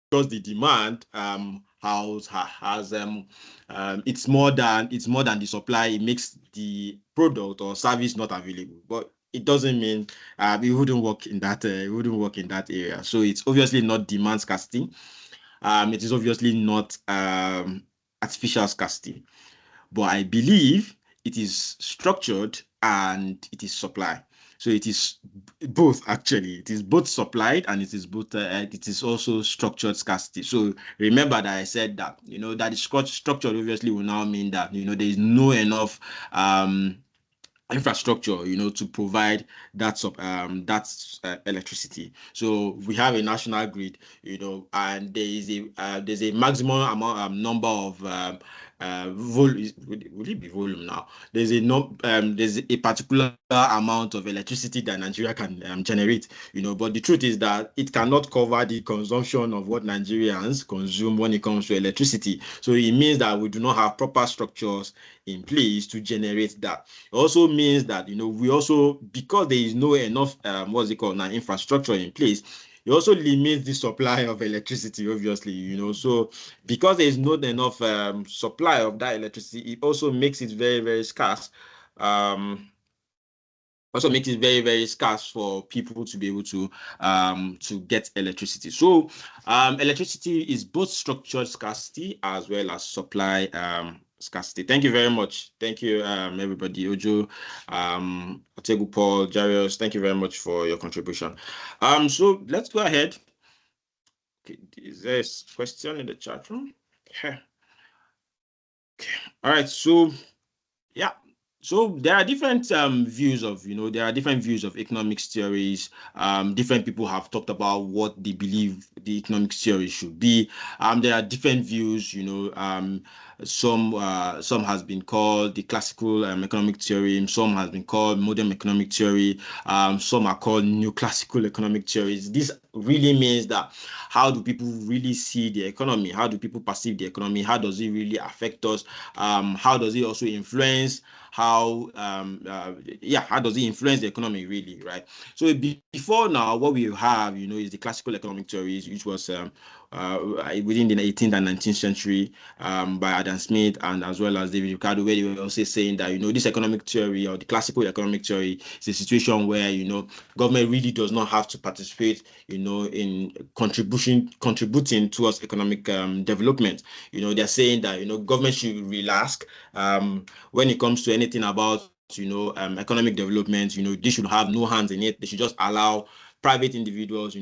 because the demand has it's more than the supply. It makes the product or service not available, but it doesn't mean it wouldn't work in that area. So it's obviously not demand scarcity. It is obviously not artificial scarcity, but I believe it is structured and it is supply. So it is both actually. It is both supplied and it is both. It is also structured scarcity. So remember that I said that that is structured obviously will now mean that there is no enough infrastructure to provide that electricity. So we have a national grid, and there's a maximum amount number of would it be volume now? There's a particular amount of electricity that Nigeria can generate, but the truth is that it cannot cover the consumption of what Nigerians consume when it comes to electricity. So it means that we do not have proper structures in place to generate that. It also means that we also, because there is no enough what's it called now, infrastructure in place, it also limits the supply of electricity, obviously, so because there is not enough supply of that electricity, it also makes it very, very scarce. Also makes it very, very scarce for people to be able to get electricity. So electricity is both structured scarcity as well as supply scarcity. Thank you very much. Thank you, everybody. Ojo, Otegu, Paul, Jarius, thank you very much for your contribution. So let's go ahead. Okay, is there a question in the chat room? Okay. All right. So yeah. So there are different views of, there are different views of economics theories. Different people have talked about what they believe the economics theory should be. There are different views, some has been called the classical economic theory. Some has been called modern economic theory. Some are called new classical economic theories. This really means that how do people really see the economy? How do people perceive the economy? How does it really affect us? How does it also influence how how does it influence the economy really, right? So before now, what we have, is the classical economic theories, which was within the 18th and 19th century by Adam Smith and as well as David Ricardo, where they were also saying that this economic theory or the classical economic theory is a situation where government really does not have to participate in contributing towards economic development. They're saying that government should relax when it comes to anything about economic development. They should have no hands in it. They should just allow private individuals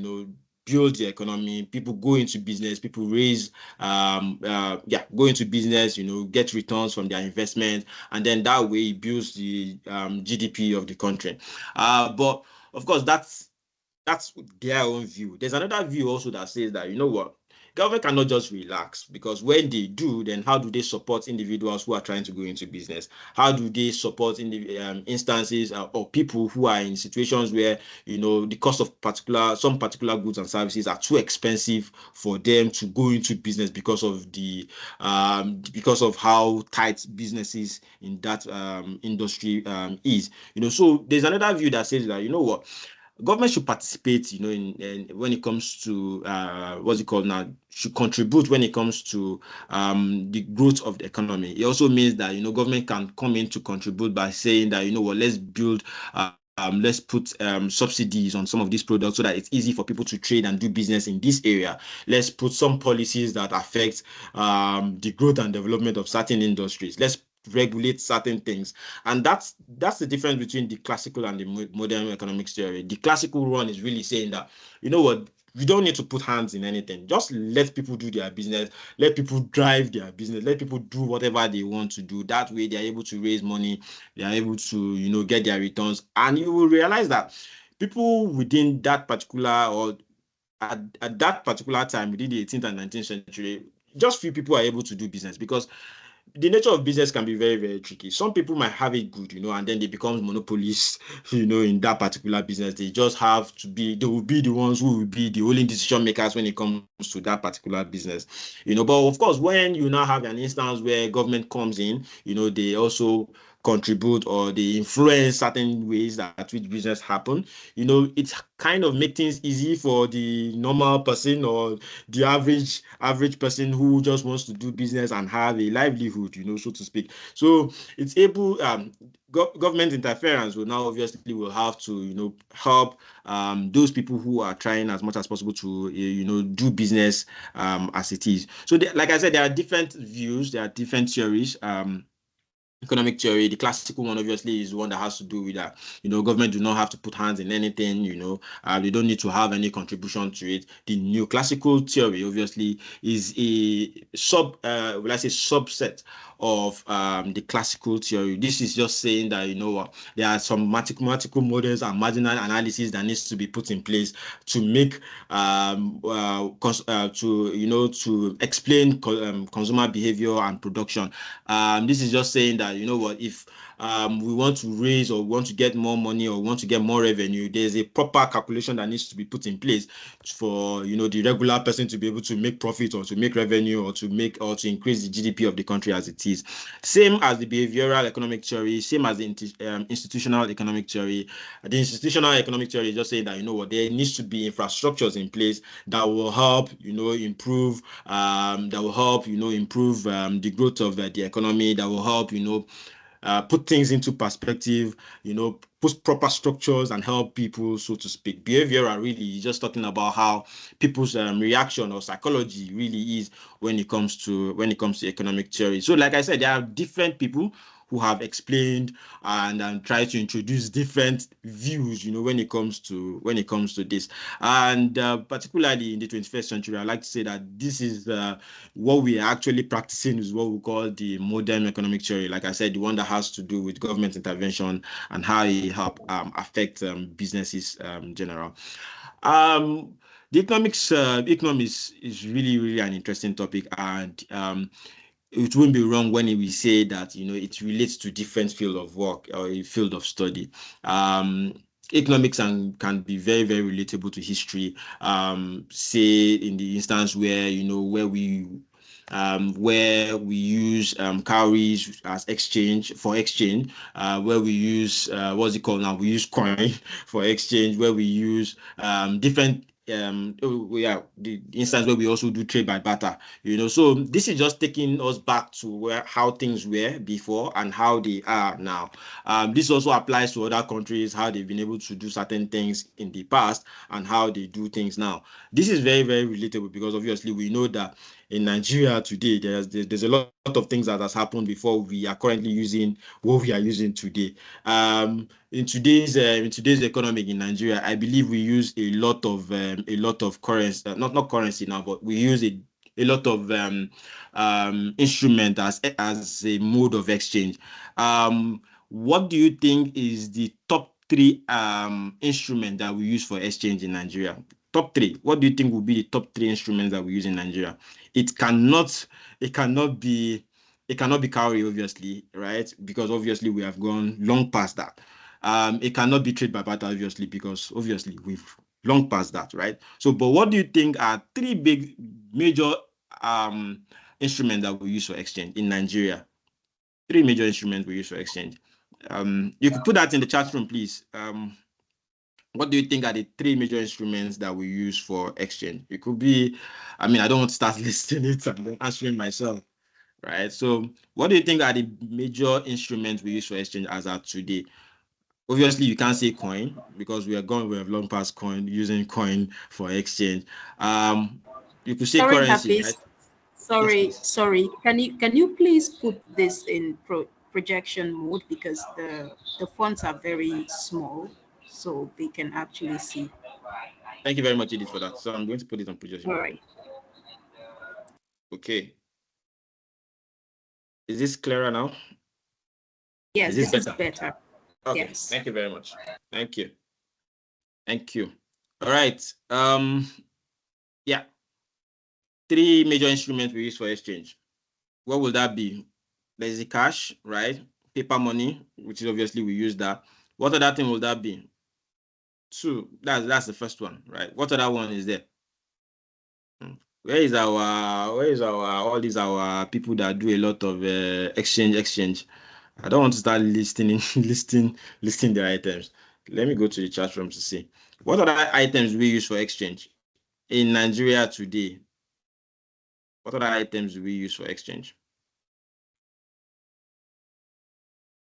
build the economy. People go into business. People raise go into business, get returns from their investment, and then that way it builds the GDP of the country. But of course that's their own view. There's another view also that says that what, government cannot just relax, because when they do, then how do they support individuals who are trying to go into business? How do they support in the instances or people who are in situations where the cost of some particular goods and services are too expensive for them to go into business because of because of how tight businesses in that industry is. So there's another view that says that what, government should participate, in when it comes to what's it called now, should contribute when it comes to the growth of the economy. It also means that government can come in to contribute by saying that what, let's build let's put subsidies on some of these products so that it's easy for people to trade and do business in this area. Let's put some policies that affect the growth and development of certain industries. Let's regulate certain things. And that's the difference between the classical and the modern economics theory. The classical one is really saying that what, we don't need to put hands in anything. Just let people do their business. Let people drive their business. Let people do whatever they want to do. That way they are able to raise money. They are able to get their returns. And you will realize that people within that particular, or at that particular time within the 18th and 19th century, just few people are able to do business, because the nature of business can be very, very tricky. Some people might have it good, and then they become monopolists, in that particular business. They just have to be, they will be the ones who will be the only decision makers when it comes to that particular business. But of course, when you now have an instance where government comes in, they also contribute or they influence certain ways that which business happen. It kind of make things easy for the normal person or the average person who just wants to do business and have a livelihood, so to speak. So it's able government interference will now obviously will have to help those people who are trying as much as possible to do business as it is. So like I said, there are different views, there are different theories. Economic theory, the classical one obviously is one that has to do with that, government do not have to put hands in anything, they don't need to have any contribution to it. The neoclassical theory obviously is a subset of the classical theory. This is just saying that, there are some mathematical models and marginal analysis that needs to be put in place to make to explain consumer behavior and production. This is just saying that, if we want to raise or want to get more money or want to get more revenue, there's a proper calculation that needs to be put in place for, the regular person to be able to make profit or to make revenue or to increase the GDP of the country as it is. Same as the behavioral economic theory, same as the institutional economic theory. The institutional economic theory is just saying that, there needs to be infrastructures in place that will help, improve the growth of the economy, that will help, put things into perspective, put proper structures and help people, so to speak. Behavioral really is just talking about how people's reaction or psychology really is when it comes to economic theory. So like I said, there are different people who have explained and tried to introduce different views, when it comes to this. And particularly in the 21st century, I like to say that this is what we are actually practicing is what we call the modern economic theory. Like I said, the one that has to do with government intervention and how it help affect businesses in general. The economics is really, really an interesting topic, and it wouldn't be wrong when we say that it relates to different field of work or a field of study. Economics can be very, very relatable to history. Say in the instance where where we use cowries as exchange, where we use what's it called now? We use coin for exchange, where we use different the instance where we also do trade by barter. So this is just taking us back to how things were before and how they are now. This also applies to other countries, how they've been able to do certain things in the past and how they do things now. This is very, very relatable because obviously we know that in Nigeria today, there's a lot of things that has happened before we are currently using what we are using today. In today's economy in Nigeria, I believe we use a lot of currency, not currency now, but we use a lot of instrument as a mode of exchange. What do you think is the top three instrument that we use for exchange in Nigeria? Top three. What do you think will be the top three instruments that we use in Nigeria? It cannot be cowrie, obviously, right? Because obviously we have gone long past that. It cannot be trade by barter, obviously, because obviously we've long past that, right? So, but what do you think are three big major instruments that we use for exchange in Nigeria? Three major instruments we use for exchange. You could put that in the chat room, please. What do you think are the three major instruments that we use for exchange? It could be, I don't want to start listing it and then answering myself, right? So what do you think are the major instruments we use for exchange as of today? Obviously, you can't say coin because we have long past coin, using coin for exchange. You could say Sorry, currency, right? Hafiz. Yes, Sorry, please. sorry. Can you please put this in projection mode because the fonts are very small, so they can actually see. Thank you very much, Edith, for that. So I'm going to put it on projection All mode. right. Okay. Is this clearer now? Is Yes, this this is better? better. Okay. Yes. Thank you very much. Thank you. Thank you. All right. Yeah. Three major instruments we use for exchange. What will that be? There's the cash, right? Paper money, which is obviously we use that. What other thing will that be? Two. That's the first one, right? What other one is there? Where is our all these our people that do a lot of exchange? I don't want to start listing listing the items. Let me go to the chat room to see what other items we use for exchange in Nigeria today. What other items do we use for exchange?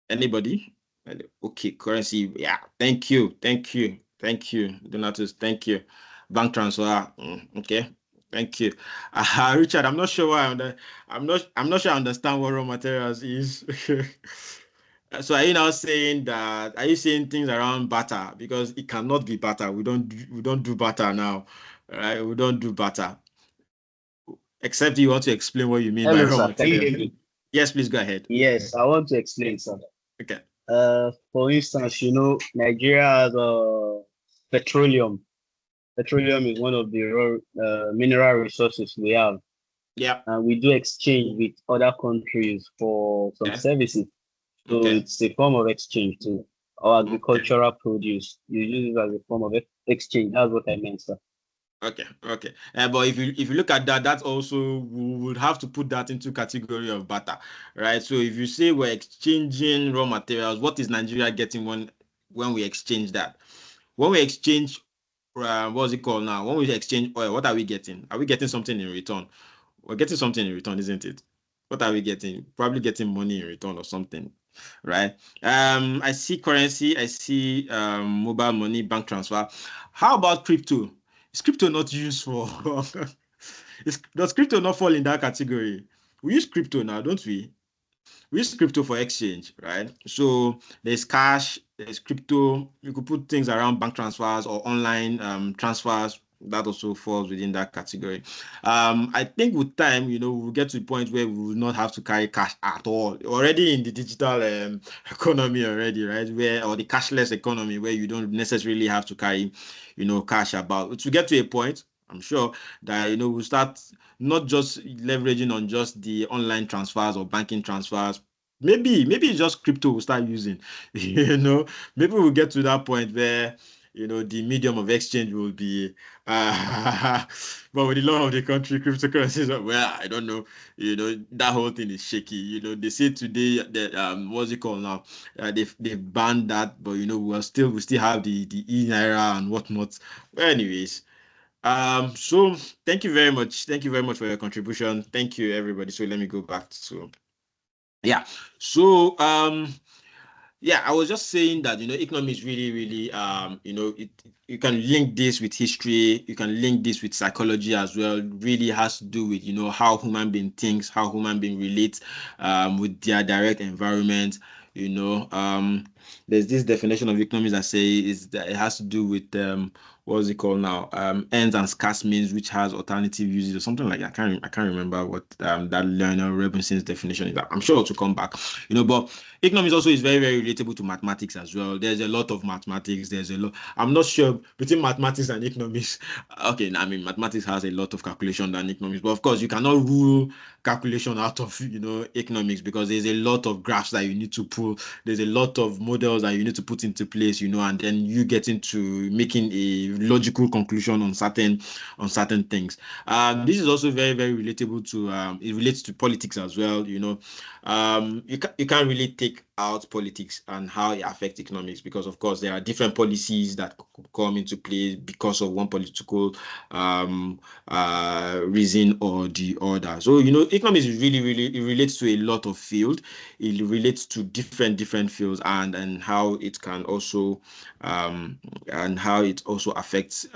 Anybody? Okay, currency. Yeah, thank you, Donatus. Thank you. Bank transfer. Okay, thank you. Richard, I'm not sure why I'm not sure I understand what raw materials is. So are you now saying that? Are you saying things around butter because it cannot be butter? We don't do butter now, right? We don't do butter. Except you want to explain what you mean by Hello, raw sir. Can you material. hear me? Yes, please go ahead. Yes, I want to explain, sir. Okay. For instance, Nigeria has petroleum. Petroleum is one of the raw, mineral resources we have, Yeah. and we do exchange with other countries for some Okay. services. So Okay. it's a form of exchange too. Our Okay. agricultural produce, you use it as a form of exchange. That's what I meant, sir. Okay. Okay. But if you look at that, that's also we would have to put that into category of barter, right? So if you say we're exchanging raw materials, what is Nigeria getting when we exchange that? When we exchange, what's it called now? When we exchange oil, what are we getting? Are we getting something in return? We're getting something in return, isn't it? What are we getting? Probably getting money in return or something, right? I see currency, I see mobile money, bank transfer. How about crypto? Is crypto not used for does crypto not fall in that category? We use crypto now, don't we? We use crypto for exchange, right? So there's cash, there's crypto. You could put things around bank transfers or online transfers. That also falls within that category. I think with time, we'll get to the point where we will not have to carry cash at all. Already in the digital economy already, right? Or the cashless economy where you don't necessarily have to carry, cash about. To get to a point, I'm sure that, we'll start not just leveraging on just the online transfers or banking transfers. Maybe it's just crypto we'll start using. Maybe we'll get to that point where the medium of exchange will be but with the law of the country, cryptocurrencies, well, I don't know. That whole thing is shaky. They say today that what's it called now? They've banned that, but we still have the e-naira and whatnot. Well, anyways, so thank you very much. Thank you very much for your contribution. Thank you, everybody. So let me go back to yeah. So yeah, I was just saying that economy is really, really you can link this with history, you can link this with psychology as well. It really has to do with how human being thinks, how human being relates with their direct environment. There's this definition of economics that say is that it has to do with what's it called now? Ends and scarce means, which has alternative uses or something like that. I can't remember what that Lionel Robinson's definition is. I'm sure to come back. But economics also is very, very relatable to mathematics as well. There's a lot of mathematics. There's a lot. I'm not sure between mathematics and economics. Okay, I mean mathematics has a lot of calculation than economics, but of course you cannot rule calculation out of economics because there's a lot of graphs that you need to pull. There's a lot of models that you need to put into place, and then you get into making a logical conclusion on certain things. This is also very, very relatable to it relates to politics as well. You can't really take out politics and how it affects economics because of course there are different policies that could come into play because of one political reason or the other. So economics is really, really, it relates to a lot of field. It relates to different fields and how it can also and how it also affects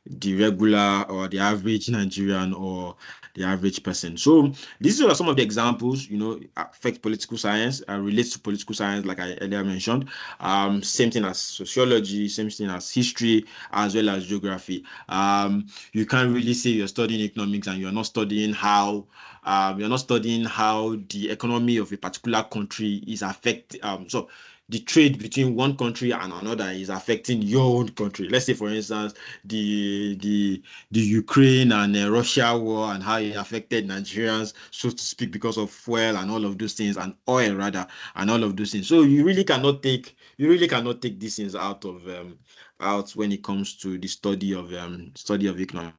the regular or the average Nigerian or the average person. So these are some of the examples, affect political science, relates to political science, like I earlier mentioned. Same thing as sociology, same thing as history, as well as geography. You can't really say you're studying economics and you're not studying how the economy of a particular country is affected. So the trade between one country and another is affecting your own country. Let's say, for instance, the Ukraine and Russia war and how it affected Nigerians, so to speak, because of fuel and all of those things, and oil rather, and all of those things. So you really cannot take these things out when it comes to the study of economics.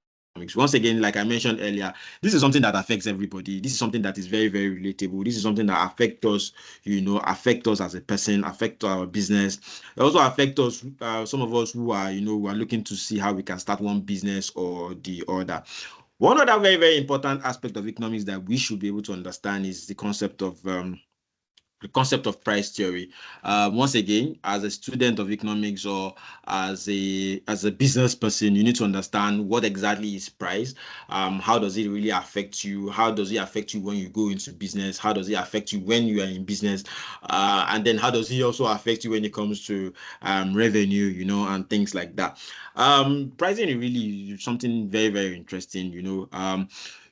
Once again, like I mentioned earlier, this is something that affects everybody. This is something that is very, very relatable. This is something that affects us, affect us as a person, affect our business. It also affect us, some of us who are, who are looking to see how we can start one business or the other. One other very, very important aspect of economics that we should be able to understand is the concept of price theory. Once again, as a student of economics or as a business person, you need to understand what exactly is price. How does it really affect you? How does it affect you when you go into business? How does it affect you when you are in business? And then how does it also affect you when it comes to revenue, and things like that. Pricing is really something very, very interesting,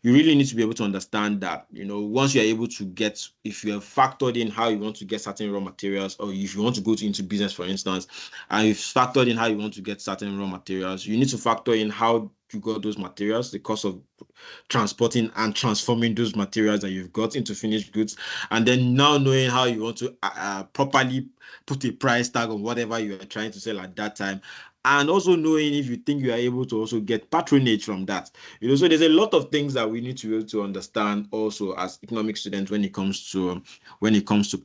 you really need to be able to understand that, once you're able to get, if you have factored in how you want to get certain raw materials, or if you want to go into business, for instance, and you've factored in how you want to get certain raw materials, you need to factor in how you got those materials, the cost of transporting and transforming those materials that you've got into finished goods, and then now knowing how you want to properly put a price tag on whatever you are trying to sell at that time, and also knowing if you think you are able to also get patronage from that. So there's a lot of things that we need to be able to understand also as economic students when it comes to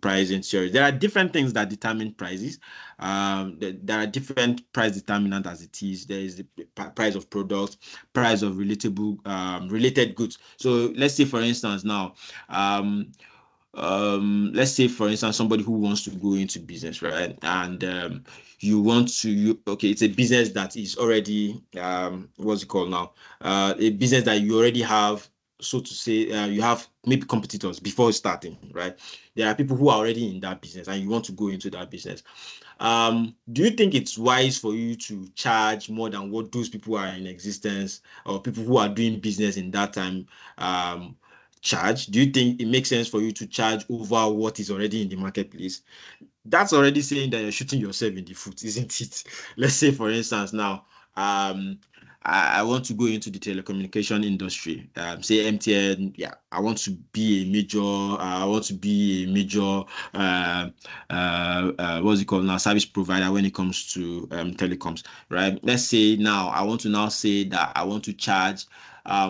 pricing theory. There are different things that determine prices. There are different price determinants as it is. There is the price of products, price of related goods. So let's say, for instance, now, let's say, for instance, somebody who wants to go into business, right? And okay, it's a business that is already what's it called now? A business that you already have, so to say, you have maybe competitors before starting, right? There are people who are already in that business and you want to go into that business. Do you think it's wise for you to charge more than what those people are in existence, or people who are doing business in that time charge? Do you think it makes sense for you to charge over what is already in the marketplace? That's already saying that you're shooting yourself in the foot, isn't it? Let's say, for instance, now, I want to go into the telecommunication industry. Say MTN, yeah, I want to be a major, what's it called now, service provider when it comes to telecoms, right? Let's say now I want to now say that I want to charge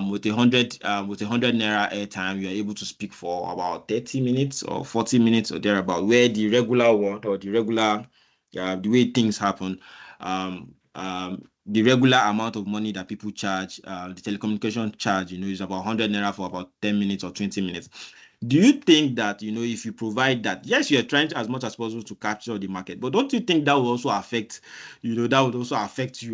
with a hundred naira airtime, you are able to speak for about 30 minutes or 40 minutes or thereabout, where the regular one, or the way things happen, the regular amount of money that people charge, the telecommunication charge, is about 100 naira for about 10 minutes or 20 minutes. Do you think that, if you provide that, yes, you're trying as much as possible to capture the market, but don't you think that will also affect, you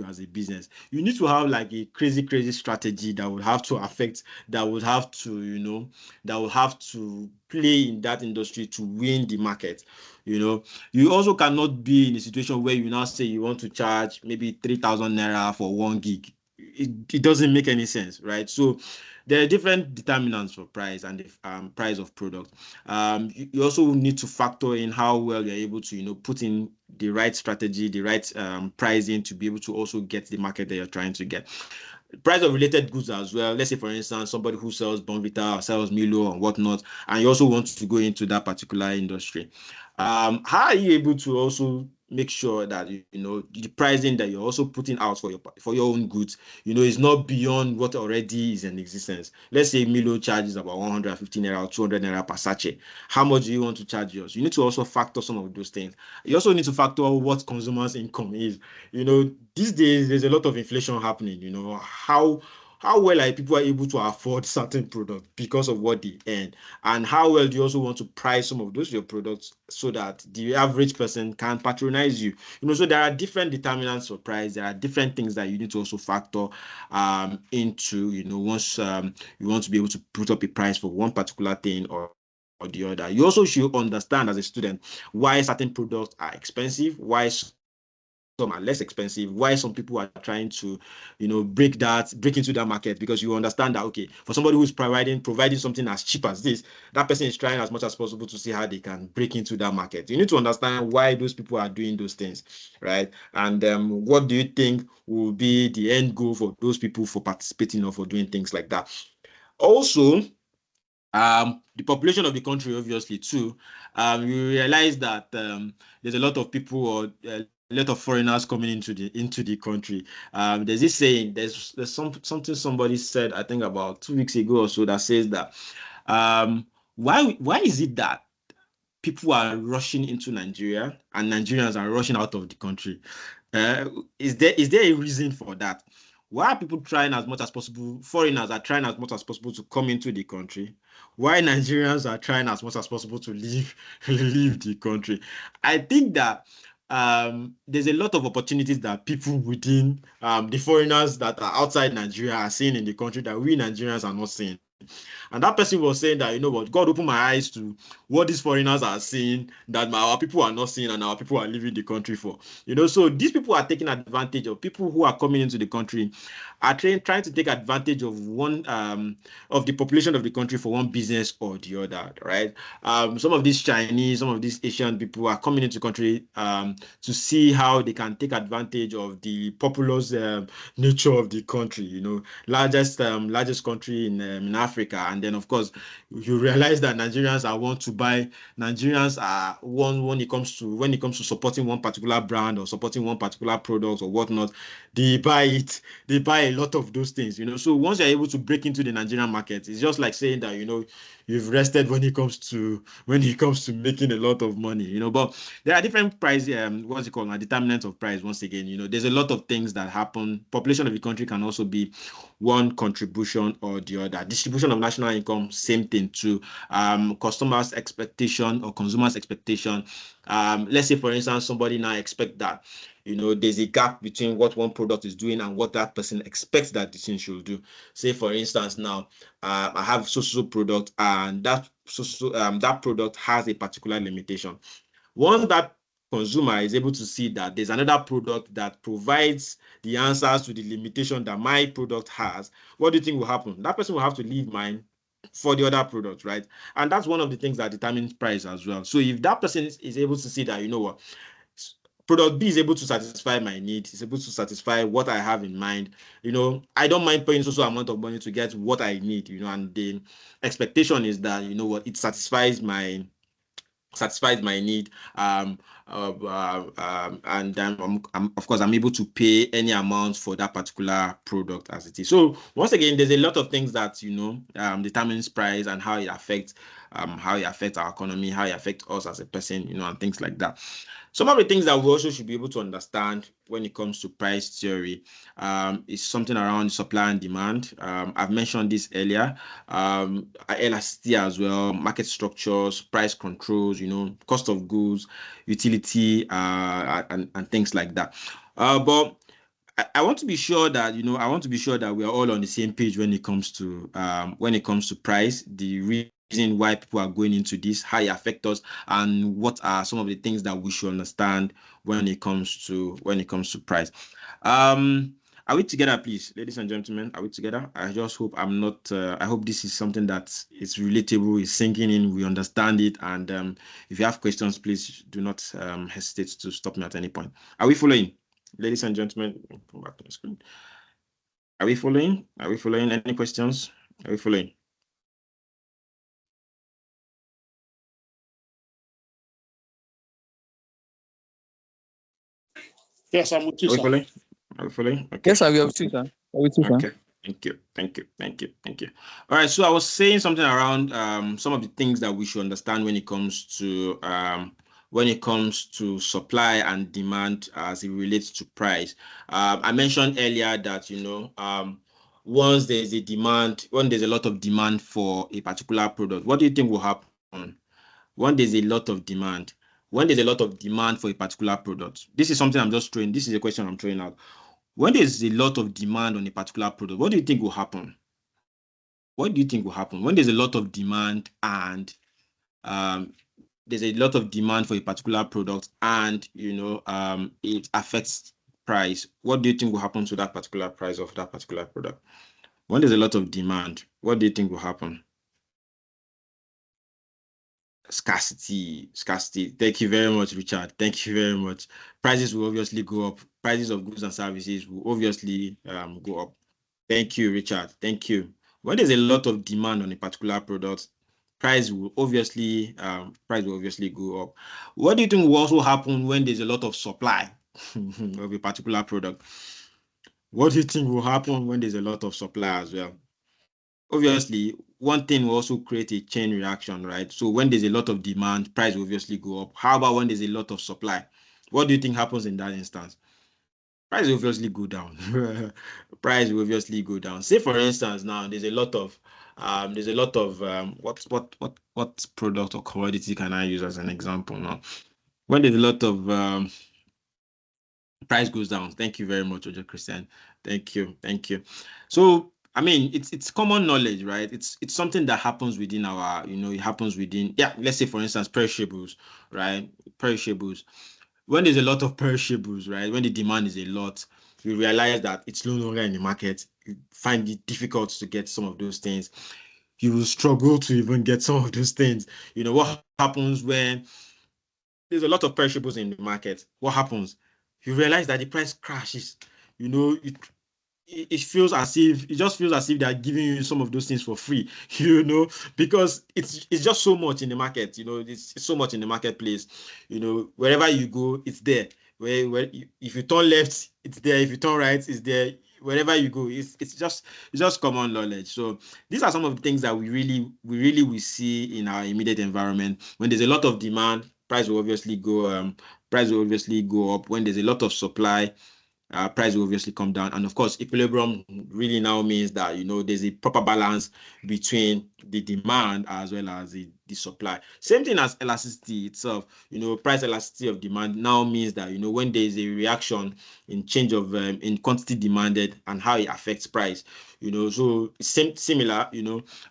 as a business? You need to have like a crazy, crazy strategy that would have to affect, that would have to, that would have to play in that industry to win the market. You also cannot be in a situation where you now say you want to charge maybe 3,000 naira for 1 gig. It doesn't make any sense, right? So there are different determinants for price and the price of product. You also need to factor in how well you're able to, put in the right strategy, the right pricing to be able to also get the market that you're trying to get. Price of related goods as well. Let's say, for instance, somebody who sells Bonvita or sells Milo and whatnot, and you also want to go into that particular industry. How are you able to also make sure that the pricing that you're also putting out for your own goods, is not beyond what already is in existence? Let's say Milo charges about 150 naira or 200 naira per sachet. How much do you want to charge yours? You need to also factor some of those things. You also need to factor what consumers' income is. These days there's a lot of inflation happening. How well are people able to afford certain products because of what they earn, and how well do you also want to price some of those your products so that the average person can patronize you? So there are different determinants for price. There are different things that you need to also factor into, once you want to be able to put up a price for one particular thing or the other. You also should understand as a student why certain products are expensive, why some are less expensive, why some people are trying to, break into that market, because you understand that, okay, for somebody who's providing something as cheap as this, that person is trying as much as possible to see how they can break into that market. You need to understand why those people are doing those things, right? And what do you think will be the end goal for those people for participating or for doing things like that? Also, the population of the country, obviously, too. You realize that there's a lot of people, or lot of foreigners coming into the country. There's this saying, there's something somebody said, I think about 2 weeks ago or so, that says that why is it that people are rushing into Nigeria and Nigerians are rushing out of the country? Is there a reason for that? Why are people trying as much as possible? Foreigners are trying as much as possible to come into the country. Why Nigerians are trying as much as possible to leave leave the country? I think that there's a lot of opportunities that people within the foreigners that are outside Nigeria are seeing in the country that we Nigerians are not seeing. And that person was saying that, you know what, God opened my eyes to what these foreigners are seeing that our people are not seeing and our people are leaving the country for. So these people are taking advantage of people who are coming into the country, are trying to take advantage of one of the population of the country for one business or the other, right? Some of these Chinese, some of these Asian people are coming into the country to see how they can take advantage of the populous nature of the country, largest country in Africa. And then, of course, you realize that Nigerians are want to buy. Nigerians are one when it comes to supporting one particular brand or supporting one particular product or whatnot. They buy it. They buy a lot of those things. So once you're able to break into the Nigerian market, it's just like saying that you've rested when it comes to making a lot of money. But there are different price. What's it called? Determinants of price. Once again, there's a lot of things that happen. Population of the country can also be one contribution or the other. Distribution of national income, same thing too. Customers' expectation or consumers' expectation. Let's say, for instance, somebody now expect that there's a gap between what one product is doing and what that person expects that the thing should do. Say, for instance, now I have so product, and that product has a particular limitation. Once that consumer is able to see that there's another product that provides the answers to the limitation that my product has, what do you think will happen? That person will have to leave mine for the other product, right? And that's one of the things that determines price as well. So if that person is able to see that, product B is able to satisfy my need, is able to satisfy what I have in mind, I don't mind paying so amount of money to get what I need, and the expectation is that, it satisfies my need, and of course I'm able to pay any amount for that particular product as it is. So once again, there's a lot of things that determines price and how it affects our economy, how it affects us as a person, and things like that. Some of the things that we also should be able to understand when it comes to price theory is something around supply and demand. I've mentioned this earlier. Elasticity as well, market structures, price controls, cost of goods, utility, and things like that. But I want to be sure that we are all on the same page when it comes to price, the reason why people are going into this, how it affects us, and what are some of the things that we should understand when it comes to price. Are we together, please, ladies and gentlemen? Are we together? I just hope I'm not. I hope this is something that is relatable, is sinking in. We understand it, and if you have questions, please do not hesitate to stop me at any point. Are we following? Ladies and gentlemen, come back to the screen. Are we following? Are we following? Any questions? Are we following? Yes, I'm with you, Are we sir. following? Are we following? Okay. Yes, I will with you, sir. Okay. Thank you. All right. So I was saying something around some of the things that we should understand when it comes to supply and demand as it relates to price. I mentioned earlier that once there's a demand, when there's a lot of demand for a particular product, what do you think will happen? When there's a lot of demand, for a particular product, this is something I'm just throwing. This is a question I'm throwing out. When there's a lot of demand on a particular product, what do you think will happen? What do you think will happen when there's a lot of demand and there's a lot of demand for a particular product and it affects price? What do you think will happen to that particular price of that particular product? When there's a lot of demand, what do you think will happen? Scarcity. Thank you very much, Richard. Thank you very much. Prices will obviously go up. Prices of goods and services will obviously go up. Thank you, Richard. Thank you. When there's a lot of demand on a particular product, price will obviously go up. What do you think will also happen when there's a lot of supply of a particular product. What do you think will happen when there's a lot of supply as well? Obviously, one thing will also create a chain reaction, right? So when there's a lot of demand, price will obviously go up. How about when there's a lot of supply? What do you think happens in that instance? Price will obviously go down. Price will obviously go down. Say for instance, now there's a lot of what product or commodity can I use as an example now? When there's a lot of price goes down. Thank you very much, Ojo Christian. Thank you. So I mean, it's common knowledge, right? It's something that happens within our, it happens within, yeah. Let's say for instance, perishables, right? Perishables. When there's a lot of perishables, right? When the demand is a lot, we realize that it's no longer in the market. You find it difficult to get some of those things. You will struggle to even get some of those things. What happens when there's a lot of perishables in the market? What happens? You realize that the price crashes. You know, it feels as if it just feels as if they're giving you some of those things for free, because it's just so much in the market. It's so much in the marketplace. Wherever you go, it's there. If you turn left, it's there. If you turn right, it's there. Wherever you go, it's just common knowledge. So these are some of the things that we really will see in our immediate environment. When there's a lot of demand, price will obviously go up. When there's a lot of supply, price will obviously come down. And of course, equilibrium really now means that, there's a proper balance between the demand as well as the supply. Same thing as elasticity itself. Price elasticity of demand now means that, when there's a reaction in change of in quantity demanded and how it affects price. So similar,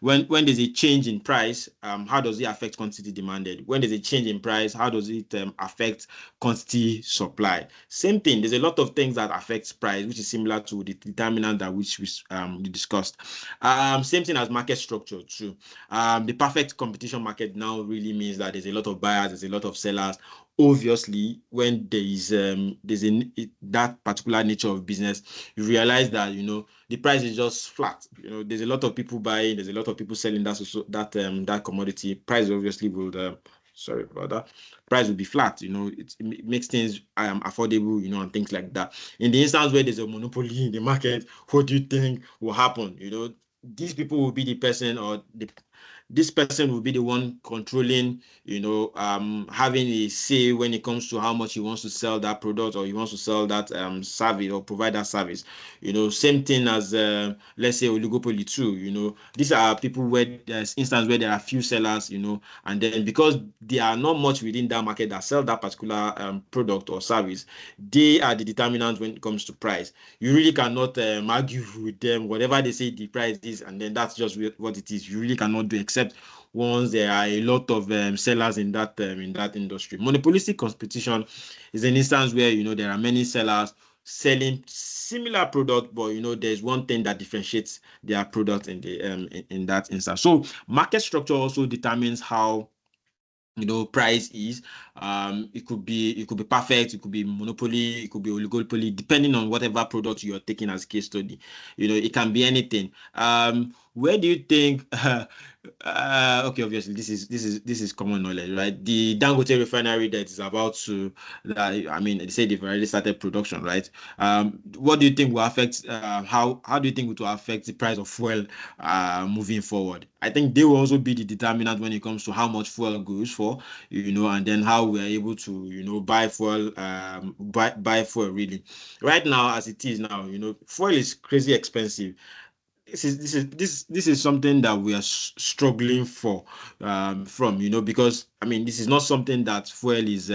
when there's a change in price, how does it affect quantity demanded? When there's a change in price, how does it affect quantity supply? Same thing. There's a lot of things that affects price, which is similar to the determinant that which we discussed. Same thing as market structure too. The perfect competition market now really means that there's a lot of buyers, there's a lot of sellers. Obviously, when there's that particular nature of business, you realize that the price is just flat. There's a lot of people buying, there's a lot of people selling that commodity. Price obviously will sorry about that. Price will be flat. It makes things affordable, and things like that. In the instance where there's a monopoly in the market, what do you think will happen? These people will be the person, or this person will be the one controlling, having a say when it comes to how much he wants to sell that product, or he wants to sell that service or provide that service. Same thing as let's say oligopoly too. These are people where there's instance where there are few sellers, and then because they are not much within that market that sell that particular product or service, they are the determinants when it comes to price. You really cannot argue with them. Whatever they say the price is, and then that's just what it is. You really cannot do, except once there are a lot of sellers in that industry. Monopolistic competition is an instance where there are many sellers selling similar product, but there's one thing that differentiates their product in the in that instance. So market structure also determines how price is. It could be perfect, it could be monopoly, it could be oligopoly, depending on whatever product you're taking as case study. It can be anything. Where do you think okay, obviously this is common knowledge, right? The Dangote refinery that is about to I mean, they say they've already started production, right? What do you think will affect how do you think it will affect the price of fuel moving forward? I think they will also be the determinant when it comes to how much fuel goes for, and then how we are able to, buy fuel, buy fuel really. Right now, as it is now, fuel is crazy expensive. This is something that we are struggling from, because I mean, this is not something that fuel is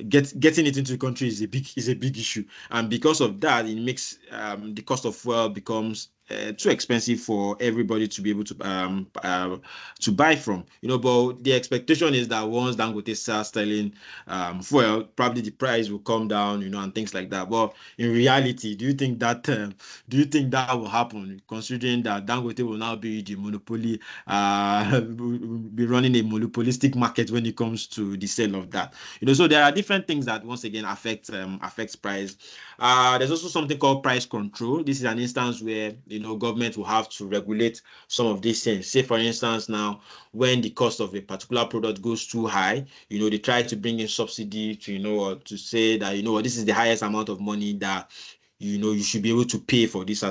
getting it into the country is a big issue, and because of that, it makes the cost of fuel becomes too expensive for everybody to be able to buy from. But the expectation is that once Dangote starts selling fuel, probably the price will come down, and things like that. But in reality, do you think that will happen, considering that Dangote will now be the monopoly, be running a monopolistic market when it comes to the sale of that? So there are different things that once again affects price. There's also something called price control. This is an instance where, government will have to regulate some of these things. Say, for instance, now when the cost of a particular product goes too high, they try to bring in subsidy to, to say that, this is the highest amount of money that you should be able to pay for this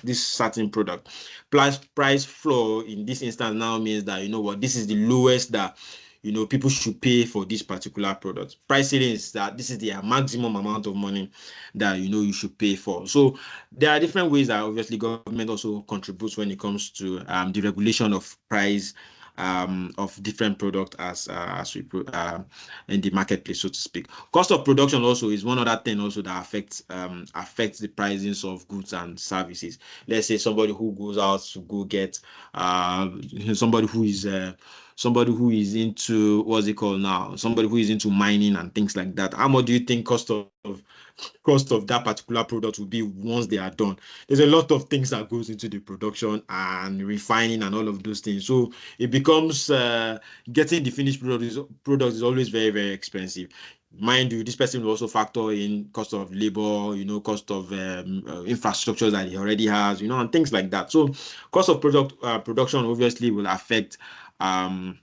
this certain product. Price floor in this instance now means that this is the lowest that people should pay for this particular product. Price ceiling is that this is the maximum amount of money that you should pay for. So there are different ways that obviously government also contributes when it comes to the regulation of price of different products as we in the marketplace, so to speak. Cost of production also is one other thing also that affects the pricings of goods and services. Let's say somebody who goes out to go get somebody who is into what's it called now? Somebody who is into mining and things like that. How much do you think cost of that particular product will be once they are done? There's a lot of things that goes into the production and refining and all of those things. So it becomes getting the finished product is always very, very expensive. Mind you, this person will also factor in cost of labor, cost of infrastructure that he already has, and things like that. So cost of production obviously will affect what's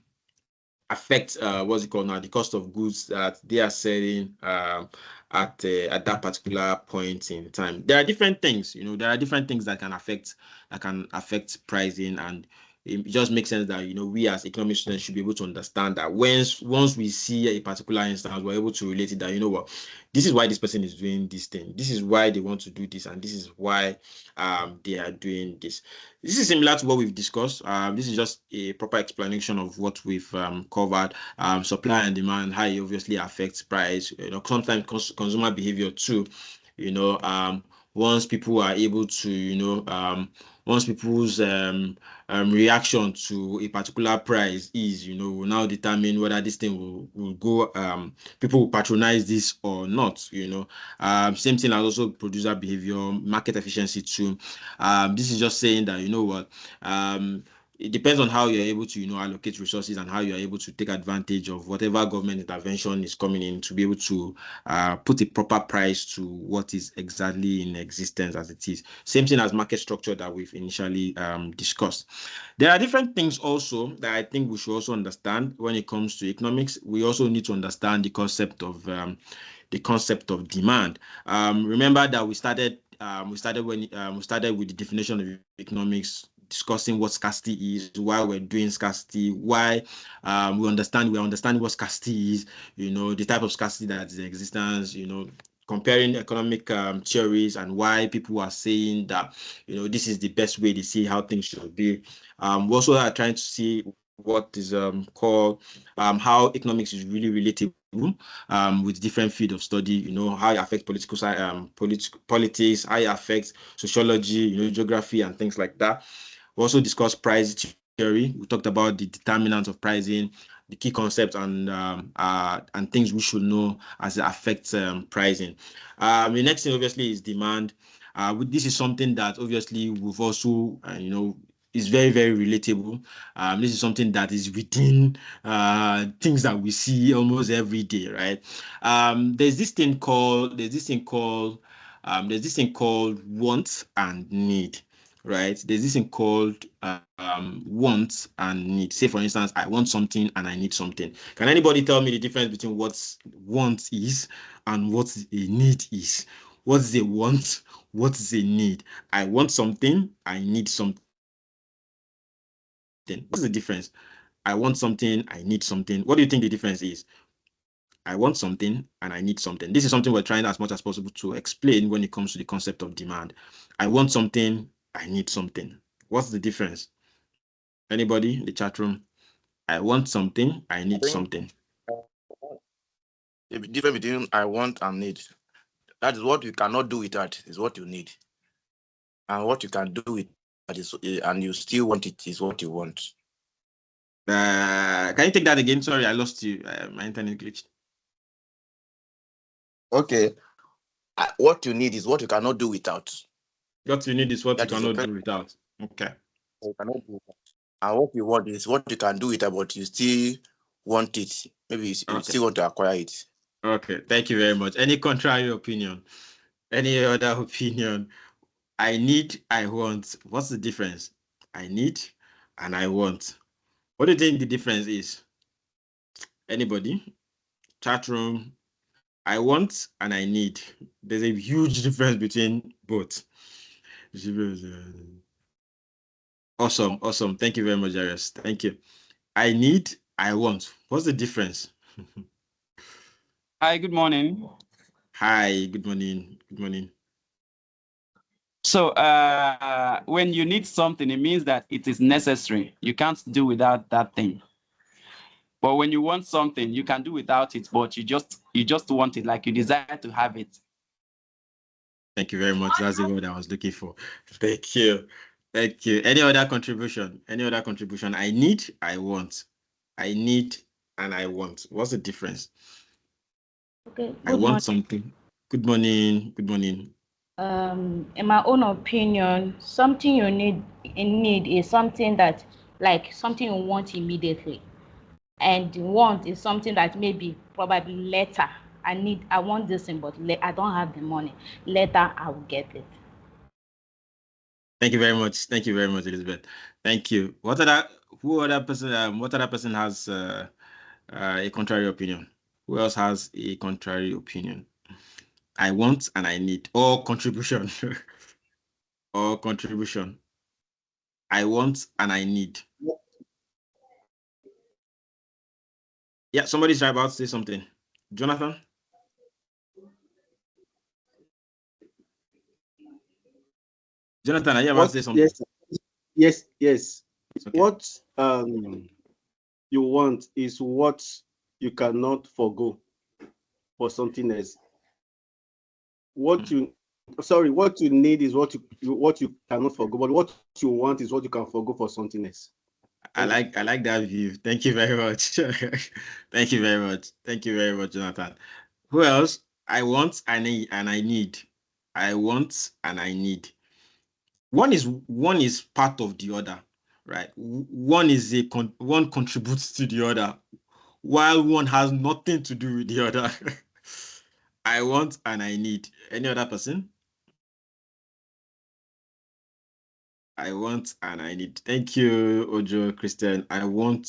it called now, the cost of goods that they are selling at that particular point in time. There are different things, that can affect pricing, and it just makes sense that we as economic students should be able to understand that once we see a particular instance, we're able to relate it that what, this is why this person is doing this thing, this is why they want to do this, and this is why they are doing this. This is similar to what we've discussed. This is just a proper explanation of what we've covered. Supply and demand, how it obviously affects price. Sometimes consumer behavior too. Once people are able to, once people's reaction to a particular price is, will now determine whether this thing will go. People will patronize this or not. Same thing as also producer behavior, market efficiency too. This is just saying that what it depends on how you're able to allocate resources and how you're able to take advantage of whatever government intervention is coming in to be able to put a proper price to what is exactly in existence as it is. Same thing as market structure that we've initially discussed. There are different things also that I think we should also understand when it comes to economics. We also need to understand the concept of demand. Remember that we started with the definition of economics, discussing what scarcity is, why we're doing scarcity, why we're understanding what scarcity is, the type of scarcity that is in existence, comparing economic theories and why people are saying that this is the best way to see how things should be. We also are trying to see what is called how economics is really relatable with different field of study, how it affects politics, how it affects sociology, geography and things like that. We also discussed price theory. We talked about the determinants of pricing, the key concepts and things we should know as it affects pricing. The next thing obviously is demand. This is something that obviously we've also, is very, very relatable. This is something that is within things that we see almost every day, right? There's this thing called want and need, right? There's this thing called want and need. Say, for instance, I want something and I need something. Can anybody tell me the difference between what want is and what a need is? What is a want? What is a need? I want something, I need something. What's the difference? I want something, I need something. What do you think the difference is? I want something and I need something. This is something we're trying as much as possible to explain when it comes to the concept of demand. I want something, I need something. What's the difference? Anybody in the chat room? I want something, I need something. The difference between I want and need. That is what you cannot do without, is what you need. And what you can do with that and you still want it is what you want. Can you take that again? Sorry, I lost you. My internet glitched. Okay. What you need is what you cannot do without. What you need is what you cannot do without. Okay. You cannot do without. And what you want is what you can do without, but you still want it. Maybe you still want to acquire it. Okay, thank you very much. Any contrary opinion? Any other opinion? I need, I want. What's the difference? I need and I want. What do you think the difference is? Anybody? Chat room. I want and I need. There's a huge difference between both. Awesome, awesome. Thank you very much, Darius. Thank you. I need, I want. What's the difference? Hi, good morning. Hi, good morning. Good morning. So when you need something, it means that it is necessary. You can't do without that thing. But when you want something, you can do without it, but you just want it, like you desire to have it. Thank you very much. That's the word I was looking for. Thank you. Thank you. Any other contribution? Any other contribution? I need, I want. I need and I want. What's the difference? Okay, I good want morning. something. Good morning. Good morning. In my own opinion, something you need is something that, like, something you want immediately, and want is something that maybe probably later. I want this thing, but I don't have the money. Later, I will get it. Thank you very much. Thank you very much, Elizabeth. Thank you. What other person? What other person has a contrary opinion? Who else has a contrary opinion? I want and I need, or contribution, or contribution. I want and I need. Yeah, somebody's about to say something. Jonathan? Jonathan, are you about to say something? Yes. Okay. What you want is what you cannot forgo for something else. What you need is what you cannot forgo, but what you want is what you can forgo for something else. I like that view. Thank you very much. Thank you very much. Thank you very much, Jonathan. Who else? I want and I need. I want and I need. One is part of the other, right? One contributes to the other, while one has nothing to do with the other. I want and I need. Any other person? I want and I need. Thank you, Ojo Christian. I will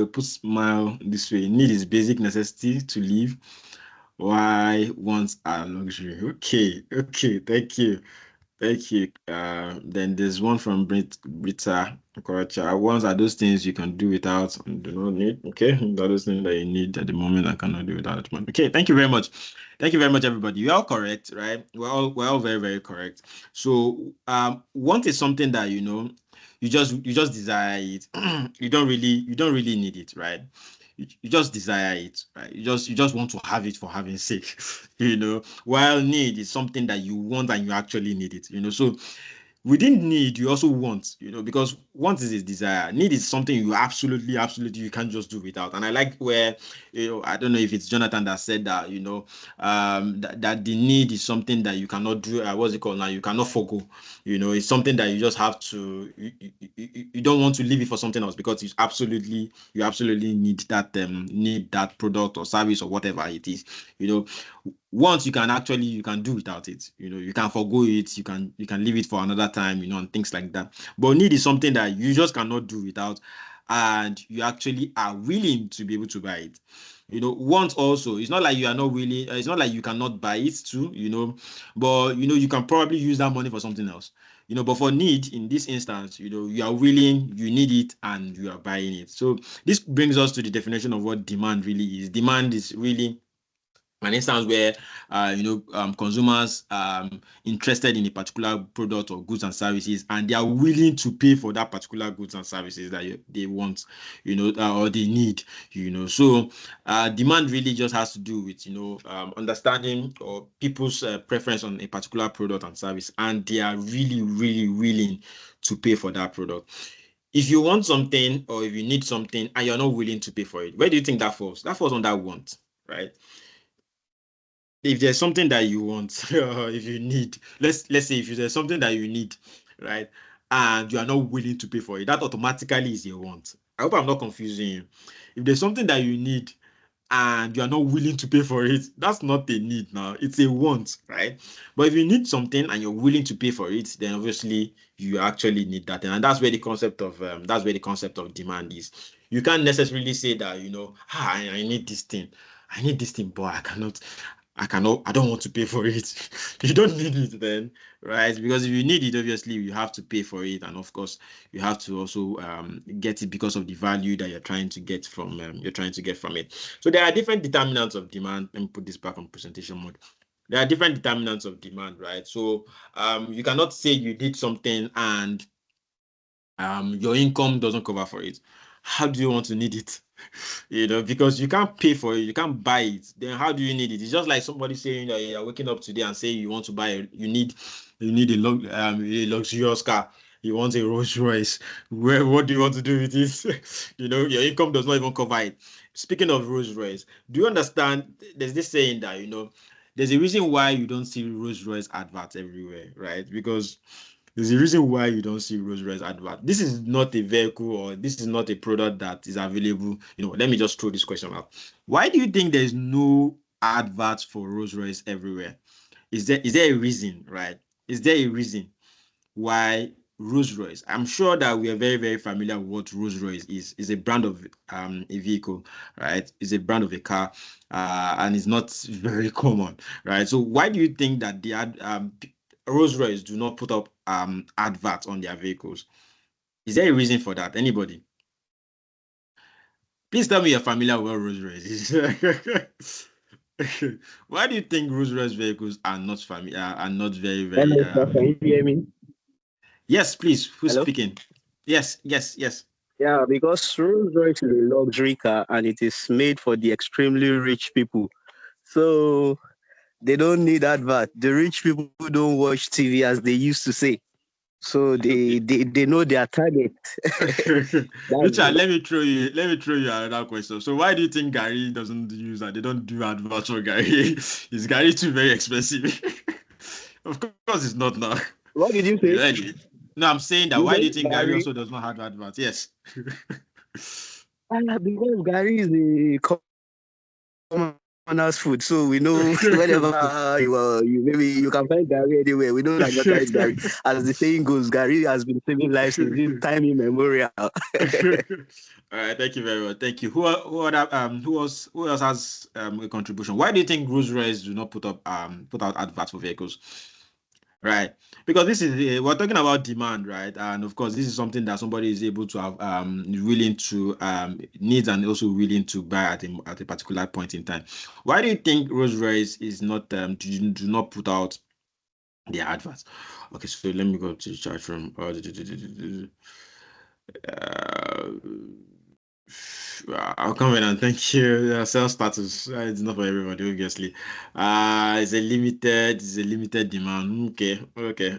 put smile this way. Need is basic necessity to live. Why wants are luxury? Okay. Thank you. Thank you. Then there's one from Brita Okorocha. Wants are those things you can do without and do not need. Okay, those things that you need at the moment I cannot do without at the moment. Okay, thank you very much. Thank you very much, everybody. You're all correct, right? We're all very, very correct. So want is something that you just desire it. You don't really need it, right? You just desire it, right? You just want to have it for having sake, while need is something that you want and you actually need it, so within need you also want, because want is a desire. Need is something you absolutely you can't just do without. And I like where, I don't know if it's Jonathan that said that, that the need is something that you cannot do, what's it called now, you cannot forgo. It's something that you just have to, you don't want to leave it for something else, because you absolutely need that product or service or whatever it is. Once you can do without it. You can forgo it, you can leave it for another time, and things like that. But need is something that you just cannot do without, and you actually are willing to be able to buy it. Want also, it's not like you are not willing, it's not like you cannot buy it too, but you can probably use that money for something else. But for need, in this instance, you are willing, you need it, and you are buying it. So this brings us to the definition of what demand really is. Demand is really an instance where consumers interested in a particular product or goods and services, and they are willing to pay for that particular goods and services that they want, or they need. So demand really just has to do with understanding or people's preference on a particular product and service, and they are really willing to pay for that product. If you want something or if you need something and you're not willing to pay for it, where do you think that falls? That falls on that want, right? If there's something that you want, or if you need, let's say if there's something that you need, right, and you are not willing to pay for it, that automatically is a want. I hope I'm not confusing you. If there's something that you need and you are not willing to pay for it, that's not a need now. It's a want, right? But if you need something and you're willing to pay for it, then obviously you actually need that. And that's where the concept of demand is. You can't necessarily say that, I need this thing. I need this thing, but I don't want to pay for it. You don't need it then, right? Because if you need it, obviously you have to pay for it. And of course, you have to also get it because of the value that you're trying to get from it. So there are different determinants of demand. Let me put this back on presentation mode. There are different determinants of demand, right? So you cannot say you did something and your income doesn't cover for it. How do you want to need it? Because you can't pay for it, you can't buy it. Then how do you need it? It's just like somebody saying that you're waking up today and saying you want to buy, you need a luxurious car. You want a Rolls Royce. What do you want to do with it? Your income does not even cover it. Speaking of Rolls Royce, do you understand? There's this saying that there's a reason why you don't see Rolls Royce adverts everywhere, right? Because there's a reason why you don't see Rolls Royce advert. This is not a vehicle, or this is not a product that is available. Let me just throw this question out. Why do you think there's no adverts for Rolls Royce everywhere? Is there a reason, right? Is there a reason why Rolls Royce? I'm sure that we are very, very familiar with what Rolls Royce is. It's a brand of a vehicle, right? It's a brand of a car, and it's not very common, right? So why do you think that Rolls Royce do not put up adverts on their vehicles? Is there a reason for that? Anybody? Please tell me you're familiar with what Rolls Royce is. Why do you think Rolls Royce vehicles are not familiar, are not very, very Hello, sir. Can you hear me? Yes, please. Who's Hello? speaking? Yes, yes, yes. Yeah, because Rolls Royce is a luxury car and it is made for the extremely rich people. So they don't need advert. The rich people don't watch TV as they used to say. So they know their target. Richard, let me throw you another question. So why do you think Gary doesn't use that? They don't do adverts for Gary. Is Gary too very expensive? Of course it's not now. What did you say? Really? No, I'm saying that You why said do you think Gary Gary? also does not have adverts? Yes. Because Gary is a commoners food, so we know whenever maybe you can find Gary anywhere. We don't advertise Gary. As the saying goes, Gary has been saving lives since this time immemorial. All right, thank you very much. Thank you. Who else has a contribution? Why do you think Rolls Royce do not put out adverts for vehicles? Right, because this is we're talking about demand, right? And of course, this is something that somebody is able to have willing to needs and also willing to buy at a particular point in time. Why do you think Rolls Royce is not do not put out their adverts? Okay, so let me go to the chat room. I'll come in and thank you. Sales status, it's not for everybody, obviously. It's a limited demand. Okay. Okay,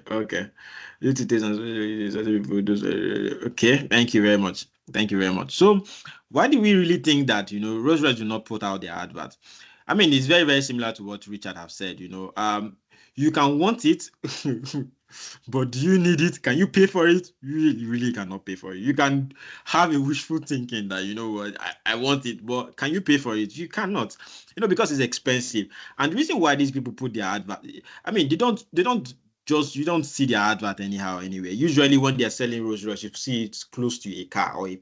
thank you very much. Thank you very much. So, why do we really think that Rolls Royce do not put out their advert? I mean, it's very, very similar to what Richard have said. You can want it, but do you need it? Can you pay for it? You really cannot pay for it. You can have a wishful thinking that, what, I want it, but can you pay for it? You cannot, because it's expensive. And the reason why these people put their advert, I mean, you don't see their advert anyhow anyway. Usually when they're selling Rolls Royce, you see it's close to a car or a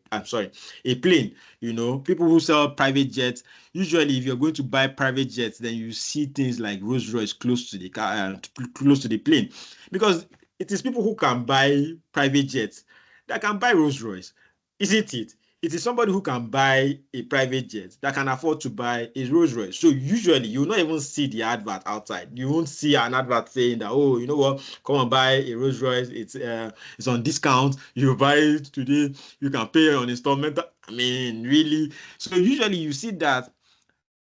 plane. People who sell private jets, usually if you're going to buy private jets, then you see things like Rolls Royce close to the car and close to the plane, because it is people who can buy private jets that can buy Rolls Royce, isn't it? It is somebody who can buy a private jet that can afford to buy a Rolls Royce. So usually you will not even see the advert outside. You won't see an advert saying that, oh, you know what, come and buy a Rolls Royce. It's on discount. You buy it today. You can pay on installment. I mean, really. So usually you see that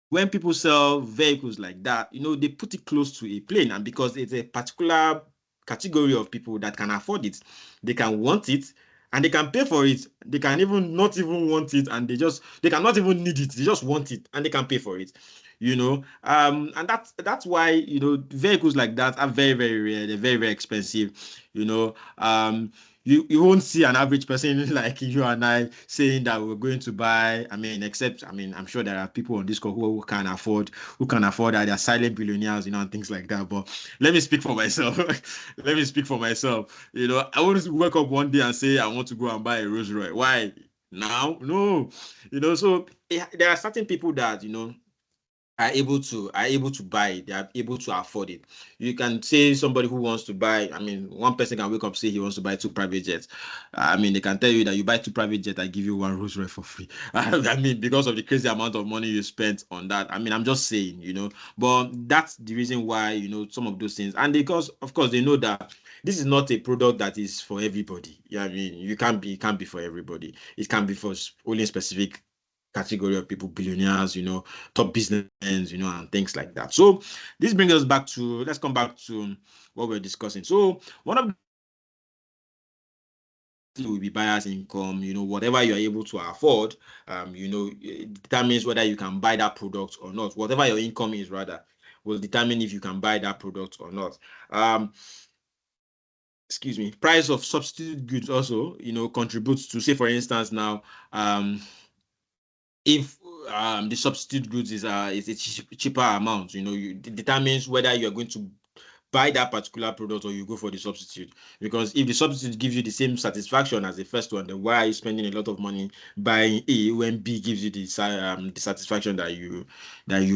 when people sell vehicles like that, they put it close to a plane, and because it's a particular category of people that can afford it, they can want it and they can pay for it. They can even not even want it, and they cannot even need it. They just want it and they can pay for it. And that's why vehicles like that are very, very rare. They're very, very expensive. you won't see an average person like you and I saying that we're going to buy. I mean, except I'm sure there are people on this call who can afford that. They're silent billionaires, and things like that. But let me speak for myself. Let me speak for myself. I wouldn't wake up one day and say I want to go and buy a Rolls Royce. Why? Now? No. So there are certain people that are able to buy it. They are able to afford it. You can say somebody who wants to buy, one person can wake up say he wants to buy 2 private jets. They can tell you that you buy 2 private jets, I give you one Rolls Royce for free. Because of the crazy amount of money you spent on that. I'm just saying, but that's the reason why, some of those things. And because of course they know that this is not a product that is for everybody. It can't be for everybody. It can be for only specific category of people, billionaires, top businessmen, and things like that. So this brings us back to, let's come back to what we're discussing. So one of the will be buyer's income, whatever you're able to afford, it determines whether you can buy that product or not. Whatever your income is, rather, will determine if you can buy that product or not. Excuse me. Price of substitute goods also, contributes to, say, for instance, now, if the substitute goods is a cheaper amount, it determines whether you're going to buy that particular product or you go for the substitute. Because if the substitute gives you the same satisfaction as the first one, then why are you spending a lot of money buying A when B gives you the satisfaction that you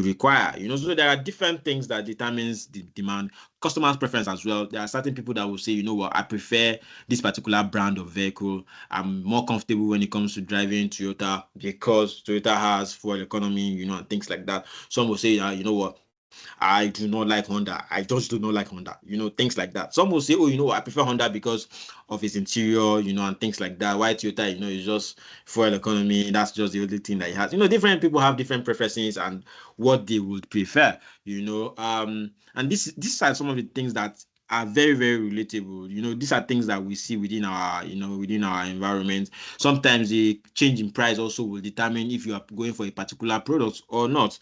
require? So there are different things that determines the demand. Customers' preference as well. There are certain people that will say, I prefer this particular brand of vehicle. I'm more comfortable when it comes to driving Toyota because Toyota has fuel economy, and things like that. Some will say, you know what, I do not like Honda. I just do not like Honda, things like that. Some will say, oh, I prefer Honda because of its interior, and things like that. Why Toyota, is just fuel economy. That's just the only thing that it has. Different people have different preferences and what they would prefer, and these are some of the things that are very, very relatable. These are things that we see within our, within our environment. Sometimes the change in price also will determine if you are going for a particular product or not.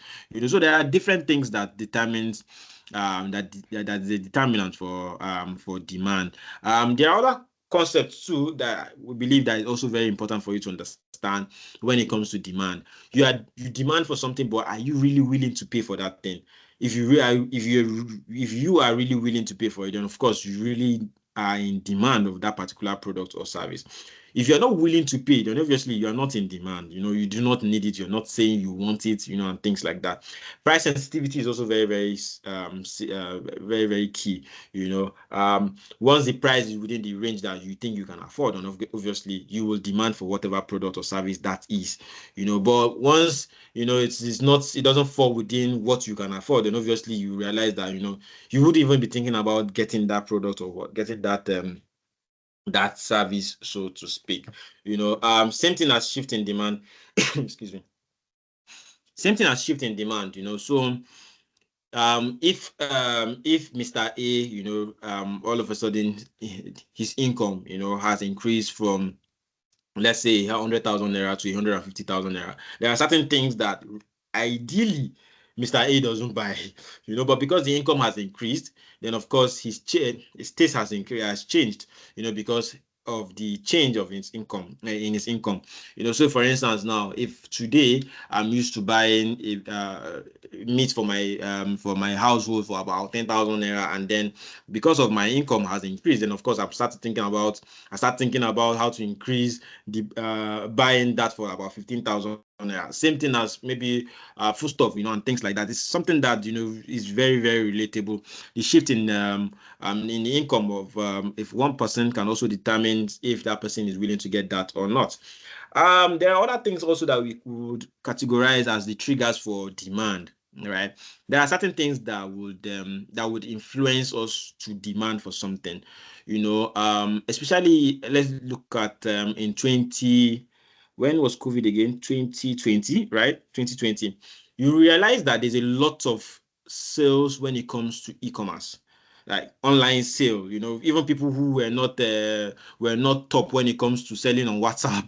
So there are different things that determines that's the determinant for demand. There are other concepts too that we believe that is also very important for you to understand when it comes to demand. You demand for something, but are you really willing to pay for that thing? If you are really willing to pay for it, then of course you really are in demand of that particular product or service. If you're not willing to pay, then obviously you're not in demand. You do not need it. You're not saying you want it, and things like that. Price sensitivity is also very, very, very, very key. Once the price is within the range that you think you can afford, and obviously you will demand for whatever product or service that is. But once it's not, it doesn't fall within what you can afford, then obviously you realize that you would even be thinking about getting that product or getting that service, so to speak. Same thing as shift in demand. Excuse me. Same thing as shift in demand. So if Mr. A, all of a sudden his income, has increased from, let's say, 100,000 naira to 150,000 naira, there are certain things that ideally Mr. A doesn't buy, but because the income has increased, then of course his taste has changed, because of the change of his income in his income. So for instance, now if today I'm used to buying meat for my household for about 10,000 naira, and then because of my income has increased, then of course I start thinking about how to increase the buying that for about 15,000 naira. Same thing as maybe foodstuff, and things like that. It's something that is very, very relatable. The shift in the income of if one person can also determine if that person is willing to get that or not. There are other things also that we could categorize as the triggers for demand. Right, there are certain things that would influence us to demand for something. Especially let's look at in 20, when was COVID again? 2020, right? 2020. You realize that there's a lot of sales when it comes to e-commerce. like online sale, even people who were not top when it comes to selling on WhatsApp,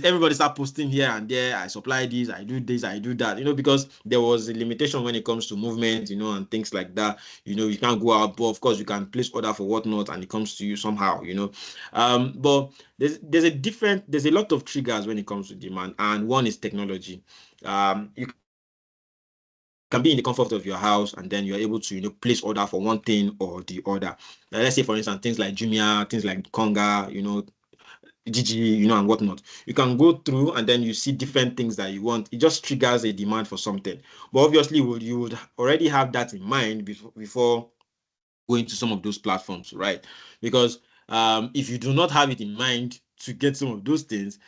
everybody start posting here and there. I supply this, I do this, I do that, because there was a limitation when it comes to movement, and things like that. You can't go out, but of course you can place order for whatnot and it comes to you somehow, but there's a lot of triggers when it comes to demand, and one is technology. You can be in the comfort of your house and then you're able to place order for one thing or the other. Let's say for instance things like Jumia, things like Konga, Gigi, and whatnot. You can go through and then you see different things that you want. It just triggers a demand for something. But obviously you would already have that in mind before going to some of those platforms, right? Because if you do not have it in mind to get some of those things,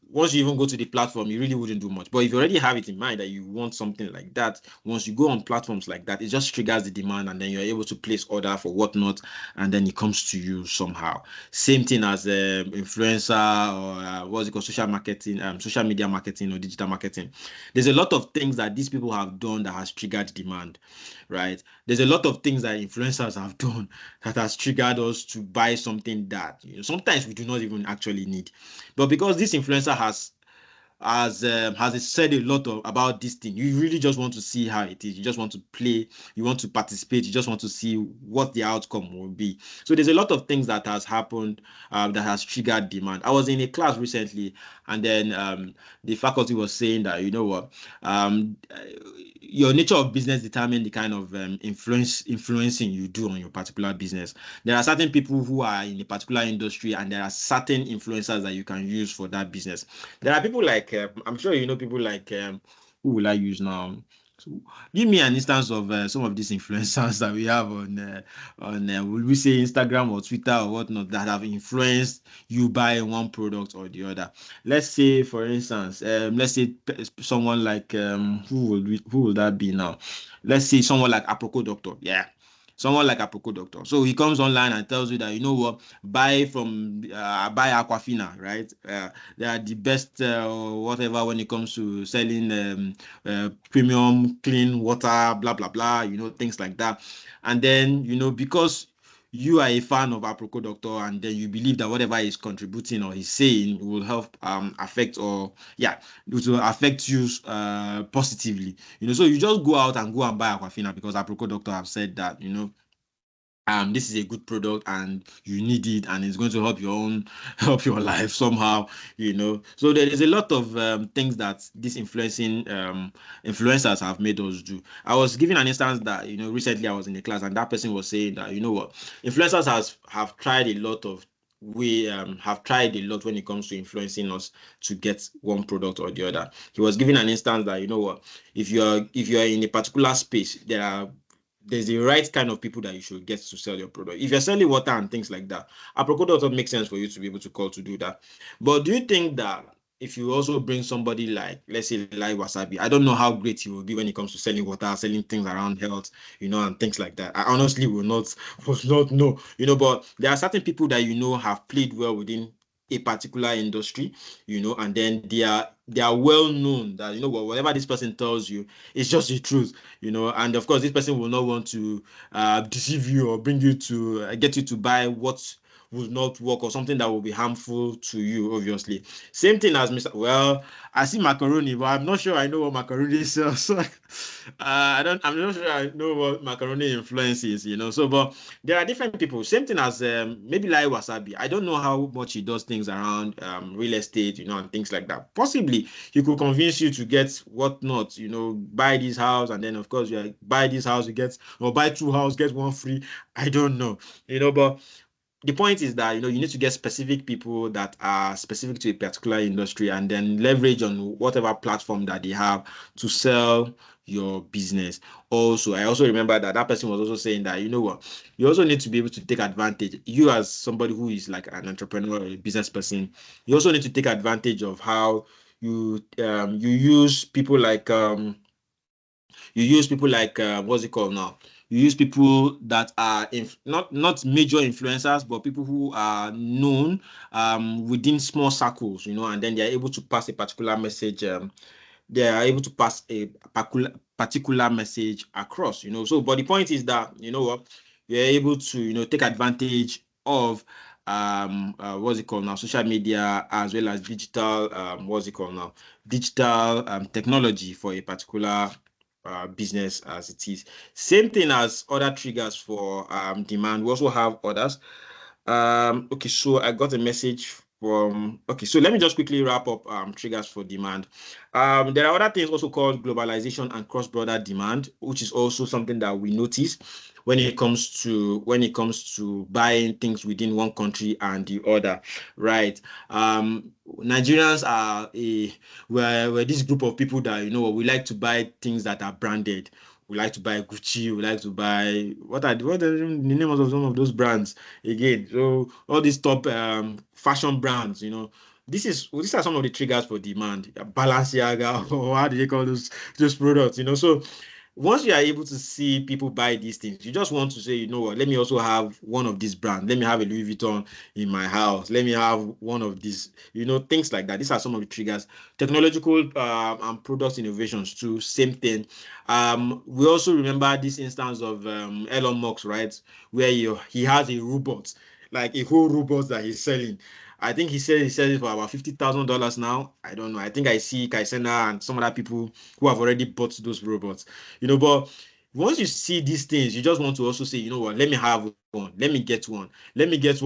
once you even go to the platform, you really wouldn't do much. But if you already have it in mind that you want something like that, once you go on platforms like that, it just triggers the demand and then you're able to place order for whatnot and then it comes to you somehow. Same thing as influencer or what's it called, social media marketing or digital marketing. There's a lot of things that these people have done that has triggered demand, right? There's a lot of things that influencers have done that has triggered us to buy something that sometimes we do not even actually need. But because this influencer has said a lot about this thing, you really just want to see how it is. You just want to play, you want to participate, you just want to see what the outcome will be. So there's a lot of things that has happened that has triggered demand. I was in a class recently and then the faculty was saying that your nature of business determine the kind of influencing you do on your particular business. There are certain people who are in a particular industry and there are certain influencers that you can use for that business. There are people like I'm sure people like who will I use now? So give me an instance of some of these influencers that we have on will we say Instagram or Twitter or whatnot that have influenced you buy one product or the other. Let's say, for instance, let's say someone like who will that be now? Let's say someone like Aproko Doctor. Yeah. Someone like Aproko Doctor. So he comes online and tells you that, buy Aquafina, right? They are the best whatever when it comes to selling premium clean water, blah blah blah, things like that. And then because you are a fan of Aproko Doctor and then you believe that whatever he's contributing or he's saying will help affect it will affect you positively. So you just go out and buy Aquafina because Aproko Doctor have said that this is a good product and you need it and it's going to help your life somehow. So there is a lot of things that these influencers have made us do. I was giving an instance that recently I was in a class and that person was saying that influencers have tried a lot of we have tried a lot when it comes to influencing us to get one product or the other. He was giving an instance that if you're in a particular space, there's the right kind of people that you should get to sell your product. If you're selling water and things like that, Aproko doesn't make sense for you to be able to call to do that. But do you think that if you also bring somebody like, let's say, like Wasabi, I don't know how great he will be when it comes to selling water, selling things around health, and things like that. I honestly will not know, but there are certain people that have played well within a particular industry, and then they are well known that whatever this person tells you, it's just the truth. And of course, this person will not want to deceive you or bring you to get you to buy what will not work or something that will be harmful to you, obviously. Same thing as Mr. Well, I see macaroni, but I'm not sure I know what macaroni sells. So, I'm not sure I know what macaroni influence is, So, but there are different people. Same thing as maybe like Wasabi. I don't know how much he does things around real estate, and things like that. Possibly he could convince you to get whatnot, buy this house, and then of course you buy this house, you get or buy two houses, get one free. I don't know, but the point is that you need to get specific people that are specific to a particular industry and then leverage on whatever platform that they have to sell your business. Also, I also remember that person was also saying that you also need to be able to take advantage. You as somebody who is like an entrepreneur or a business person, you also need to take advantage of how you use people like what's it called now? You use people that are not major influencers, but people who are known within small circles, and then they are able to pass a particular message. They are able to pass a particular message across, so but the point is that, what, you're able to, take advantage of what's it called now, social media, as well as digital, what's it called now, digital technology for a particular business as it is. Same thing as other triggers for demand. We also have others. Okay, so I got a message from, okay, so let me just quickly wrap up triggers for demand. There are other things also called globalization and cross-border demand, which is also something that we notice when it comes to buying things within one country and the other, right? Nigerians are we're this group of people that, we like to buy things that are branded. We like to buy Gucci. We like to buy what are the names of some of those brands again? So all these top fashion brands, these are some of the triggers for demand. Balenciaga, or how do they call those products? So once you are able to see people buy these things, you just want to say, you know what, let me also have one of these brands. Let me have a Louis Vuitton in my house. Let me have one of these, things like that. These are some of the triggers. Technological and product innovations too, same thing. We also remember this instance of Elon Musk, right? Where he has a robot, like a whole robot that he's selling. I think he said he sells it for about $50,000 now. I don't know. I think I see Kaisena and some other people who have already bought those robots. But once you see these things, you just want to also say, you know what, let me have one, let me get one,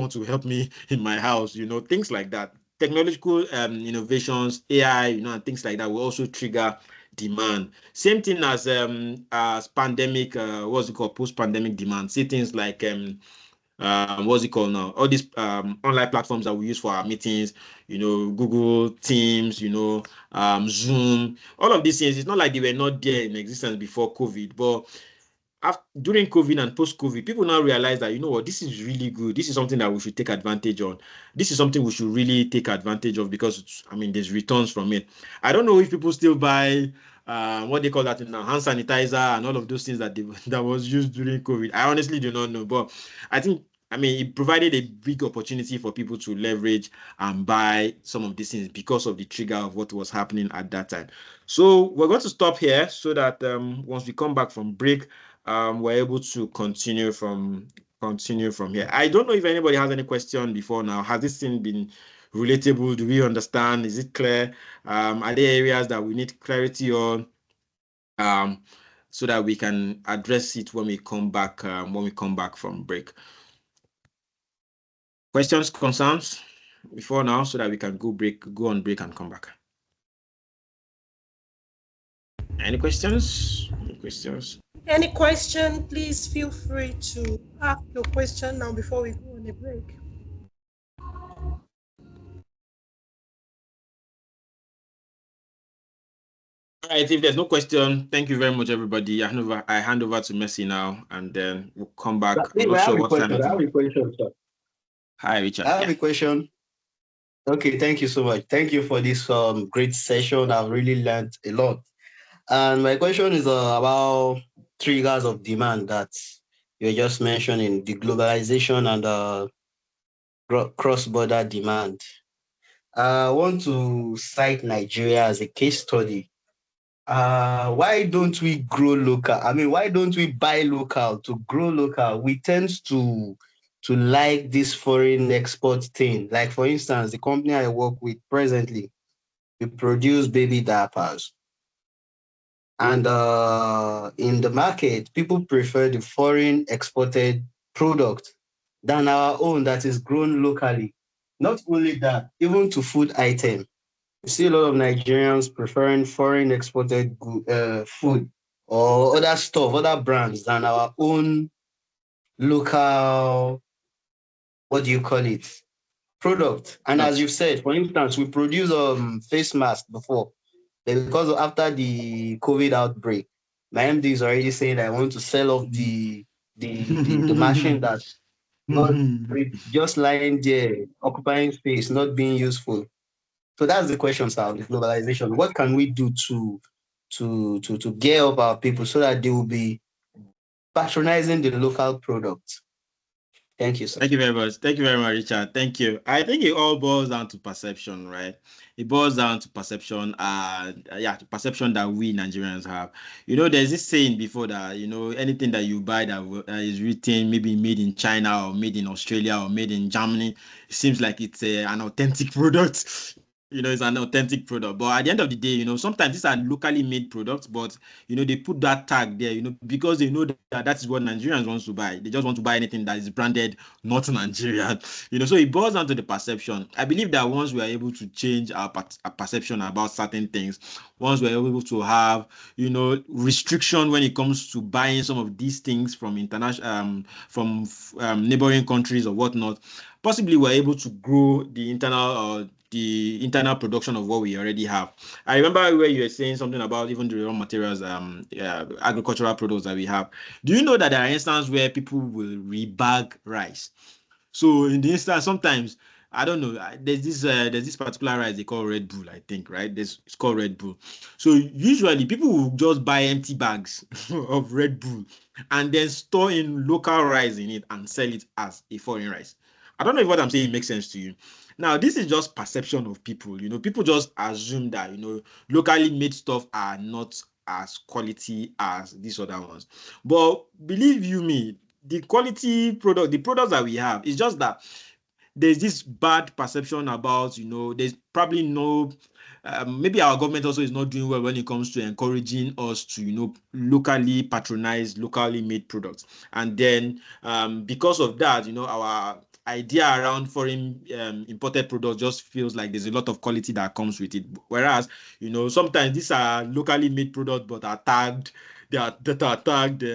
to help me in my house, things like that. Technological innovations, AI, and things like that will also trigger demand. Same thing as pandemic, what's it called, post-pandemic demand. See things like what's it called now? All these online platforms that we use for our meetings, Google Teams, Zoom, all of these things. It's not like they were not there in existence before COVID, but during COVID and post-COVID, people now realize that, what, this is really good. This is something that we should take advantage on. This is something we should really take advantage of because, there's returns from it. I don't know if people still buy what they call that now, hand sanitizer and all of those things that was used during COVID. I honestly do not know, but I think, it provided a big opportunity for people to leverage and buy some of these things because of the trigger of what was happening at that time. So we're going to stop here so that once we come back from break, we're able to continue from here. I don't know if anybody has any question before now. Has this thing been relatable? Do we understand? Is it clear? Are there areas that we need clarity on? So that we can address it when we come back from break. Questions, concerns before now, so that we can go on break and come back. Any questions? Any question, please feel free to ask your question now before we go on a break. All right, if there's no question, thank you very much, everybody. I hand over to Messi now, and then we'll come back. I'm not sure what time it is. I have a question, sir. Hi, Richard. I have a question. Okay, thank you so much. Thank you for this great session. I've really learned a lot. And my question is about triggers of demand that you just mentioning, the globalization and cross-border demand. I want to cite Nigeria as a case study. Why don't we grow local? Why don't we buy local to grow local? We tend to like this foreign export thing. Like, for instance, the company I work with presently, we produce baby diapers. And in the market, people prefer the foreign exported product than our own that is grown locally. Not only that, even to food item. You see a lot of Nigerians preferring foreign exported food or other stuff, other brands than our own local, what do you call it, product. And as you've said, for instance, we produce face masks before. Because after the COVID outbreak, my MD is already saying I want to sell off the machine that just lying there, occupying space, not being useful. So that's the question, sir, with globalization. What can we do to gear up our people so that they will be patronizing the local product? Thank you, sir. Thank you very much. Thank you very much, Richard. Thank you. I think it all boils down to perception, right? It boils down to perception, to perception that we Nigerians have. There's this saying before that, anything that you buy that is written, maybe made in China or made in Australia or made in Germany, it seems like it's an authentic product. It's an authentic product. But at the end of the day, sometimes these are locally made products, but they put that tag there, because they know that is what Nigerians want to buy. They just want to buy anything that is branded not Nigerian. So it boils down to the perception. I believe that once we are able to change our perception about certain things, once we're able to have, restriction when it comes to buying some of these things from international, from neighboring countries or whatnot, possibly we're able to grow the internal production of what we already have. I remember where you were saying something about even the raw materials, agricultural products that we have. Do you know that there are instances where people will rebag rice? So in the instance, sometimes I don't know. There's this particular rice they call Red Bull, I think, right? It's called Red Bull. So usually people will just buy empty bags of Red Bull and then store in local rice in it and sell it as a foreign rice. I don't know if what I'm saying makes sense to you. Now, this is just perception of people. People just assume that locally made stuff are not as quality as these other ones. But believe you me, the quality product, the products that we have, is just that there's this bad perception about, there's probably no, maybe our government also is not doing well when it comes to encouraging us to, locally patronize locally made products. And then because of that, our idea around foreign imported products just feels like there's a lot of quality that comes with it. Whereas, sometimes these are locally made products but are tagged, that are tagged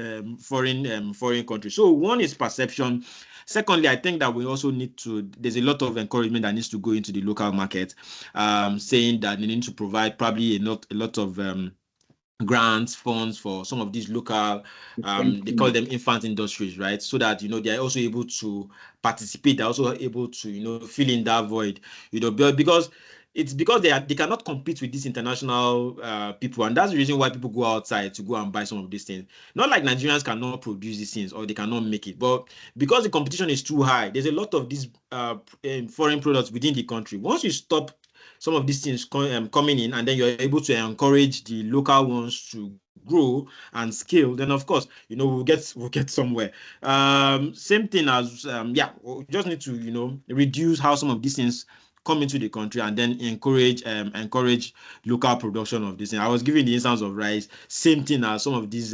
foreign countries. So one is perception. Secondly, I think that we also need to, there's a lot of encouragement that needs to go into the local market, saying that they need to provide probably a lot of grants, funds for some of these local, they call them infant industries, right? So that, they're also able to participate, they're also able to, fill in that void, because it's because they cannot compete with these international people. And that's the reason why people go outside to go and buy some of these things. Not like Nigerians cannot produce these things or they cannot make it, but because the competition is too high, there's a lot of these foreign products within the country. Once you stop some of these things coming in, and then you're able to encourage the local ones to grow and scale, then of course, we'll get somewhere. Same thing as we just need to reduce how some of these things come into the country and then encourage local production of this thing. I was giving the instance of rice. Same thing as some of these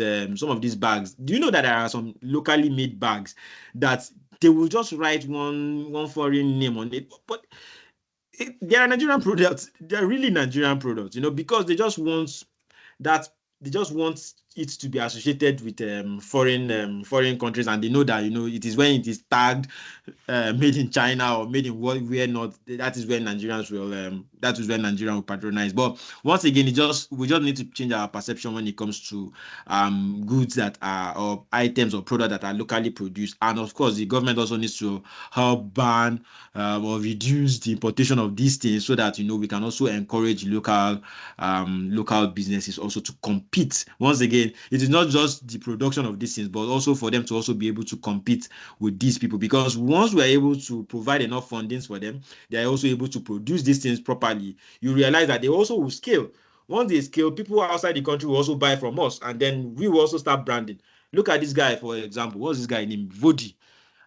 bags. Do you know that there are some locally made bags that they will just write one foreign name on it, but they are Nigerian products. They're really Nigerian products, because they just want that. They just want it to be associated with foreign countries, and they know that it is when it is tagged made in China or made in where not. That is where Nigerians will patronize. But once again, we just need to change our perception when it comes to goods that are, or items or products that are locally produced. And of course, the government also needs to help ban or reduce the importation of these things, so that we can also encourage local businesses also to compete. Once again, it is not just the production of these things, but also for them to also be able to compete with these people, because once we are able to provide enough fundings for them, they are also able to produce these things properly. You realize that they also will scale. Once they scale, people outside the country will also buy from us, and then we will also start branding. Look at this guy, for example. What's this guy named? Vodi.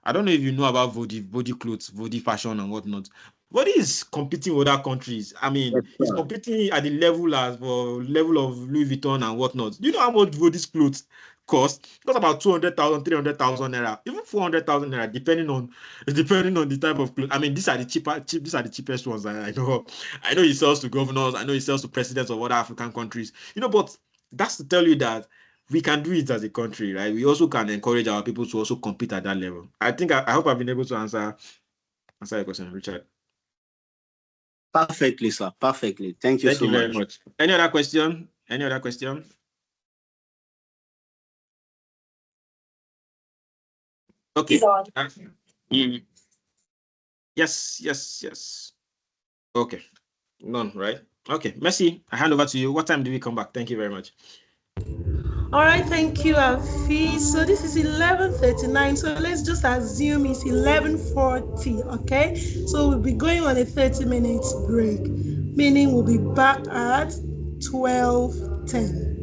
I don't know if you know about Vodi clothes, Vodi fashion and whatnot. Vodi is competing with other countries. I mean, he's competing at the level of Louis Vuitton and whatnot. Do you know how much Vodi's clothes cost? It costs about 200,000, 300,000 naira, even 400,000 naira, depending on the type of clothes. I mean, these are the cheapest ones I know of. I know he sells to governors. I know he sells to presidents of other African countries. But that's to tell you that we can do it as a country, right? We also can encourage our people to also compete at that level. I hope I've been able to answer your question, Richard. Perfectly, sir. Perfectly. Thank you Thank so you very much. much. Any other question? Okay. Yes. Okay. None, right? Okay. Messi, I hand over to you. What time do we come back? Thank you very much. All right, thank you, Afi. So this is 11:39. So let's just assume it's 11:40. Okay. So we'll be going on a 30 minute break, meaning we'll be back at 12:10.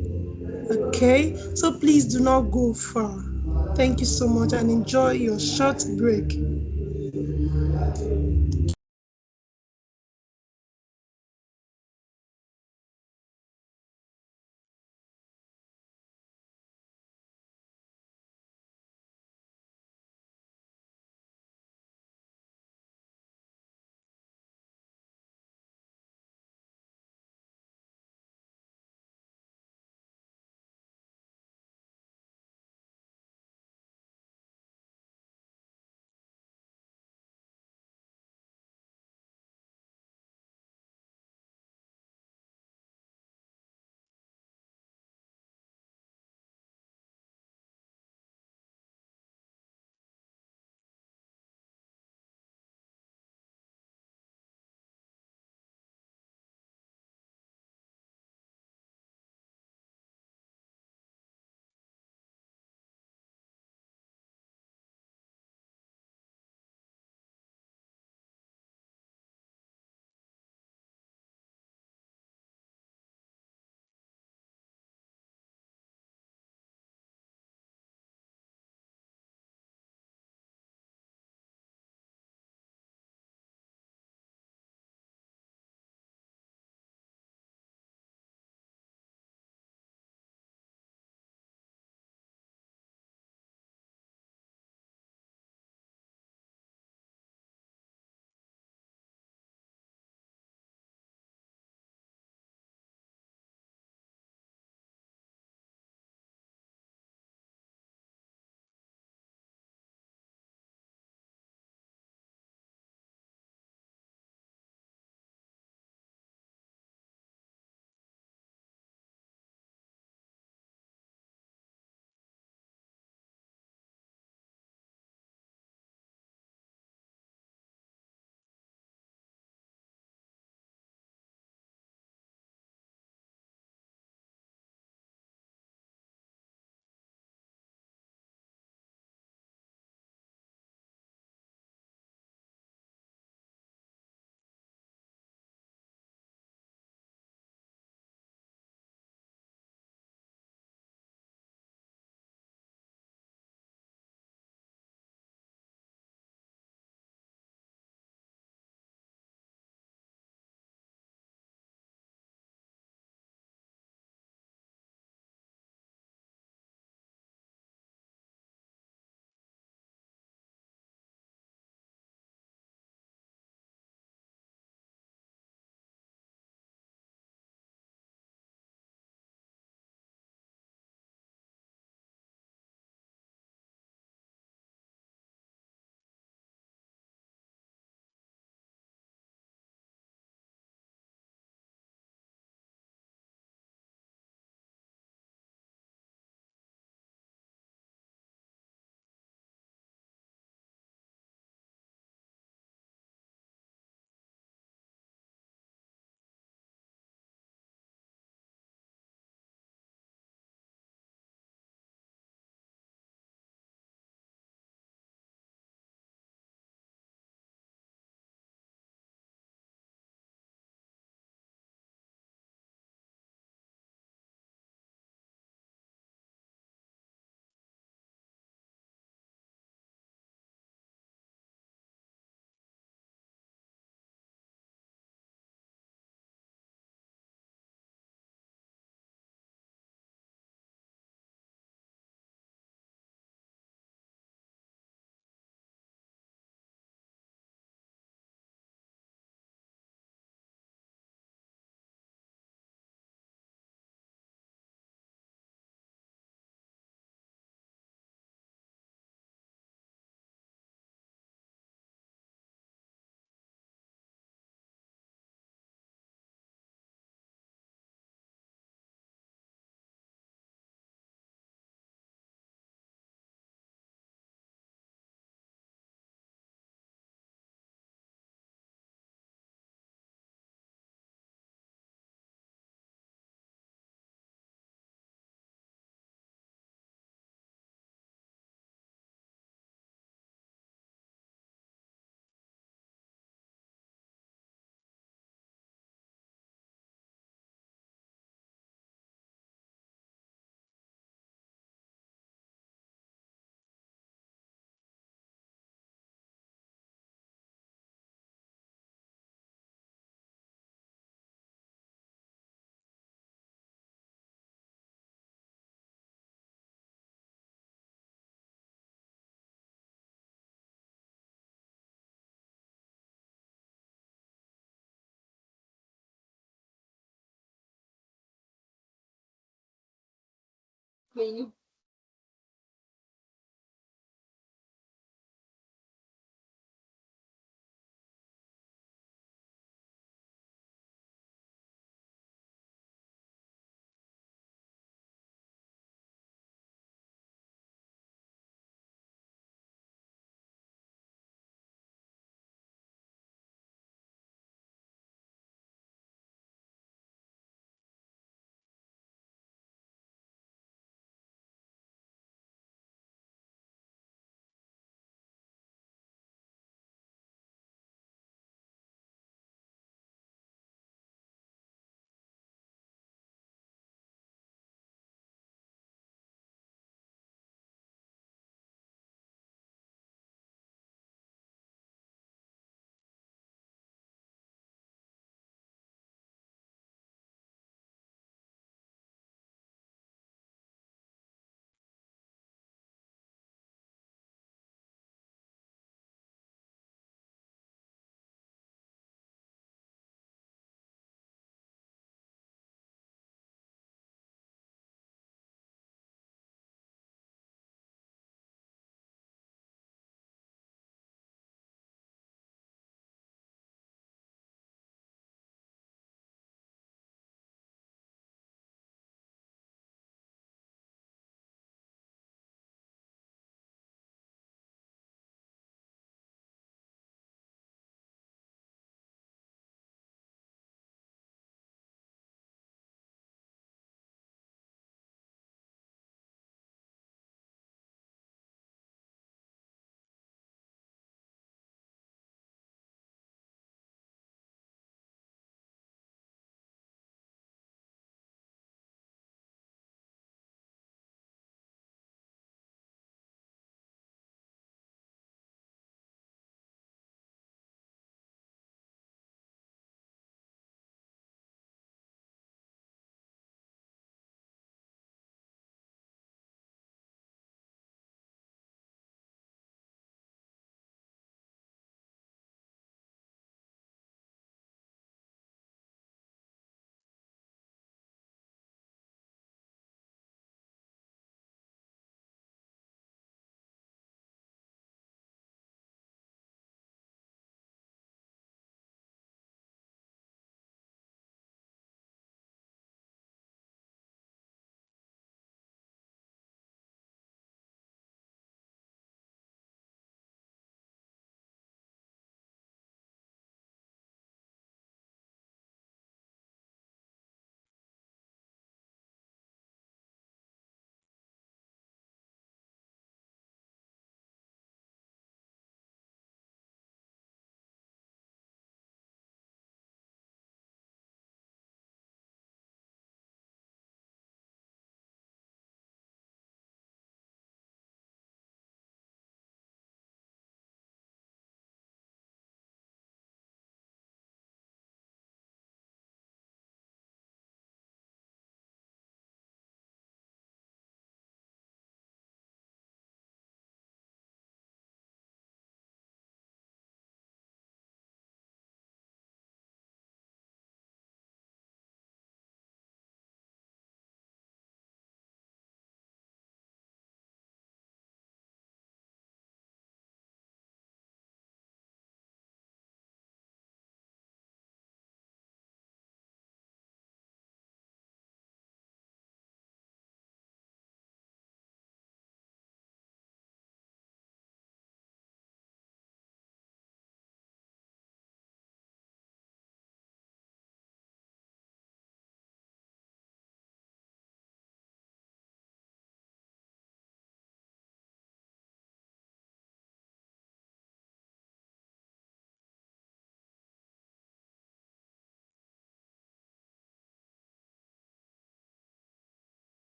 Okay. So please do not go far. Thank you so much and enjoy your short break.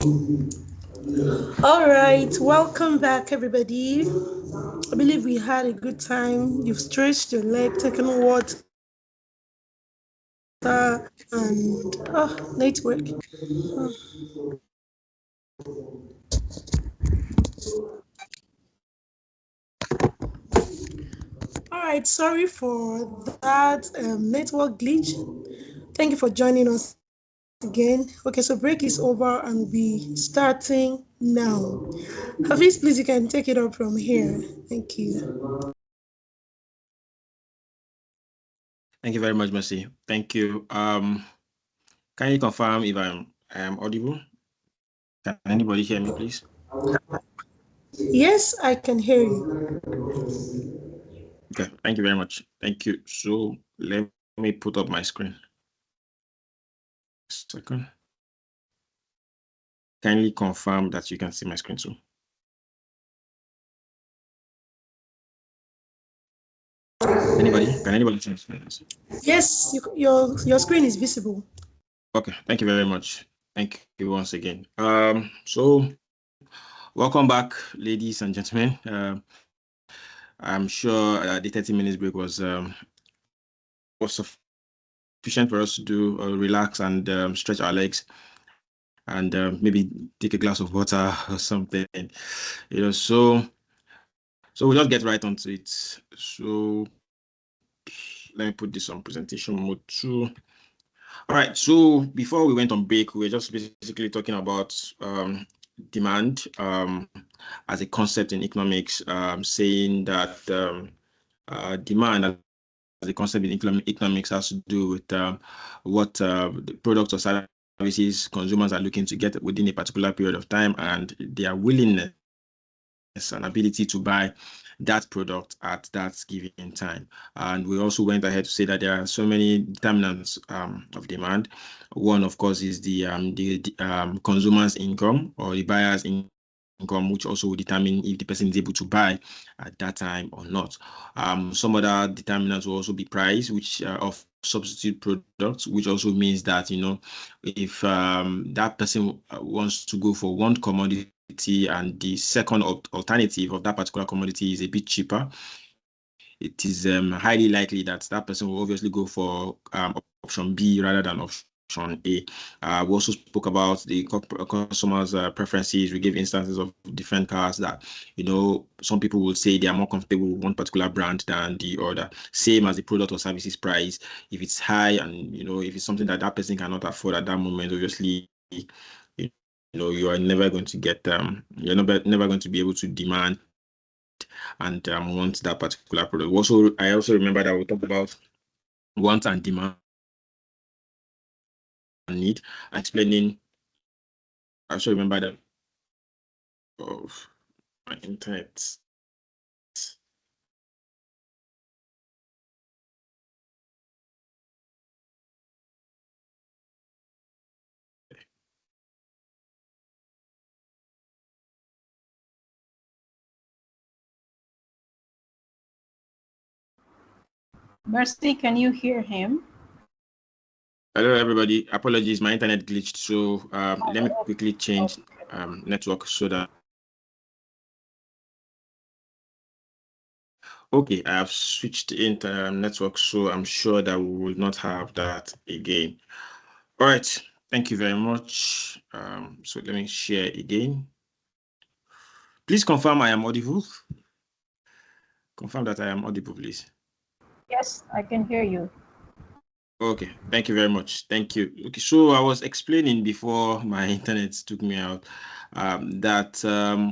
All right, welcome back, everybody. I believe we had a good time. You've stretched your leg, taken water, and network. All right, sorry for that network glitch. Thank you for joining us again. Okay, so break is over and we starting now. Hafiz, please, you can take it up from here. Thank you. Thank you very much, Mercy. Thank you. Can you confirm if I am audible? Can anybody hear me, please? Yes, I can hear you. Okay, thank you very much. Thank you. So let me put up my screen. Second. Kindly confirm that you can see my screen too. Anybody? Can anybody see my screen? Yes, your screen is visible. Okay, thank you very much. Thank you once again. So welcome back, ladies and gentlemen. I'm sure the 30 minutes break was sufficient for us to do relax and stretch our legs and maybe take a glass of water or something. So we'll just get right onto it. So let me put this on presentation mode too. All right, so before we went on break, we were just basically talking about demand as a concept in economics, saying that demand as a concept in economics has to do with what the products or services consumers are looking to get within a particular period of time and their willingness and ability to buy that product at that given time. And we also went ahead to say that there are so many determinants of demand. One, of course, is the consumer's income or the buyer's income, which also will determine if the person is able to buy at that time or not. Some other determinants will also be price, which of substitute products, which also means that, if that person wants to go for one commodity and the second alternative of that particular commodity is a bit cheaper, it is highly likely that that person will obviously go for option B rather than option A. We also spoke about the customers' preferences. We gave instances of different cars that, some people will say they are more comfortable with one particular brand than the other. Same as the product or services price. If it's high and, if it's something that that person cannot afford at that moment, obviously, you are never going to get, you're never going to be able to demand and want that particular product. I also remember that we talked about want and demand and need, explaining. I also remember that of my internet. Mercy, can you hear him? Hello, everybody. Apologies, my internet glitched. So let me quickly change network so that. Okay, I have switched into network, so I'm sure that we will not have that again. All right, thank you very much. So let me share again. Please confirm I am audible. Confirm that I am audible, please. Yes, I can hear you. Okay, thank you very much. Thank you. Okay, so I was explaining before my internet took me out that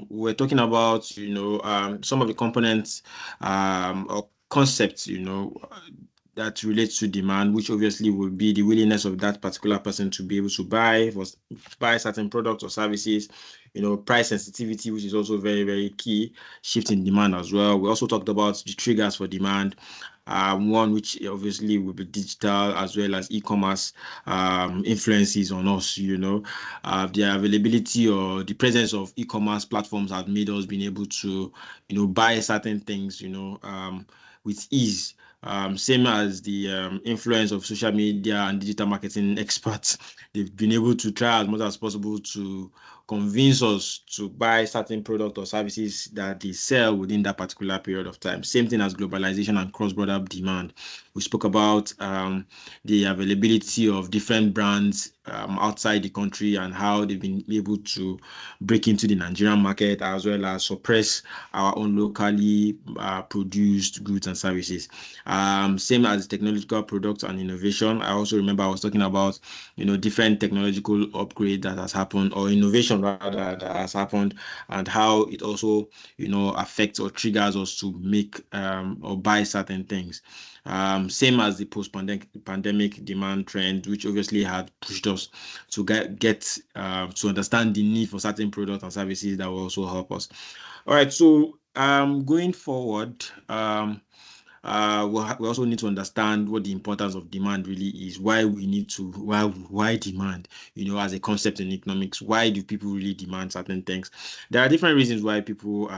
we're talking about, some of the components or concepts, that relates to demand, which obviously will be the willingness of that particular person to be able to buy certain products or services, price sensitivity, which is also very, very key, shift in demand as well. We also talked about the triggers for demand. One which obviously will be digital as well as e-commerce influences on us, the availability or the presence of e-commerce platforms have made us being able to, buy certain things, with ease. Same as the influence of social media and digital marketing experts, they've been able to try as much as possible to convince us to buy certain product or services that they sell within that particular period of time. Same thing as globalization and cross-border demand. We spoke about the availability of different brands outside the country and how they've been able to break into the Nigerian market, as well as suppress our own locally produced goods and services. Same as technological products and innovation. I also remember I was talking about, different technological upgrade that has happened, or innovation rather, that has happened, and how it also, affects or triggers us to make or buy certain things. Same as the post-pandemic demand trend, which obviously had pushed us to get to understand the need for certain products and services that will also help us. All right, so going forward, we also need to understand what the importance of demand really is. Why we need to why demand? As a concept in economics, why do people really demand certain things? There are different reasons why people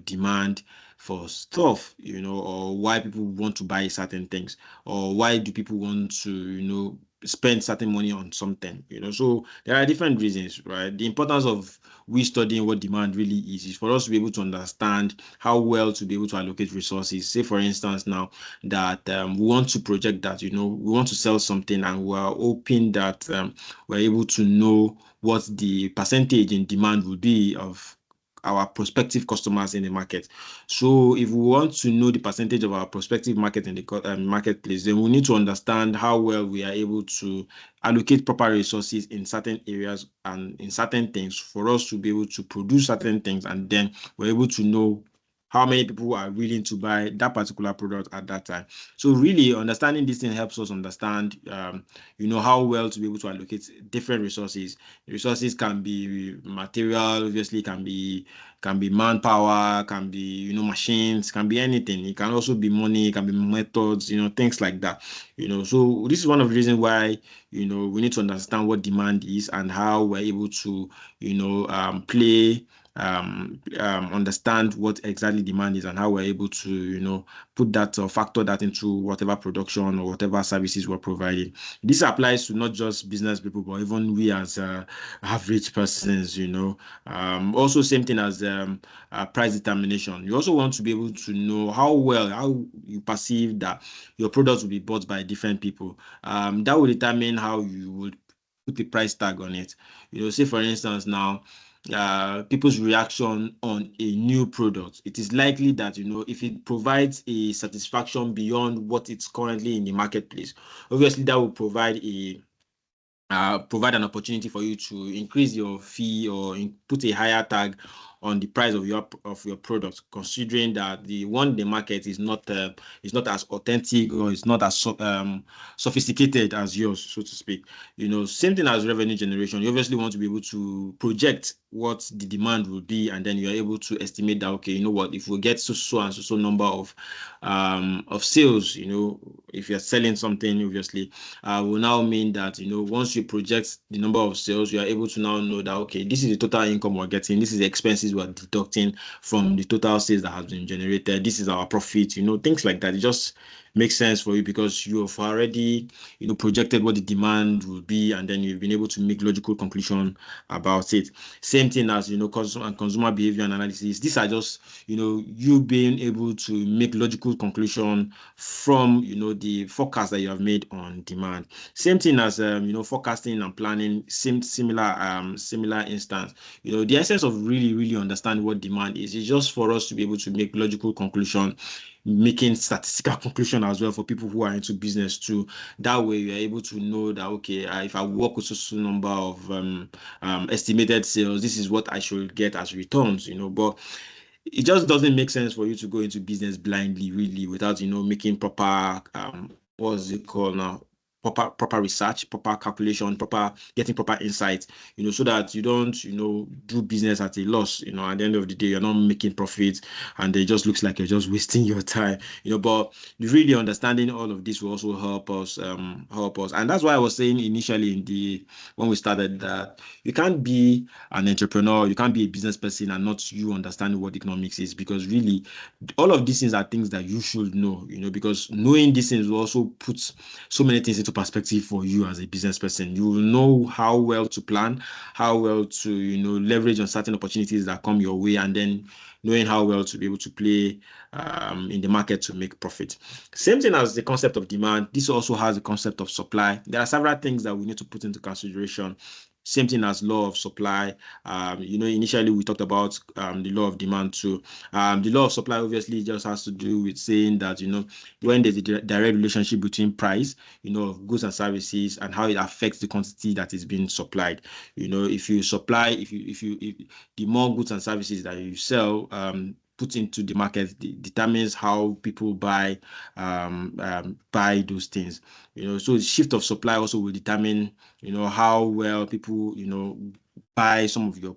demand for stuff, or why people want to buy certain things, or why do people want to spend certain money on something. So there are different reasons, right? The importance of we studying what demand really is for us to be able to understand how well to be able to allocate resources. Say, for instance, now that we want to project that, we want to sell something, and we're hoping that we're able to know what the percentage in demand will be of our prospective customers in the market. So if we want to know the percentage of our prospective market in the marketplace, then we need to understand how well we are able to allocate proper resources in certain areas and in certain things for us to be able to produce certain things, and then we're able to know how many people are willing to buy that particular product at that time. So really understanding this thing helps us understand, how well to be able to allocate different resources. Resources can be material, obviously, can be manpower, can be, machines, can be anything. It can also be money, it can be methods, things like that. So this is one of the reasons why, we need to understand what demand is and how we're able to, understand what exactly demand is and how we're able to, put that or factor that into whatever production or whatever services we're providing. This applies to not just business people, but even we as average persons, Also, same thing as price determination. You also want to be able to know how you perceive that your products will be bought by different people. That will determine how you would put a price tag on it. Say, for instance, now, people's reaction on a new product, it is likely that if it provides a satisfaction beyond what it's currently in the marketplace, obviously that will provide an opportunity for you to increase your fee or put a higher tag on the price of your product, considering that the one in the market is not as authentic or it's not as sophisticated as yours, so to speak. Same thing as revenue generation. You obviously want to be able to project what the demand will be, and then you are able to estimate that, okay, if we get so and so number of sales, if you're selling something, obviously, will now mean that once you project the number of sales, you are able to now know that, okay, this is the total income we're getting, this is the expenses we're deducting from the total sales that has been generated, this is our profit, things like that. It just makes sense for you because you have already projected what the demand will be, and then you've been able to make logical conclusion about it. Same thing as consumer behavior analysis. These are just you being able to make logical conclusion from the forecast that you have made on demand. Same thing as forecasting and planning. Similar instance. The essence of really understanding what demand is just for us to be able to make logical conclusion, making statistical conclusion as well for people who are into business too. That way you're able to know that, okay, if I work with a number of estimated sales, this is what I should get as returns, but it just doesn't make sense for you to go into business blindly, really, without making proper what's it called now, proper research, proper calculation, getting proper insights, so that you don't do business at a loss. At the end of the day, you're not making profits, and it just looks like you're just wasting your time. But really understanding all of this will also help us. And that's why I was saying initially when we started that you can't be an entrepreneur, you can't be a business person and not you understanding what economics is, because really all of these things are things that you should know, because knowing these things will also put so many things into into perspective for you as a business person. You will know how well to plan, how well to, leverage on certain opportunities that come your way, and then knowing how well to be able to play in the market to make profit. Same thing as the concept of demand. This also has the concept of supply. There are several things that we need to put into consideration. Same thing as law of supply. Initially we talked about the law of demand too. The law of supply obviously just has to do with saying that, when there's a direct relationship between price, of goods and services, and how it affects the quantity that is being supplied. If you supply, if the more goods and services that you sell, put into the market, determines how people buy those things. So the shift of supply also will determine, how well people, buy some of your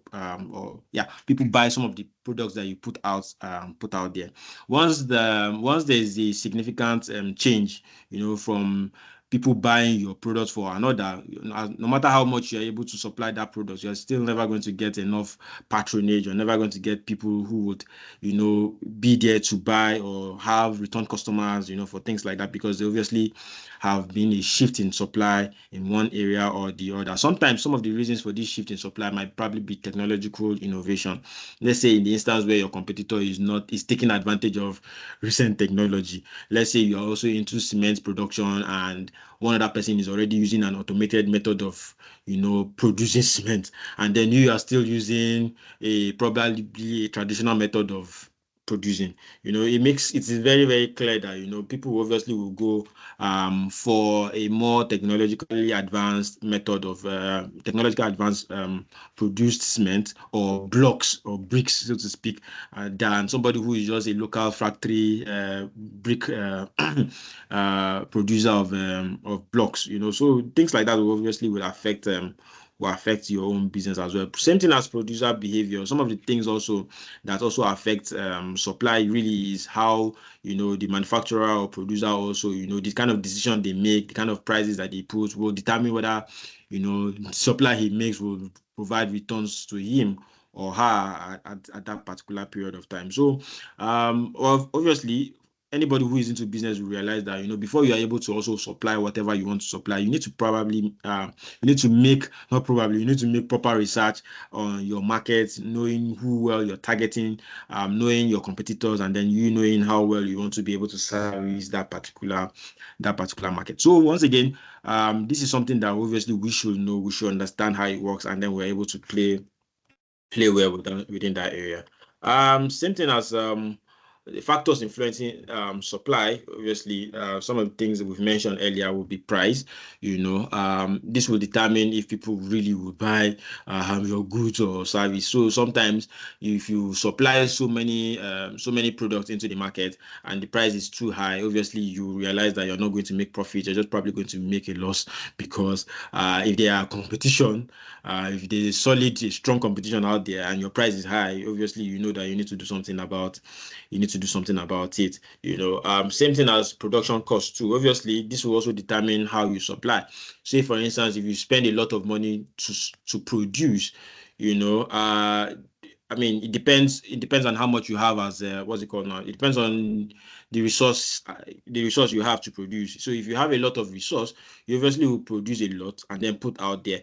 people buy some of the products that you put out there. Once there's a significant change, from people buying your product for another, no matter how much you're able to supply that product, you're still never going to get enough patronage. You're never going to get people who would, be there to buy or have return customers, for things like that, because they obviously have been a shift in supply in one area or the other. Sometimes some of the reasons for this shift in supply might probably be technological innovation. Let's say in the instance where your competitor is taking advantage of recent technology. Let's say you're also into cement production and one other person is already using an automated method of, producing cement, and then you are still using probably a traditional method of producing. It is very, very clear that, people obviously will go for a more technologically advanced method of produced cement or blocks or bricks, so to speak, than somebody who is just a local factory brick producer of blocks. So things like that will affect your own business as well. Same thing as producer behavior. Some of the things also that also affect supply really is how, the manufacturer or producer also, the kind of decision they make, the kind of prices that they put will determine whether, the supply he makes will provide returns to him or her at that particular period of time. So obviously, anybody who is into business will realize that, before you are able to also supply whatever you want to supply, you need to make proper research on your market, knowing who well you're targeting, knowing your competitors, and then knowing how well you want to be able to service that particular market. So once again, this is something that obviously we should know, we should understand how it works, and then we're able to play well within that area. Same thing as the factors influencing supply. Obviously, some of the things that we've mentioned earlier will be price. This will determine if people really will buy your goods or service. So sometimes if you supply so many products into the market and the price is too high, obviously you realize that you're not going to make profit. You're just probably going to make a loss, because if there are competition, if there's a strong competition out there and your price is high, obviously you know that you need to do something about it. Same thing as production costs too. Obviously, this will also determine how you supply. Say for instance, if you spend a lot of money to produce, it depends on how much you have as what's it called now. It depends on the resource you have to produce. So if you have a lot of resource, you obviously will produce a lot and then put out there.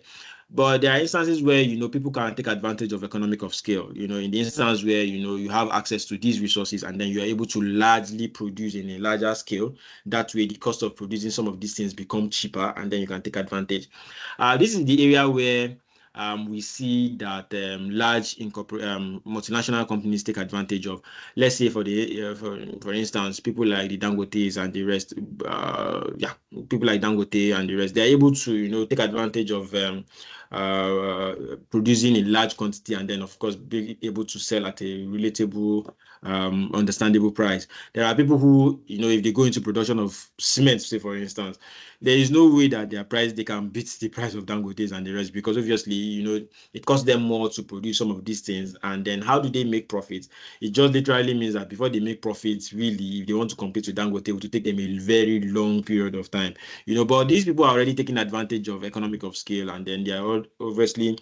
But there are instances where, people can take advantage of economic of scale, in the instance where, you have access to these resources and then you're able to largely produce in a larger scale. That way, the cost of producing some of these things become cheaper and then you can take advantage. This is the area where we see that large multinational companies take advantage of. Let's say for instance, people like the Dangotes and the rest, people like Dangote and the rest, they're able to take advantage of producing in large quantity and then of course be able to sell at a relatable, understandable price. There are people who, if they go into production of cement, say for instance, there is no way that they can beat the price of Dangotes and the rest, because obviously, it costs them more to produce some of these things. And then how do they make profits? It just literally means that before they make profits, really, if they want to compete with Dangote, it will take them a very long period of time. But these people are already taking advantage of economic of scale, and then they are obviously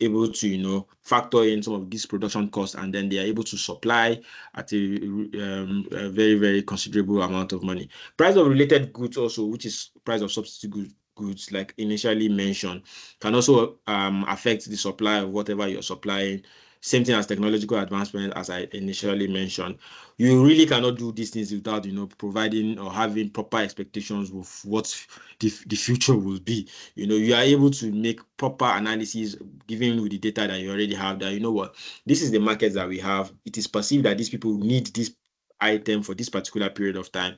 able to, factor in some of these production costs, and then they are able to supply at a very, very considerable amount of money. Price of related goods also, which is price of substitute goods, like initially mentioned, can also affect the supply of whatever you're supplying. Same thing as technological advancement, as I initially mentioned. You really cannot do these things without, providing or having proper expectations of what the future will be. You are able to make proper analysis given with the data that you already have, that what, this is the market that we have. It is perceived that these people need this item for this particular period of time.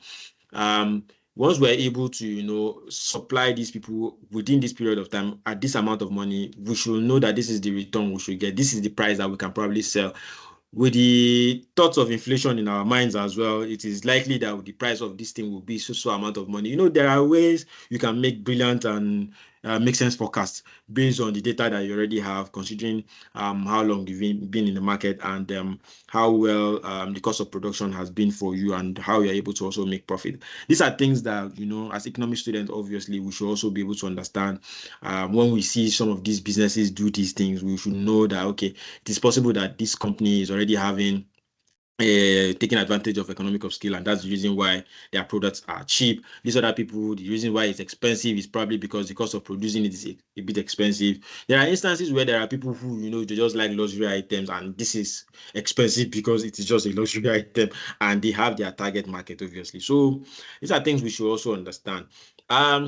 Once we're able to, supply these people within this period of time at this amount of money, we should know that this is the return we should get. This is the price that we can probably sell. With the thoughts of inflation in our minds as well, it is likely that the price of this thing will be so amount of money. There are ways you can make brilliant and make sense forecasts based on the data that you already have, considering how long you've been in the market, and how well the cost of production has been for you, and how you're able to also make profit. These are things that, as economic students, obviously, we should also be able to understand. When we see some of these businesses do these things, we should know that, okay, it is possible that this company is already having taking advantage of economic of scale, and that's the reason why their products are cheap. These other people, the reason why it's expensive is probably because the cost of producing it is a bit expensive. There are instances where there are people who, they just like luxury items, and this is expensive because it is just a luxury item, and they have their target market, obviously. So these are things we should also understand.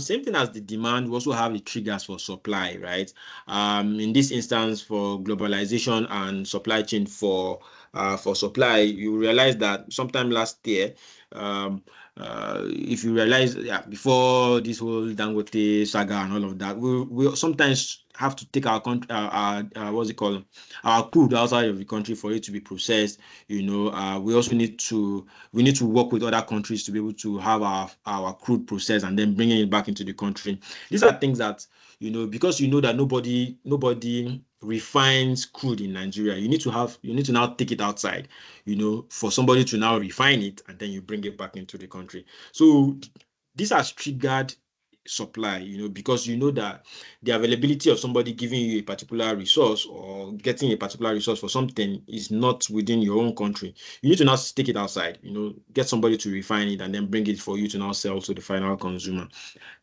Same thing as the demand, we also have the triggers for supply, right? In this instance, for globalization and supply chain for supply, you realize that sometime last year, if you realize, before this whole Dangote saga and all of that, we sometimes have to take our country, what's it called, our crude outside of the country for it to be processed. We also need to work with other countries to be able to have our crude processed and then bringing it back into the country. These are things that, because that nobody refines crude in Nigeria, you need to now take it outside, for somebody to now refine it, and then you bring it back into the country. So this has triggered supply, because that the availability of somebody giving you a particular resource or getting a particular resource for something is not within your own country. You need to now take it outside, get somebody to refine it and then bring it for you to now sell to the final consumer.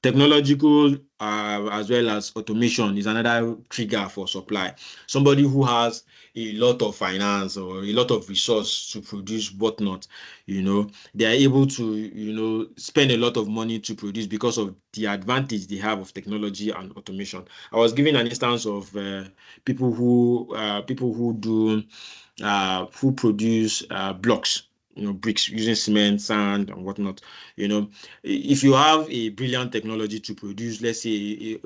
Technological as well as automation is another trigger for supply. Somebody who has a lot of finance or a lot of resource to produce whatnot, they are able to, spend a lot of money to produce because of the advantage they have of technology and automation. I was giving an instance of people who produce blocks, bricks using cement, sand, and whatnot. If you have a brilliant technology to produce, let's say,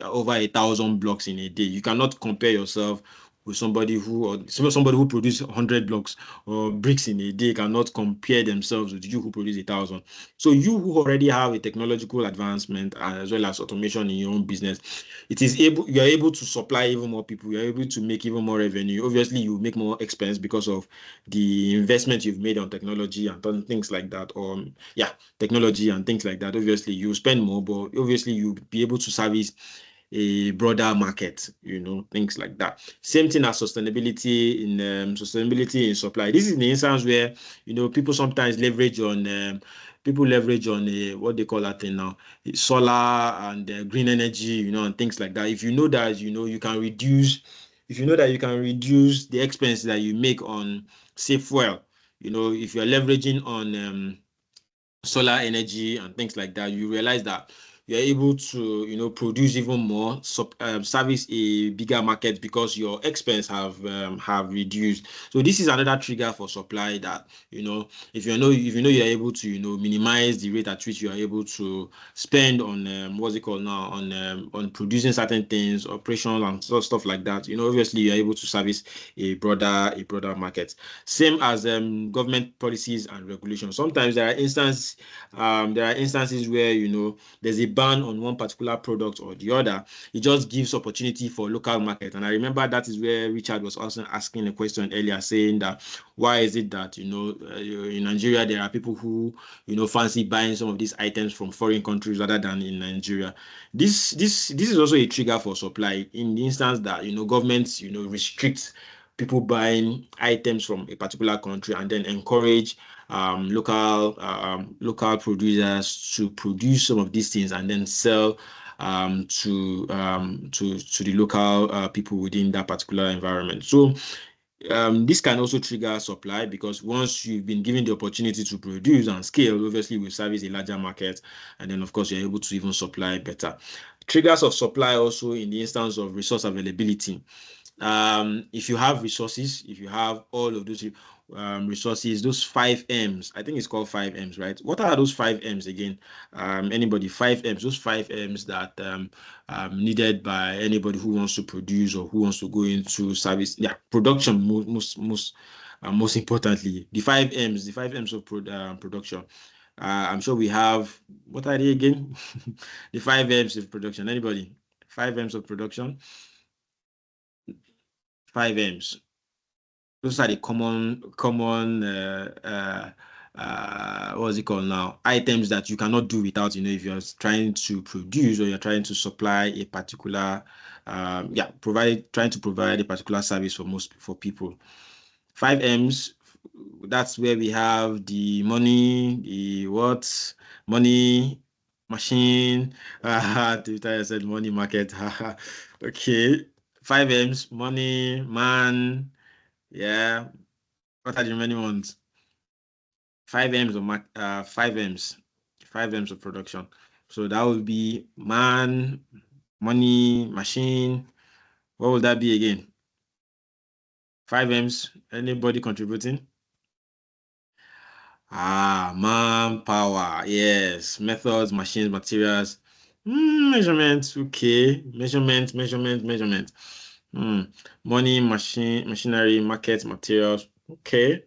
over 1,000 blocks in a day, you cannot compare yourself with somebody who produces 100 blocks or bricks in a day. Cannot compare themselves with you who produce 1,000. So you who already have a technological advancement as well as automation in your own business, you are able to supply even more people. You are able to make even more revenue. Obviously, you make more expense because of the investment you've made on technology and things like that. Technology and things like that. Obviously, you spend more, but obviously you'll be able to service a broader market, things like that. Same thing as sustainability in supply. This is the instance where people sometimes leverage on what they call that thing now, solar and green energy, and things like that. If you know that you can reduce the expense that you make on, say, fuel, if you're leveraging on solar energy and things like that, you realize that you're able to produce even more, service a bigger market because your expense have reduced. So this is another trigger for supply, that if you know you're able to minimize the rate at which you are able to spend on what's it called now, on producing certain things, operational and stuff like that. Obviously you're able to service a broader market. Same as government policies and regulations. Sometimes there are instances where there's a ban on one particular product or the other. It just gives opportunity for local market. And I remember that is where Richard was also asking a question earlier, saying that why is it that, in Nigeria, there are people who, fancy buying some of these items from foreign countries rather than in Nigeria. This is also a trigger for supply in the instance that, governments, restrict people buying items from a particular country and then encourage local producers to produce some of these things and then sell to the local people within that particular environment. So this can also trigger supply, because once you've been given the opportunity to produce and scale, obviously we service a larger market, and then of course you're able to even supply better. Triggers of supply also in the instance of resource availability. If you have resources, if you have all of those resources, those 5 M's, I think it's called 5 M's, right? What are those 5 M's again? Anybody? 5 M's, those 5 M's that needed by anybody who wants to produce or who wants to go into service. Yeah, production, most importantly. The 5 M's of production. I'm sure we have, what are they again? The 5 M's of production. Anybody? 5 M's of production. 5 M's. Those are the common what's it called now? Items that you cannot do without, if you're trying to produce or you're trying to supply a particular trying to provide a particular service for people. 5 M's, that's where we have the money, the what? Money, machine. Twitter said money market. Okay. 5 M's, money, man. Yeah. What are the remaining ones? 5 M's of 5 M's. 5 M's of production. So that would be man, money, machine. What would that be again? 5 M's. Anybody contributing? Manpower. Yes. Methods, machines, materials. Measurements. Okay. Measurement. Money, machinery, market, materials. Okay.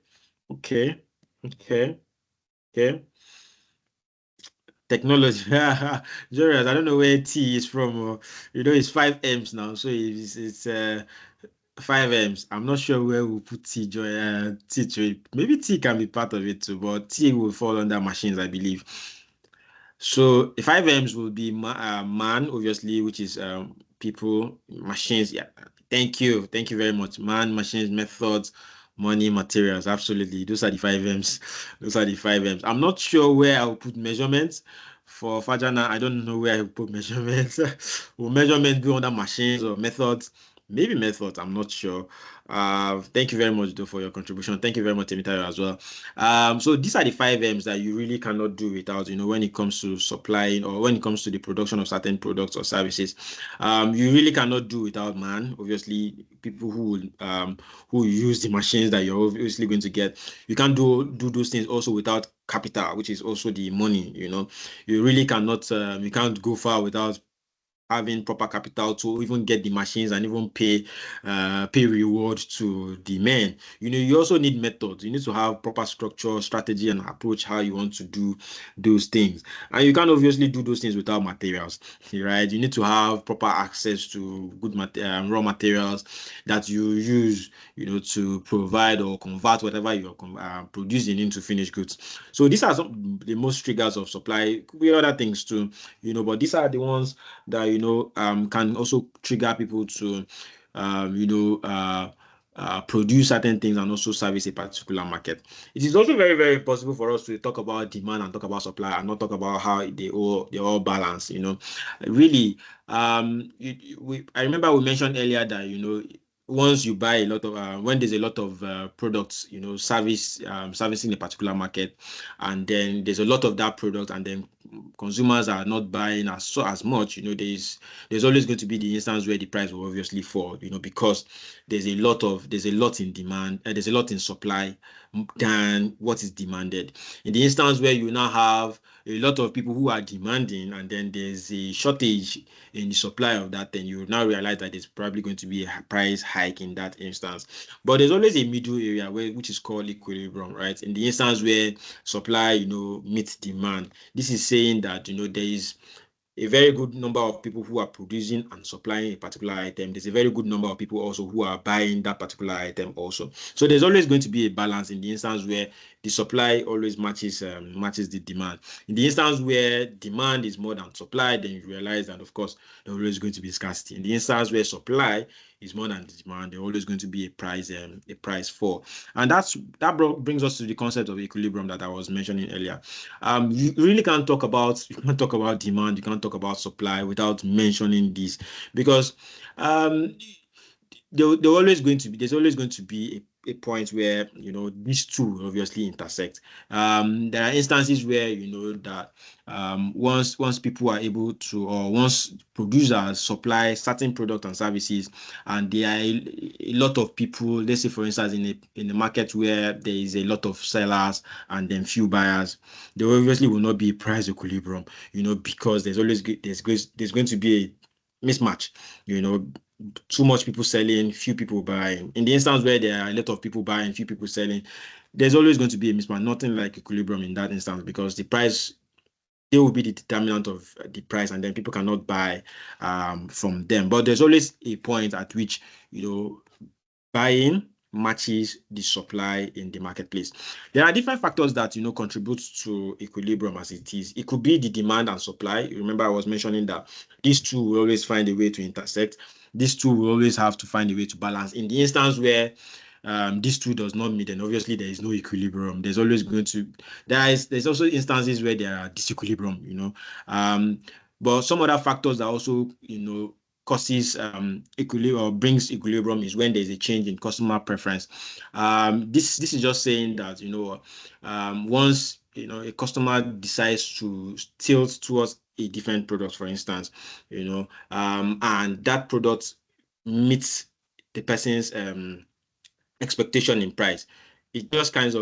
Technology. Jonas, I don't know where T is from. It's 5 M's now, so it's 5 M's. I'm not sure where we'll put T to it. Maybe T can be part of it too, but T will fall under machines, I believe. So the 5 M's will be man, obviously, which is people, machines. Yeah, thank you very much. Man, machines, methods, money, materials. Absolutely, those are the 5 M's. I'm not sure where I'll put measurements. For Fajana, I don't know where I will put measurements. Will measurements be under machines or methods? Maybe methods, I'm not sure. Thank you very much, though, for your contribution. Thank you very much, Temitayo, as well. So these are the 5 M's that you really cannot do without, when it comes to supplying or when it comes to the production of certain products or services. You really cannot do without man. Obviously, people who use the machines that you're obviously going to get. You can't do those things also without capital, which is also the money. You really cannot. You can't go far without having proper capital to even get the machines and even pay reward to the men. You also need methods. You need to have proper structure, strategy, and approach how you want to do those things. And you can't obviously do those things without materials, right? You need to have proper access to good raw materials that you use, to provide or convert whatever you're producing into finished goods. So these are the most triggers of supply. Could be other things too, but these are the ones that can also trigger people to produce certain things and also service a particular market. It is also very, very possible for us to talk about demand and talk about supply and not talk about how they all balance. Really, I remember we mentioned earlier that once you buy a lot of when there's a lot of products, servicing a particular market, and then there's a lot of that product, and then consumers are not buying as much, there's always going to be the instance where the price will obviously fall, because there's a lot in demand, there's a lot in supply than what is demanded. In the instance where you now have a lot of people who are demanding, and then there's a shortage in the supply of that, then you now realize that there's probably going to be a price hike in that instance. But there's always a middle area which is called equilibrium, right? In the instance where supply, meets demand, this is saying that there is a very good number of people who are producing and supplying a particular item. There's a very good number of people also who are buying that particular item also. So there's always going to be a balance in the instance where the supply always matches the demand. In the instance where demand is more than supply, then you realize that, of course, there's always going to be scarcity. In the instance where supply is more than the demand, there's always going to be a price fall. And that brings us to the concept of equilibrium that I was mentioning earlier. You really can't talk about demand, you can't talk about supply without mentioning this, because there's always going to be a point where these two obviously intersect. There are instances where that once people are able to, or once producers supply certain products and services, and there are a lot of people, let's say for instance in a market where there is a lot of sellers and then few buyers, there obviously will not be a price equilibrium, because there's going to be a mismatch, too much people selling, few people buying. In the instance where there are a lot of people buying, few people selling, there's always going to be a mismatch. Nothing like equilibrium in that instance, because the price, they will be the determinant of the price, and then people cannot buy from them. But there's always a point at which buying matches the supply in the marketplace. There are different factors that contribute to equilibrium as it is. It could be the demand and supply. You remember I was mentioning that these two will always find a way to intersect. These two will always have to find a way to balance. In the instance where these two does not meet, then obviously there is no equilibrium. There's always going to there's also instances where there are disequilibrium, but some other factors that also causes equilibrium or brings equilibrium is when there's a change in customer preference. This is just saying that once a customer decides to tilt towards a different product, for instance, and that product meets the person's expectation in price, it just kind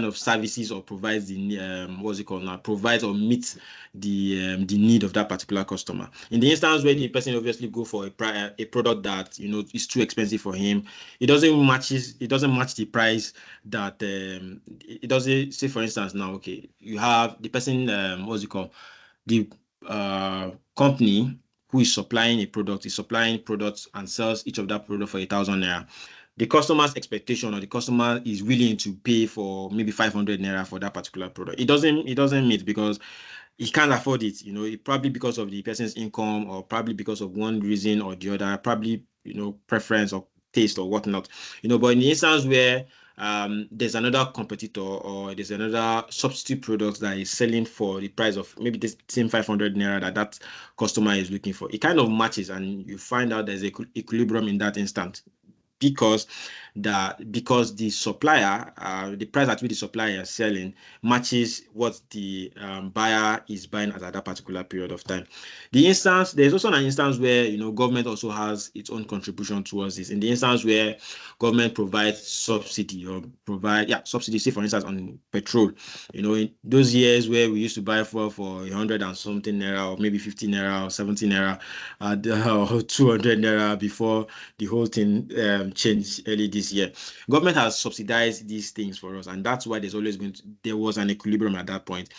of services or provides the what's it called now, provides or meets the need of that particular customer. In the instance where the person obviously go for a product that is too expensive for him, it doesn't match the price that it doesn't. Say for instance now, okay, you have the person, what's it called, the company who is supplying products and sells each of that product for 1,000 naira. The customer's expectation, or the customer is willing to pay for maybe 500 naira for that particular product. It doesn't meet, because he can't afford it. Probably because of the person's income, or probably because of one reason or the other, probably preference or taste or whatnot. But in the instance where there's another competitor, or there's another substitute product that is selling for the price of maybe the same 500 naira that customer is looking for, it kind of matches, and you find out there's equilibrium in that instant, because the supplier, the price at which the supplier is selling matches what the buyer is buying at that particular period of time. There's also an instance where government also has its own contribution towards this. In the instance where government provides subsidy, say for instance on petrol, in those years where we used to buy fuel for 100 and something naira, or maybe 50 naira or 70 naira, or 200 naira before the whole thing changed early this year. Government has subsidized these things for us, and that's why there was an equilibrium at that point.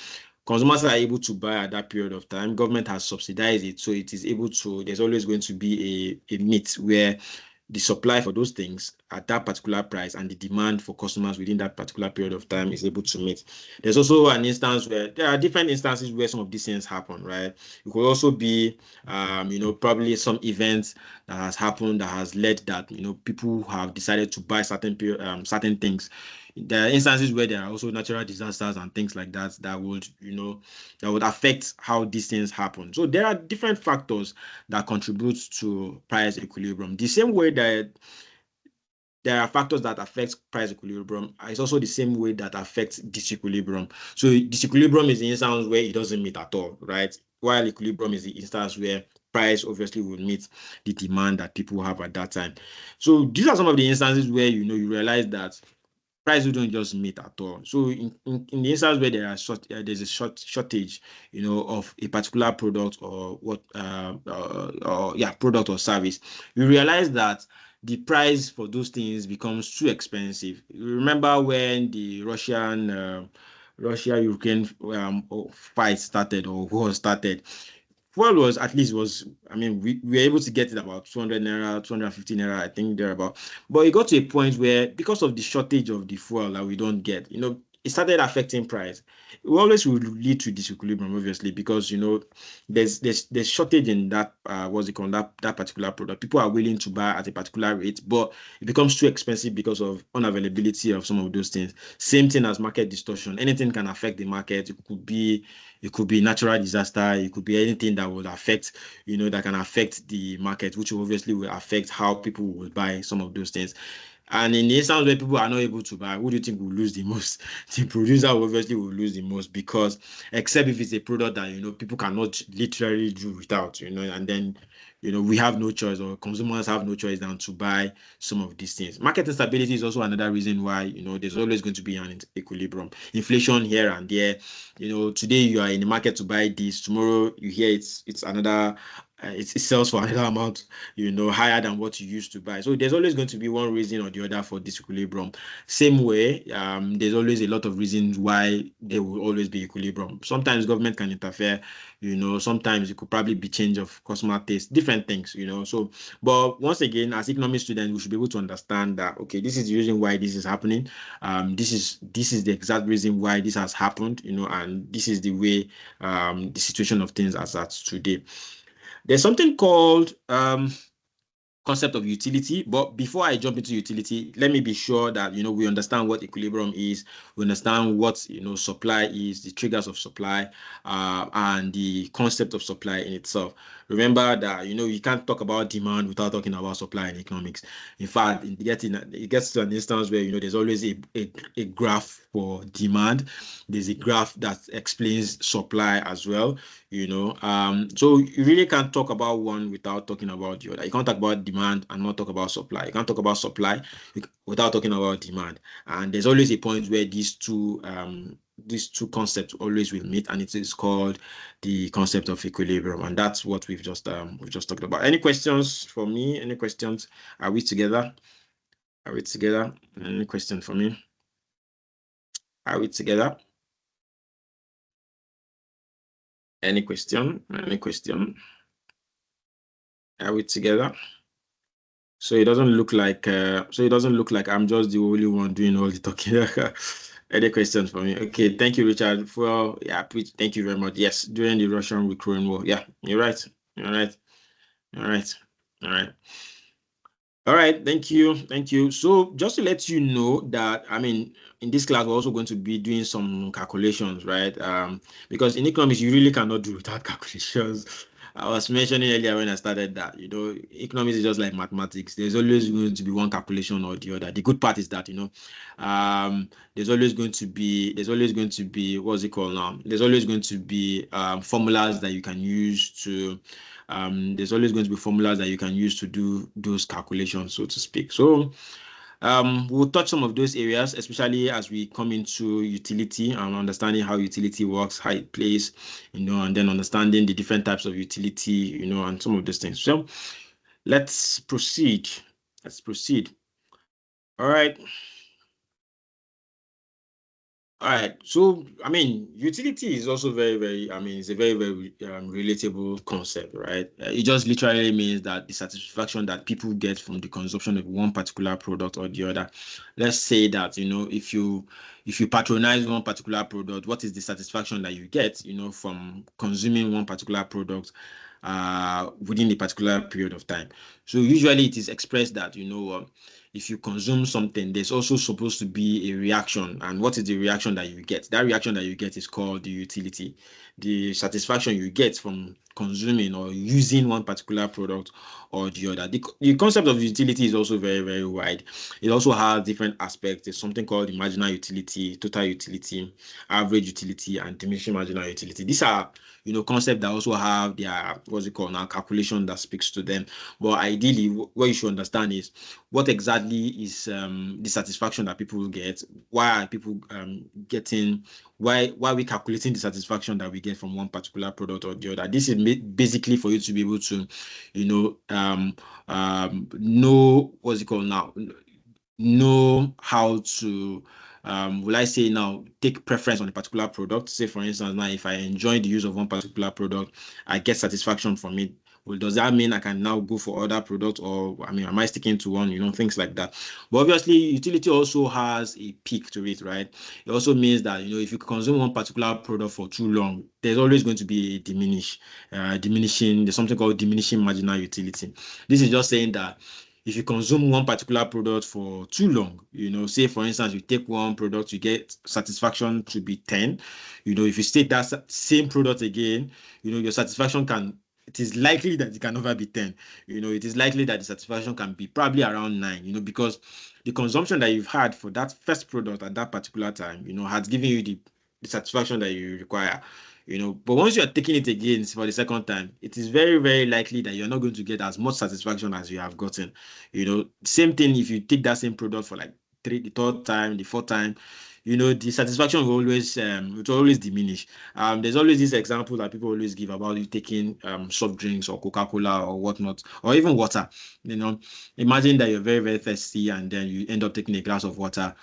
Consumers are able to buy at that period of time. Government has subsidized it, so it is able to. There's always going to be a meet where the supply for those things at that particular price and the demand for customers within that particular period of time is able to meet. There's also an instance where there are different instances where some of these things happen, right? It could also be, probably some events that has happened that has led that, people have decided to buy certain things. There are instances where there are also natural disasters and things like that that would affect how these things happen. So there are different factors that contribute to price equilibrium. The same way that there are factors that affect price equilibrium, it's also the same way that affects disequilibrium. So disequilibrium is the instance where it doesn't meet at all, right? While equilibrium is the instance where price obviously will meet the demand that people have at that time. So these are some of the instances where you realize that price don't just meet at all. So in the instance where there's a shortage, of a particular product or product or service, you realize that the price for those things becomes too expensive. You remember when the Russia-Ukraine fight started, or war started, fuel was at least was, I mean, we were able to get it about 200 naira, 250 naira, I think thereabout. But it got to a point where, because of the shortage of the fuel that we don't get, it started affecting price. It always will lead to disequilibrium, obviously, because there's shortage in that what's it called, that particular product. People are willing to buy at a particular rate, but it becomes too expensive because of unavailability of some of those things. Same thing as market distortion. Anything can affect the market. It could be natural disaster. It could be anything that would affect, that can affect the market, which obviously will affect how people will buy some of those things. And in the instance where people are not able to buy, who do you think will lose the most? The producer obviously will lose the most, because except if it's a product that people cannot literally do without, and then we have no choice, or consumers have no choice than to buy some of these things. Market instability is also another reason why there's always going to be an equilibrium. Inflation here and there. Today you are in the market to buy this, tomorrow you hear it's another. It sells for another amount, higher than what you used to buy. So there's always going to be one reason or the other for disequilibrium. Same way, there's always a lot of reasons why there will always be equilibrium. Sometimes government can interfere, sometimes it could probably be change of customer taste, different things, So, but once again, as economic students, we should be able to understand that, okay, this is the reason why this is happening. This is the exact reason why this has happened, and this is the way the situation of things as at today. There's something called concept of utility. But before I jump into utility, let me be sure that we understand what equilibrium is, we understand what supply is, the triggers of supply, and the concept of supply in itself. Remember that you can't talk about demand without talking about supply in economics. In fact, it gets to an instance where there's always a graph for demand. There's a graph that explains supply as well. So you really can't talk about one without talking about the other. You can't talk about demand and not talk about supply. You can't talk about supply without talking about demand. And there's always a point where these two concepts always will meet, and it is called the concept of equilibrium. And that's what we've just talked about. Any questions for me? Any questions? Are we together? Are we together? Any question for me? Are we together? Any question? Any question? Are we together? So it doesn't look like I'm just the only one doing all the talking. Any questions for me? Okay, thank you, Richard. Thank you very much. Yes, during the Russian-Ukraine war. Yeah, you're right. You're right. All right. All right. All right, thank you. Thank you. So just to let you know that, in this class, we're also going to be doing some calculations, right? Because in economics, you really cannot do without calculations. I was mentioning earlier when I started that, economics is just like mathematics. There's always going to be one calculation or the other. The good part is that, there's always going to be, what's it called now? There's always going to be formulas that you can use to there's always going to be formulas that you can use to do those calculations, so to speak. So we'll touch some of those areas, especially as we come into utility and understanding how utility works, how it plays, and then understanding the different types of utility, and some of those things. So let's proceed. Let's proceed. All right. All right. So, utility is also very, very, it's a very, very relatable concept, right? It just literally means that the satisfaction that people get from the consumption of one particular product or the other. Let's say that, if you patronize one particular product, what is the satisfaction that you get, from consuming one particular product within a particular period of time? So usually it is expressed that, if you consume something, there's also supposed to be a reaction. And what is the reaction that you get? That reaction that you get is called the utility. The satisfaction you get from consuming or using one particular product or the other. The concept of utility is also very, very wide. It also has different aspects. There's something called the marginal utility, total utility, average utility, and diminishing marginal utility. These are concepts that also have their, what's it called now, calculation that speaks to them. But ideally, what you should understand is what exactly is the satisfaction that people get. Why are people getting? Why are we calculating the satisfaction that we get from one particular product or the other? This is basically for you to be able to, know what's it called now. Know how to will I say now take preference on a particular product? Say for instance, now if I enjoy the use of one particular product, I get satisfaction from it. Well, does that mean I can now go for other products, or I mean, am I sticking to one? Things like that. But obviously, utility also has a peak to it, right? It also means that if you consume one particular product for too long, there's always going to be a diminishing. There's something called diminishing marginal utility. This is just saying that if you consume one particular product for too long, say for instance, you take one product, you get satisfaction to be 10. If you take that same product again, your satisfaction it is likely that it can never be 10. It is likely that the satisfaction can be probably around 9, because the consumption that you've had for that first product at that particular time, has given you the satisfaction that you require. But once you are taking it again for the second time, it is very, very likely that you're not going to get as much satisfaction as you have gotten. Same thing if you take that same product for like the third time, the fourth time, the satisfaction will always diminish. There's always this example that people always give about you taking soft drinks or Coca-Cola or whatnot, or even water. Imagine that you're very, very thirsty and then you end up taking a glass of water.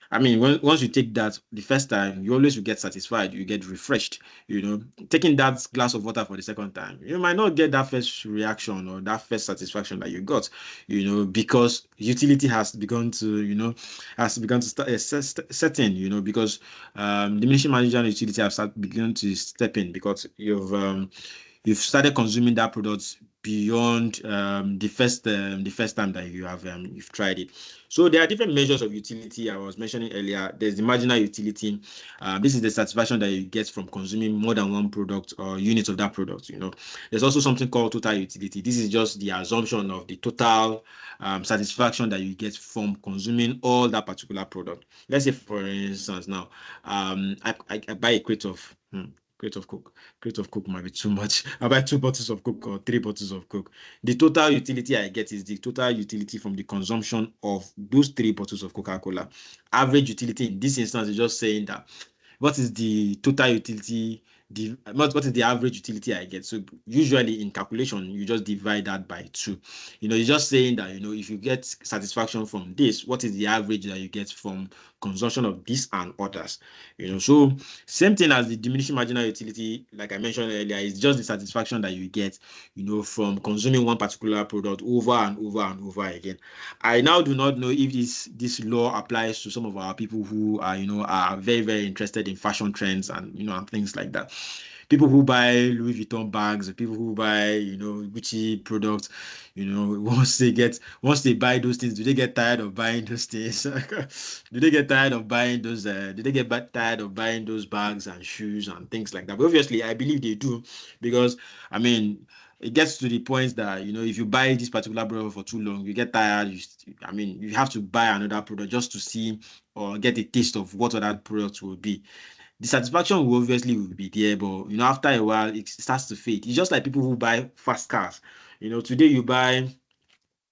I mean, once you take that the first time, you always will get satisfied, you get refreshed. Taking that glass of water for the second time, you might not get that first reaction or that first satisfaction that you got, because utility has begun to start setting, because diminishing marginal utility have begun to step in because you've started consuming that product beyond the first time that you've tried it. So there are different measures of utility I was mentioning earlier. There's the marginal utility. This is the satisfaction that you get from consuming more than one product or unit of that product. There's also something called total utility. This is just the assumption of the total satisfaction that you get from consuming all that particular product. Let's say, for instance, now I buy a crate of Coke. Crate of Coke might be too much. I buy 2 bottles of Coke or 3 bottles of Coke. The total utility I get is the total utility from the consumption of those 3 bottles of Coca-Cola. Average utility in this instance is just saying that what is the total utility, what is the average utility I get. So usually in calculation, you just divide that by 2. It's just saying that, if you get satisfaction from this, what is the average that you get from consumption of this and others. So same thing as the diminishing marginal utility, like I mentioned earlier, is just the satisfaction that you get, from consuming one particular product over and over and over again. I now do not know if this law applies to some of our people who are very, very interested in fashion trends and and things like that. People who buy Louis Vuitton bags, people who buy Gucci products, once they buy those things, do they get tired of buying those things? Do they get tired of buying those? Do they get tired of buying those bags and shoes and things like that? But obviously, I believe they do, because I mean, it gets to the point that if you buy this particular product for too long, you get tired. You have to buy another product just to see or get a taste of what other products will be. The satisfaction will obviously be there, but after a while it starts to fade. It's just like people who buy fast cars. Today you buy,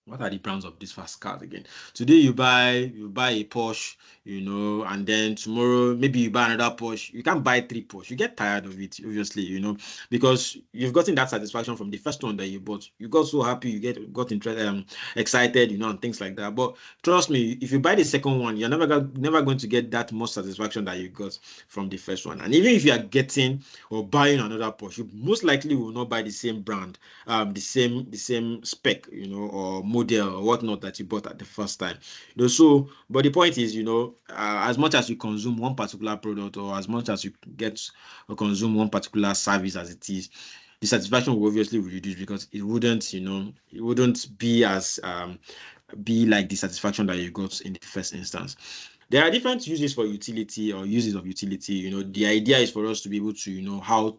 what are the brands of these fast cars again? Today you buy a Porsche, and then tomorrow maybe you buy another Porsche. You can't buy 3 Porsche. You get tired of it, obviously, because you've gotten that satisfaction from the first one that you bought. You got so happy, you got excited, and things like that. But trust me, if you buy the second one, you're never going to get that much satisfaction that you got from the first one. And even if you are getting or buying another Porsche, you most likely will not buy the same brand, the same spec, or model or whatnot that you bought at the first time. So, but the point is, as much as you consume one particular product or as much as you get or consume one particular service as it is, the satisfaction will obviously reduce, because it wouldn't be as be like the satisfaction that you got in the first instance. There are different uses for utility or uses of utility. The idea is for us to be able to know how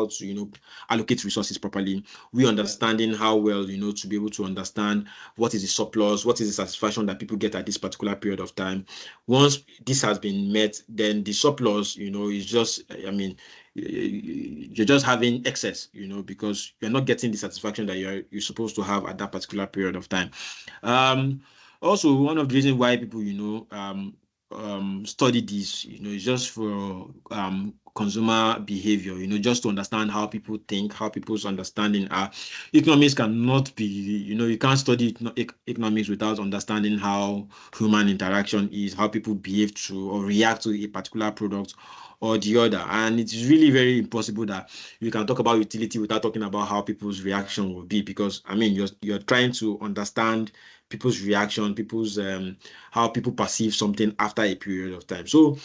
to allocate resources properly. We understanding how well to be able to understand what is the surplus, what is the satisfaction that people get at this particular period of time. Once this has been met, then the surplus is just, you're just having excess, because you're not getting the satisfaction that you're supposed to have at that particular period of time. Also, one of the reasons why people study this. It's just for consumer behavior. Just to understand how people think, how people's understanding are. Economics cannot be. You can't study economics without understanding how human interaction is, how people behave to or react to a particular product or the other. And it's really very impossible that you can talk about utility without talking about how people's reaction will be, because you're trying to understand people's reaction, people's how people perceive something after a period of time. So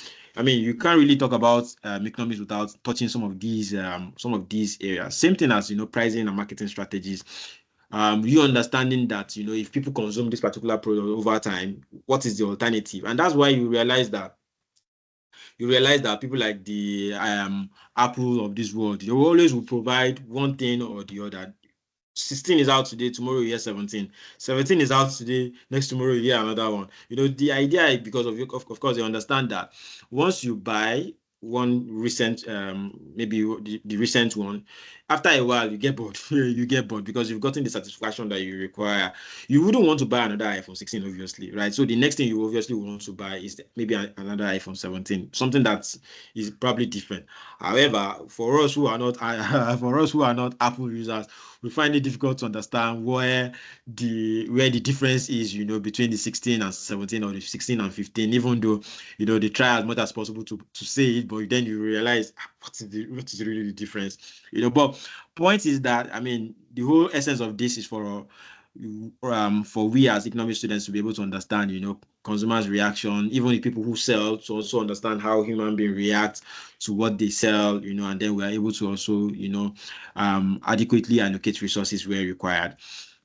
you can't really talk about economics without touching some of these areas. Same thing as pricing and marketing strategies. You understanding that if people consume this particular product over time, what is the alternative? And that's why you realize that people like the Apple of this world, they always will provide one thing or the other. 16 is out today, tomorrow you hear 17. 17 is out today, next tomorrow you hear another one. The idea is because of course, they understand that once you buy one recent, maybe the recent one, after a while you get bored. You get bored because you've gotten the satisfaction that you require. You wouldn't want to buy another iPhone 16, obviously, right? So the next thing you obviously want to buy is maybe another iPhone 17, something that is probably different. However, for us who are not Apple users, we find it difficult to understand where the difference is, between the 16 and 17 or the 16 and 15, even though, they try as much as possible to say it, but then you realize what is really the difference, but point is that, the whole essence of this is for we as economic students to be able to understand, consumers' reaction, even the people who sell, to also understand how human beings react to what they sell, and then we are able to also, adequately allocate resources where required.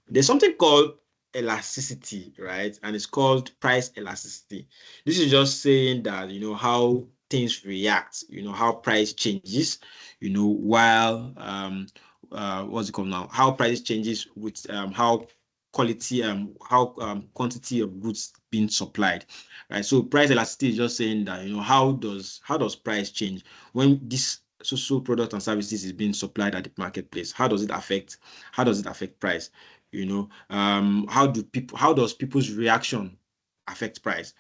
There's something called elasticity, right? And it's called price elasticity. This is just saying that, how things react, how price changes, while what's it called now? How price changes with how quality how quantity of goods being supplied, right? So price elasticity is just saying that, how does price change when this social product and services is being supplied at the marketplace? How does it affect price? How does people's reaction affect price?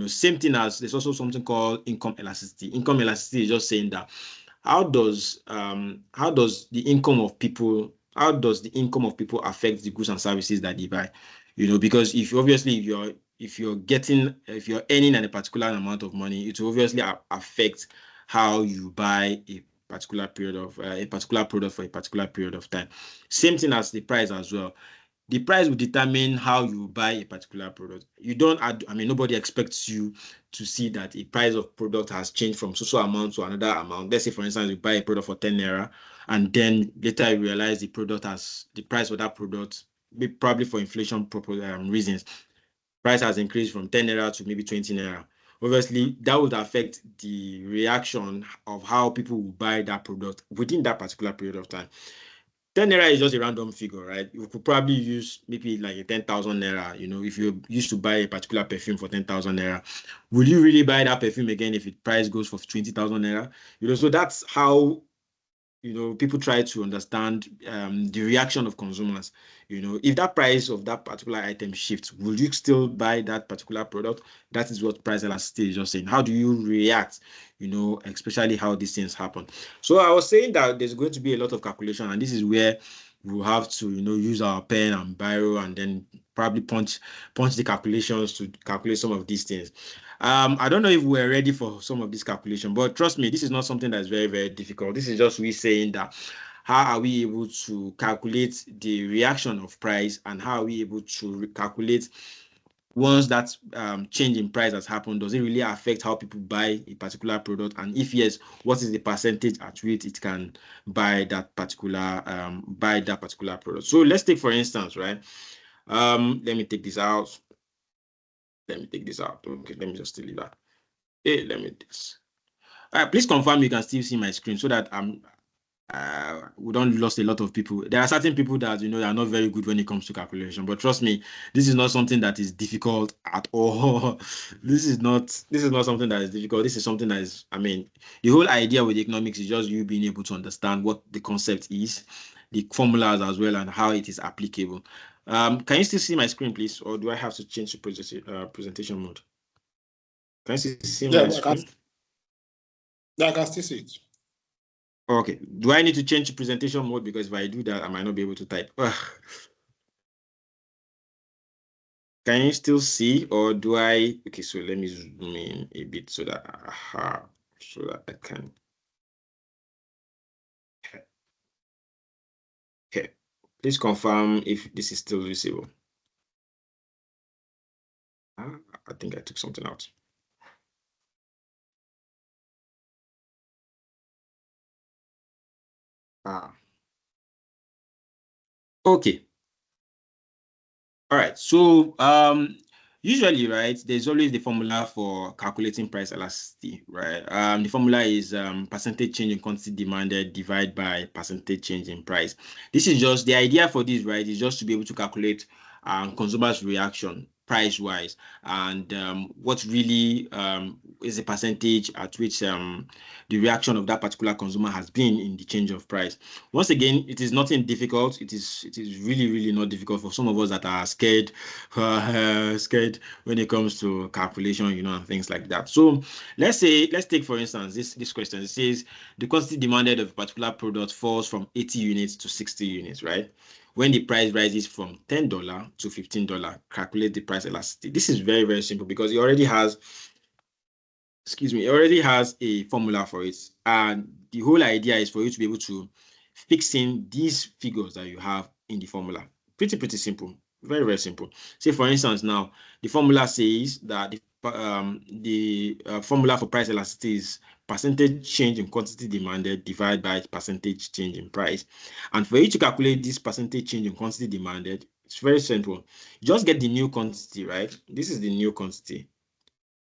Same thing as there's also something called income elasticity. Income elasticity is just saying that how does the income of people affect the goods and services that they buy? Because if you're earning a particular amount of money, it will obviously affect how you buy a particular product for a particular period of time. Same thing as the price as well. The price will determine how you buy a particular product. You don't add, nobody expects you to see that a price of product has changed from so amount to another amount. Let's say, for instance, you buy a product for 10 naira, and then later you realize the price for that product, probably for inflation reasons, price has increased from 10 naira to maybe 20 naira. Obviously, that would affect the reaction of how people will buy that product within that particular period of time. 10 naira is just a random figure, right? You could probably use maybe like a 10,000 naira. If you used to buy a particular perfume for 10,000 naira, will you really buy that perfume again if its price goes for 20,000 naira? So that's how people try to understand the reaction of consumers. If that price of that particular item shifts, will you still buy that particular product? That is what price elasticity is just saying. How do you react? Especially how these things happen. So I was saying that there's going to be a lot of calculation, and this is where we'll have to use our pen and biro and then probably punch the calculations to calculate some of these things. I don't know if we're ready for some of this calculation, but trust me, this is not something that is very, very difficult. This is just we saying that how are we able to calculate the reaction of price, and how are we able to calculate once that change in price has happened, does it really affect how people buy a particular product? And if yes, what is the percentage at which it can buy that particular product? So let's take, for instance, right? Let me take this out. Okay, let me just delete that. Hey, let me do this. All right, please confirm you can still see my screen so that we don't lose a lot of people. There are certain people that are not very good when it comes to calculation, but trust me, this is not something that is difficult at all. This is not something that is difficult. This is something that is, the whole idea with economics is just you being able to understand what the concept is, the formulas as well, and how it is applicable. Can you still see my screen, please, or do I have to change to presentation mode? Can you see Yeah, my screen? I can still see it. Okay. Do I need to change to presentation mode? Because if I do that, I might not be able to type. Can you still see, or do I? Okay, so let me zoom in a bit so that I can. Okay. Please confirm if this is still visible. I think I took something out. Okay. All right. So usually, right, there's always the formula for calculating price elasticity, right? The formula is percentage change in quantity demanded divided by percentage change in price. This is just the idea for this, right? Is just to be able to calculate consumers' reaction price-wise, and what really is the percentage at which the reaction of that particular consumer has been in the change of price. Once again, it is nothing difficult. It is really not difficult for some of us that are scared when it comes to calculation, and things like that. So let's take for instance this question. It says the quantity demanded of a particular product falls from 80 units to 60 units, right? When the price rises from $10 to $15, calculate the price elasticity. This is very simple because it already has a formula for it. And the whole idea is for you to be able to fix in these figures that you have in the formula. Pretty simple. Very simple. Say, for instance, now the formula says that the formula for price elasticity is percentage change in quantity demanded divided by percentage change in price. And for you to calculate this percentage change in quantity demanded, it's very simple. Just get the new quantity, right? This is the new quantity.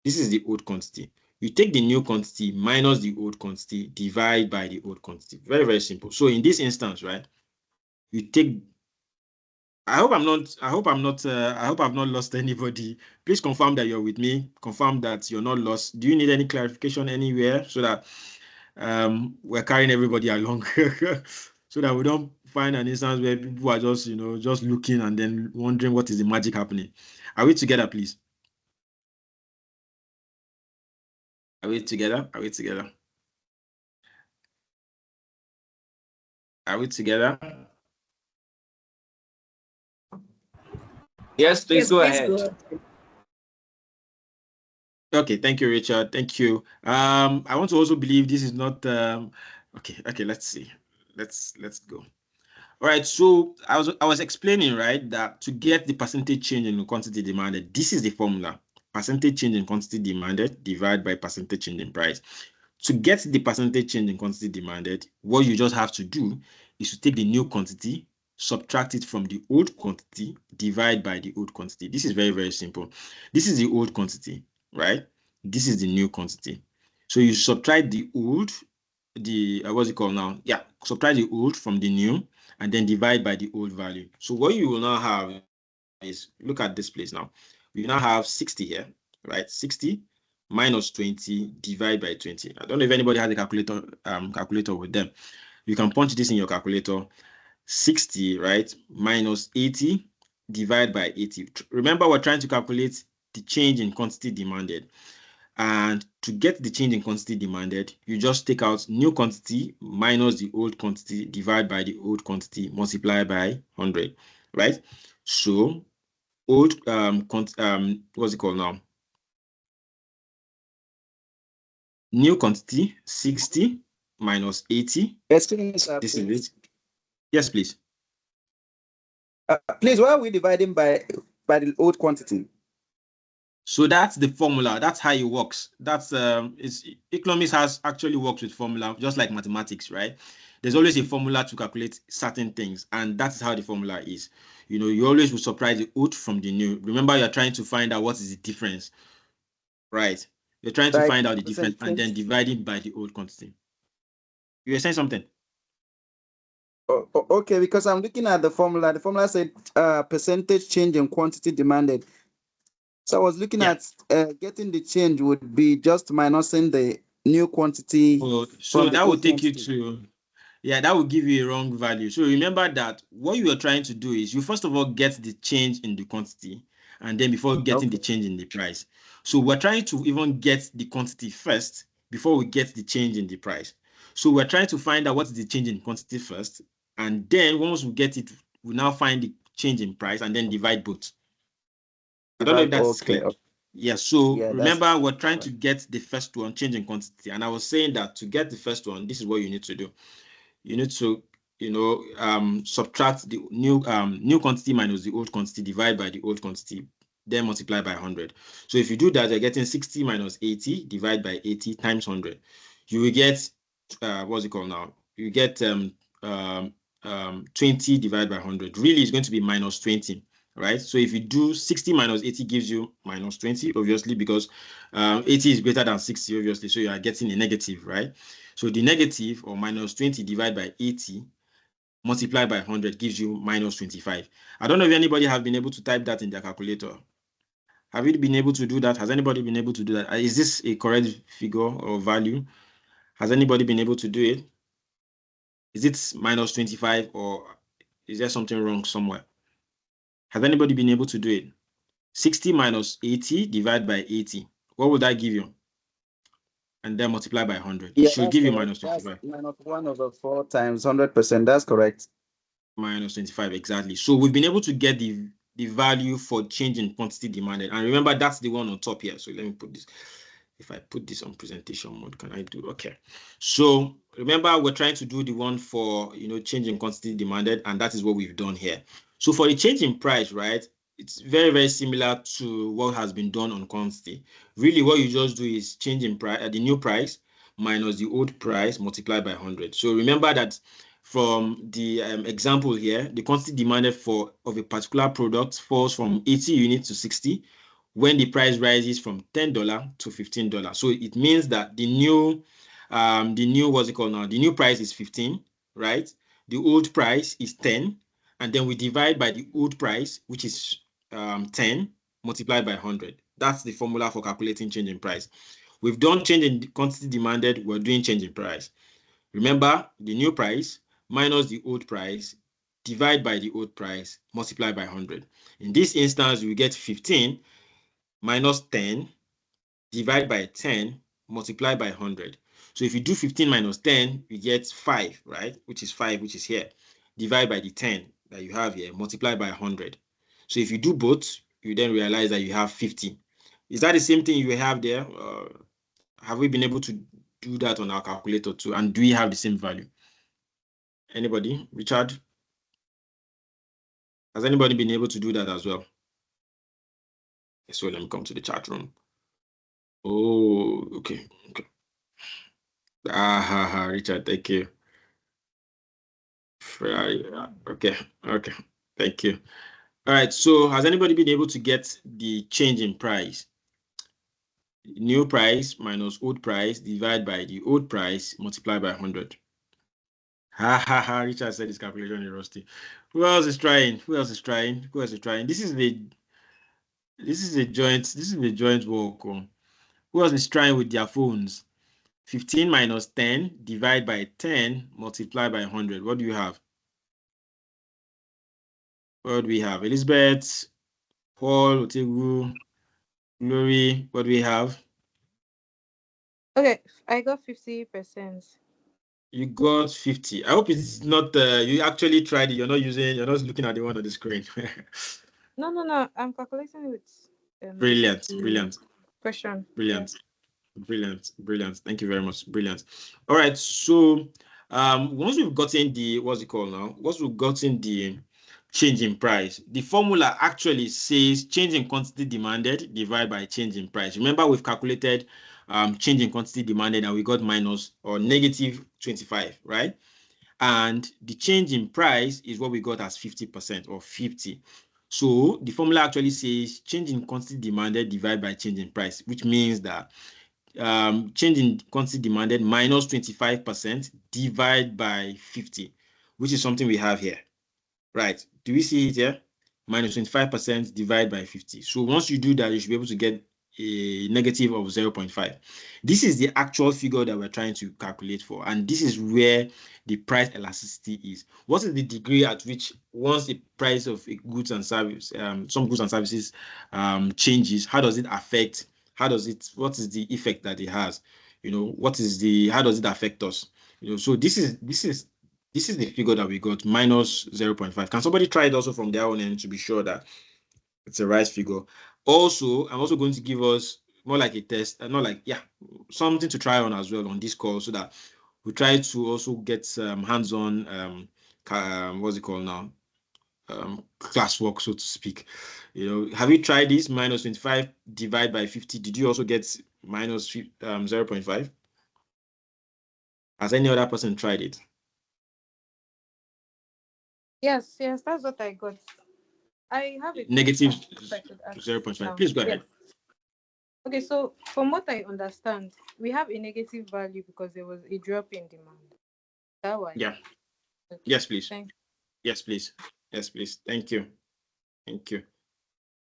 This is the old quantity. You take the new quantity minus the old quantity, divide by the old quantity. Very simple. So in this instance, right, you take. I hope I've not lost anybody. Please confirm that you're with me. Confirm that you're not lost. Do you need any clarification anywhere so that we're carrying everybody along, so that we don't find an instance where people are just looking and then wondering what is the magic happening. Are we together, please? Are we together? Are we together? Are we together? Yes, please go please ahead. go ahead. Okay, thank you, Richard. Thank you. I want to also believe this is not okay, let's see. Let's go. All right, so I was explaining, right, that to get the percentage change in the quantity demanded, this is the formula. Percentage change in quantity demanded divided by percentage change in price. To get the percentage change in quantity demanded, what you just have to do is to take the new quantity, subtract it from the old quantity, divide by the old quantity. This is very simple. This is the old quantity, right? This is the new quantity. So you subtract the old, what's it called now? Yeah, subtract the old from the new and then divide by the old value. So what you will now have is, look at this place now. We now have 60 here, right? 60 minus 20 divide by 20. I don't know if anybody has a calculator with them. You can punch this in your calculator. 60, right, minus 80 divide by 80. Remember, we're trying to calculate the change in quantity demanded. And to get the change in quantity demanded, you just take out new quantity minus the old quantity, divide by the old quantity, multiply by 100, right? So old what's it called now? New quantity 60 minus 80. Excuse me, sir. This is it. Yes, please. Please, why are we dividing by the old quantity? So that's the formula. That's how it works. That's economics has actually works with formula, just like mathematics, right? There's always a formula to calculate certain things, and that's how the formula is. You always will subtract the old from the new. Remember, you're trying to find out what is the difference, right? You're trying to find out the difference and then divide it by the old quantity. You were saying something? Okay, because I'm looking at the formula. The formula said percentage change in quantity demanded. So I was looking at getting the change would be just minusing the new quantity. So that will take you to, that will give you a wrong value. So remember that what you are trying to do is you first of all get the change in the quantity, and then before getting the change in the price. So we're trying to even get the quantity first before we get the change in the price. So we're trying to find out what is the change in quantity first, and then once we get it, we now find the change in price and then divide both. I don't know if that's Okay. clear. Yeah, so Yeah, remember, we're trying to get the first one, change in quantity. And I was saying that to get the first one, this is what you need to do. You need to, subtract the new quantity minus the old quantity, divide by the old quantity, then multiply by 100. So if you do that, you're getting 60 minus 80, divide by 80 times 100. You will get, what's it called now? You get 20 divided by 100. Really, it's going to be minus 20. Right? So if you do 60 minus 80 gives you minus 20, obviously, because 80 is greater than 60, obviously. So you are getting a negative, right? So the negative, or minus 20 divided by 80 multiplied by 100 gives you minus 25. I don't know if anybody have been able to type that in their calculator. Have you been able to do that? Has anybody been able to do that? Is this a correct figure or value? Has anybody been able to do it? Is it minus 25, or is there something wrong somewhere? Has anybody been able to do it? 60 minus 80 divided by 80. What would that give you? And then multiply by 100. It Yeah, should that's give you correct. minus 25. That's minus 1/4 times 100%. That's correct. Minus 25, exactly. So we've been able to get the value for change in quantity demanded. And remember, that's the one on top here. So let me put this. If I put this on presentation mode, can I do? Okay. So remember, we're trying to do the one for, change in quantity demanded, and that is what we've done here. So for the change in price, right, it's very, very similar to what has been done on quantity. Really, what you just do is change in price, the new price minus the old price multiplied by 100. So remember that from the example here, the quantity demanded of a particular product falls from 80 units to 60 when the price rises from $10 to $15. So it means that the new what's it called now? The new price is 15, right? The old price is 10, and then we divide by the old price, which is 10 multiplied by 100. That's the formula for calculating change in price. We've done change in quantity demanded, we're doing change in price. Remember, the new price minus the old price, divide by the old price, multiply by 100. In this instance, we get 15 minus 10, divide by 10, multiply by 100. So if you do 15 minus 10, you get 5, right? Which is 5, which is here. Divide by the 10 that you have here, multiply by 100. So if you do both, you then realize that you have 50. Is that the same thing you have there? Have we been able to do that on our calculator too? And do we have the same value? Anybody? Richard? Has anybody been able to do that as well? So let me come to the chat room. Oh, okay. Richard, thank you. Okay, thank you. All right, so has anybody been able to get the change in price? New price minus old price divided by the old price multiplied by 100. Richard said his calculation is rusty. Who else is trying? This is a joint work. Who else is trying with their phones? 15 minus 10 divided by 10 multiplied by 100. What do you have? What do we have? Elizabeth, Paul, Otegu, Glory, what do we have? Okay, I got 50%. You got 50. I hope it's not, you actually tried it. You're not looking at the one on the screen. No. I'm calculating with Brilliant. question. Brilliant. Thank you very much. Brilliant. All right. So once we've gotten the, once we've gotten the change in price, the formula actually says change in quantity demanded divided by change in price. Remember, we've calculated change in quantity demanded and we got minus or negative 25, right? And the change in price is what we got as 50% or 50. So the formula actually says change in quantity demanded divided by change in price, which means that change in quantity demanded minus 25% divided by 50, which is something we have here. Right. Do we see it here? Minus 25% divided by 50. So once you do that, you should be able to get a negative of 0.5. This is the actual figure that we're trying to calculate for, and this is where the price elasticity is. What is the degree at which once the price of goods and service, some goods and services changes, how does it affect, what is the effect that it has? How does it affect us? So this is the figure that we got, minus 0.5. Can somebody try it also from their own end to be sure that it's a right figure? Also, I'm also going to give us more like a test, and not like, something to try on as well on this call, so that we try to also get hands-on, what's it called now? Classwork, so to speak. Have you tried this? Minus 25 divide by 50. Did you also get minus 0.5? Has any other person tried it? Yes, that's what I got. I have a Negative question if I could ask 0.5. now. Please go ahead. Yes. Okay, so from what I understand, we have a negative value because there was a drop in demand. Is that why? Yeah. Okay. Yes, please. Thank you. Yes, please. Yes, please. Thank you. Thank you.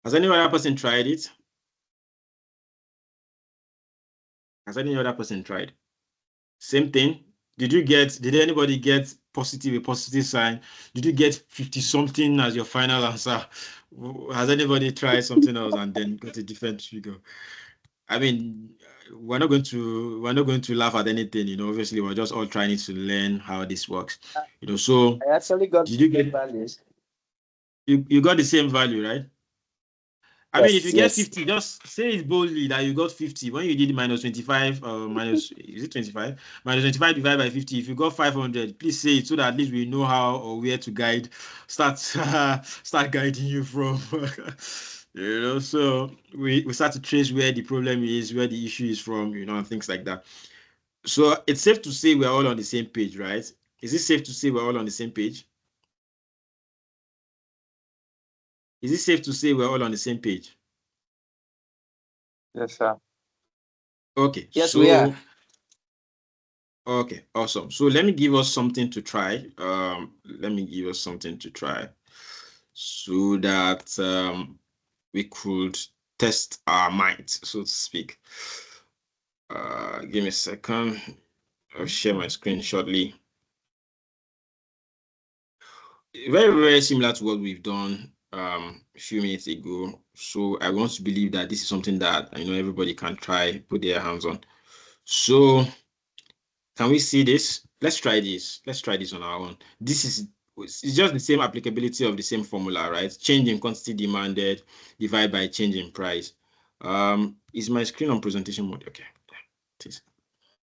Has any other person tried it? Has any other person tried? Same thing. Did anybody get a positive sign? Did you get 50 something as your final answer? Has anybody tried something else and then got a different figure? I mean, we're not going to laugh at anything, obviously we're just all trying to learn how this works. So I actually got did you get values. You got the same value, right? I mean, if you get Yes. 50, just say it boldly that you got 50. When you did minus 25, is it 25? Minus 25 divided by 50. If you got 500, please say it so that at least we know how or where to start guiding you from. So we start to trace where the problem is, where the issue is from, and things like that. So it's safe to say we're all on the same page, right? Is it safe to say we're all on the same page? Is it safe to say we're all on the same page? Yes, sir. Okay. Yes, we are. Okay, awesome. So let me give us something to try. So that we could test our minds, so to speak. Give me a second. I'll share my screen shortly. Very, very similar to what we've done a few minutes ago. So I want to believe that this is something that I know everybody can try, put their hands on. So can we see this? Let's try this. Let's try this on our own. It's just the same applicability of the same formula, right? Change in quantity demanded divided by change in price. Is my screen on presentation mode? Okay, it is.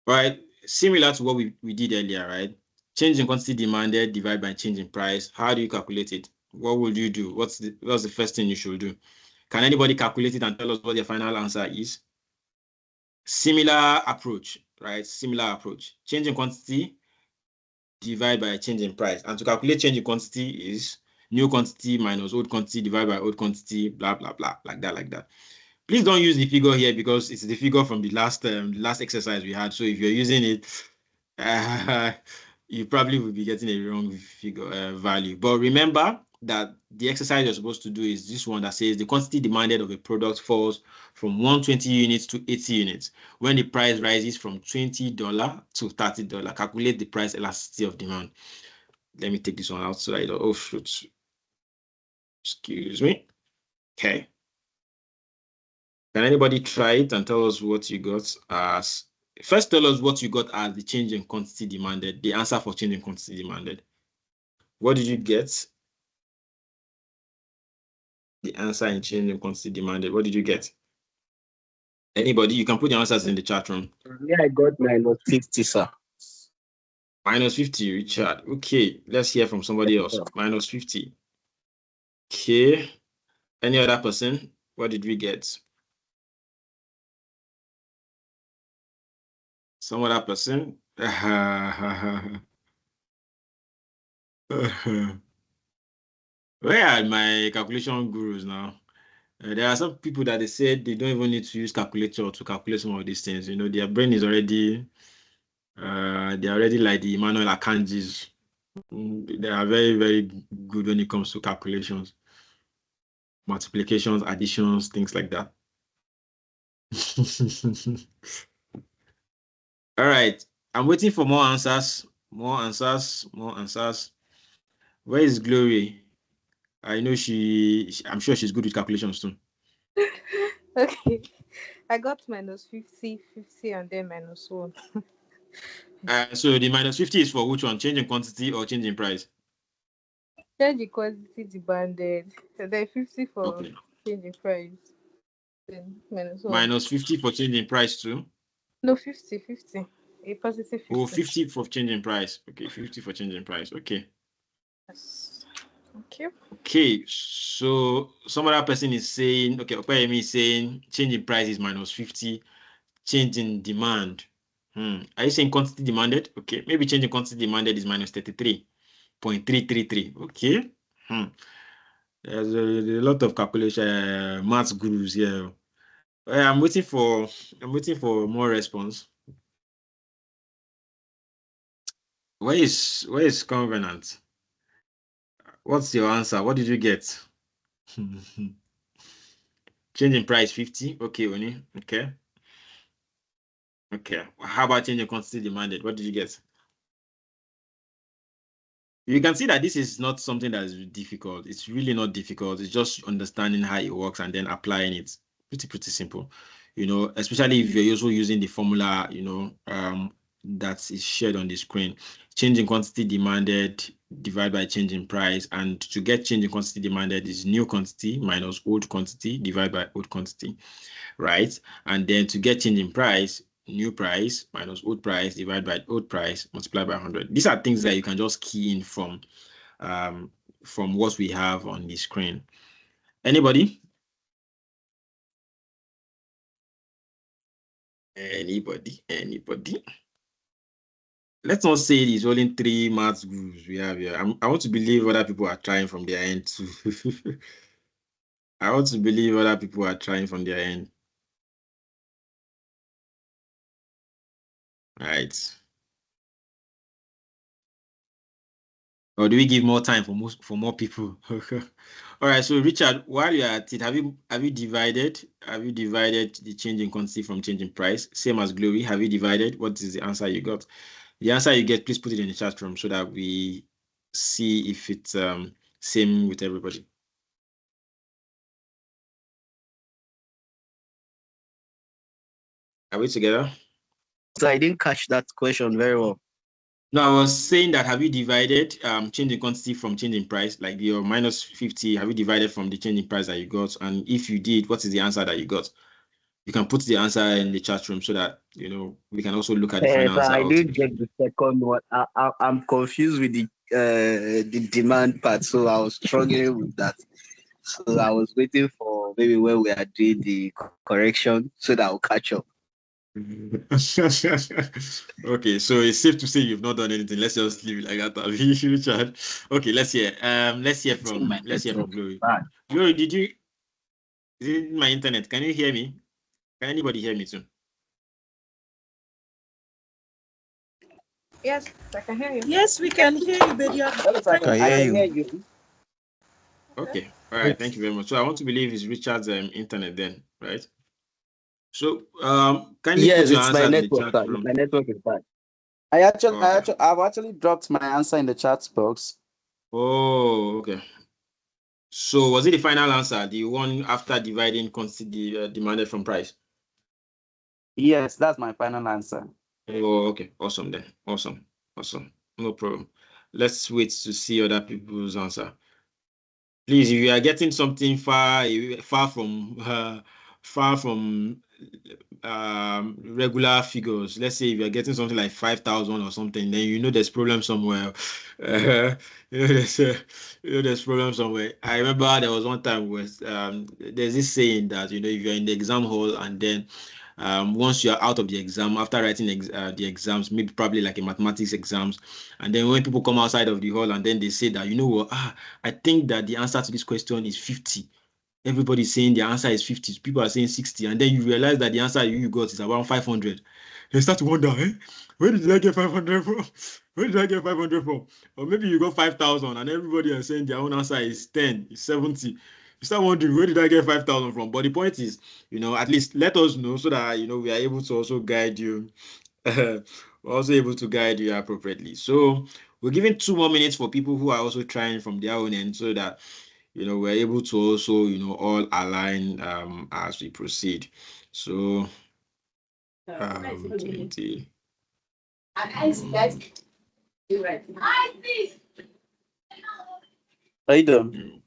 All right, similar to what we did earlier, right? Change in quantity demanded divided by change in price. How do you calculate it? What would you do? What's the first thing you should do? Can anybody calculate it and tell us what their final answer is? Similar approach, right? Similar approach. Change in quantity divided by change in price. And to calculate change in quantity is new quantity minus old quantity divided by old quantity, blah, blah, blah, like that. Please don't use the figure here because it's the figure from the last exercise we had. So if you're using it, you probably will be getting a wrong figure value. But remember that the exercise you're supposed to do is this one that says the quantity demanded of a product falls from 120 units to 80 units. When the price rises from $20 to $30, calculate the price elasticity of demand. Let me take this one out so that oh shoot. Excuse me. Okay. Can anybody try it and tell us what you got as? First, tell us what you got as the change in quantity demanded, the answer for change in quantity demanded. What did you get? The answer in change in quantity demanded. What did you get? Anybody? You can put your answers in the chat room. Yeah, I got minus 50, sir. Minus 50, Richard. Okay, let's hear from somebody else. Minus 50. Okay. Any other person? What did we get? Some other person? Where are my calculation gurus now? There are some people that they said they don't even need to use calculator to calculate some of these things. Their brain is already, they're already like the Emmanuel Akanjis. They are very, very good when it comes to calculations, multiplications, additions, things like that. All right. I'm waiting for more answers. More answers. More answers. Where is Glory? I know I'm sure she's good with calculations too. Okay. I got minus 50, 50, and then minus 1. So the minus 50 is for which one? Change in quantity or change in price? Change the quantity demanded. And then 50 for Okay. change in price. Then minus 1. Minus 50 for change in price too? No, 50, 50. A positive 50. Oh, 50 for change in price. Okay, 50 for change in price. Okay. Yes. Thank you. Okay, so some other person is saying, okay, Opeyemi is saying change in price is minus 50, change in demand. Are you saying quantity demanded? Okay, maybe change in quantity demanded is minus 33.333. Okay. There's a lot of calculation, maths gurus here. I'm waiting for more response. Where is Covenant? What's your answer? What did you get? Change in price 50. Okay, Oni. Okay. Okay. How about change in quantity demanded? What did you get? You can see that this is not something that is difficult. It's really not difficult. It's just understanding how it works and then applying it. Pretty simple. Especially if you're also using the formula, that is shared on the screen. Change in quantity demanded divided by change in price. And to get change in quantity demanded is new quantity minus old quantity divided by old quantity, right? And then to get change in price, new price minus old price divided by old price multiplied by 100. These are things that you can just key in from what we have on the screen. Anybody? Anybody? Let's not say it's only 3 maths groups we have here. I want to believe other people are trying from their end too. I want to believe other people are trying from their end. Right. Or do we give more time for more people? All right. So Richard, while you're at it, have you divided the change in quantity from change in price? Same as Glory. Have you divided? What is the answer you got? The answer you get, please put it in the chat room so that we see if it's same with everybody. Are we together? So I didn't catch that question very well. No, I was saying that have you divided change in quantity from change in price, like your minus 50, have you divided from the change in price that you got? And if you did, what is the answer that you got? You can put the answer in the chat room so that, we can also look at the final answer. I didn't get the second one. I'm confused with the demand part, so I was struggling with that. So I was waiting for maybe when we are doing the correction so that I'll catch up. Okay, so it's safe to say you've not done anything. Let's just leave it like that, Richard. Okay, let's hear from Glory. Glory, is it my internet? Can you hear me? Can anybody hear me too? Yes, I can hear you. Yes, we can hear you, but you're I can hear you. Okay, all right, thank you very much. So I want to believe it's Richard's internet then, right? So can you put your answer in the chat room? My network is bad. I've actually dropped my answer in the chat box. Oh, okay. So was it the final answer, the one after dividing quantity demanded from price? Yes, that's my final answer. Oh, okay. Awesome then. Awesome. No problem. Let's wait to see other people's answer. Please, if you are getting something far from regular figures, let's say if you're getting something like 5,000 or something, then there's problem somewhere. There's problem somewhere. I remember there was one time where there's this saying that if you're in the exam hall and then once you're out of the exam, after writing the exams, maybe probably like a mathematics exams, and then when people come outside of the hall and then they say that, I think that the answer to this question is 50. Everybody's saying the answer is 50. People are saying 60. And then you realize that the answer you got is around 500. You start to wonder, where did I get 500 from? Where did I get 500 from? Or maybe you got 5,000 and everybody is saying their own answer is 10, is 70. start wondering, where did I get 5,000 from? But the point is, at least let us know so that, we are able to also guide you. We're also able to guide you appropriately. So we're giving 2 more minutes for people who are also trying from their own end so that, we're able to also, all align as we proceed. So 20. How you doing?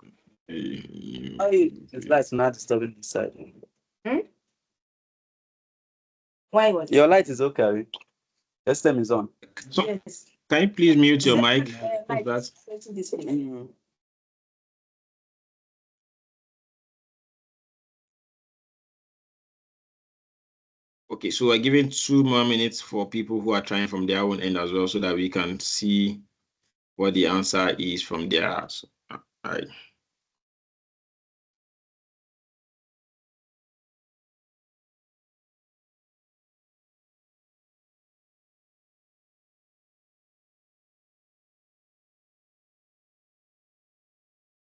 His light's not disturbing this side. Why was Your light is okay. STEM is on. So Yes. can you please mute your mic? Like That? this way. Okay, so we're giving 2 more minutes for people who are trying from their own end as well, so that we can see what the answer is from their. All right.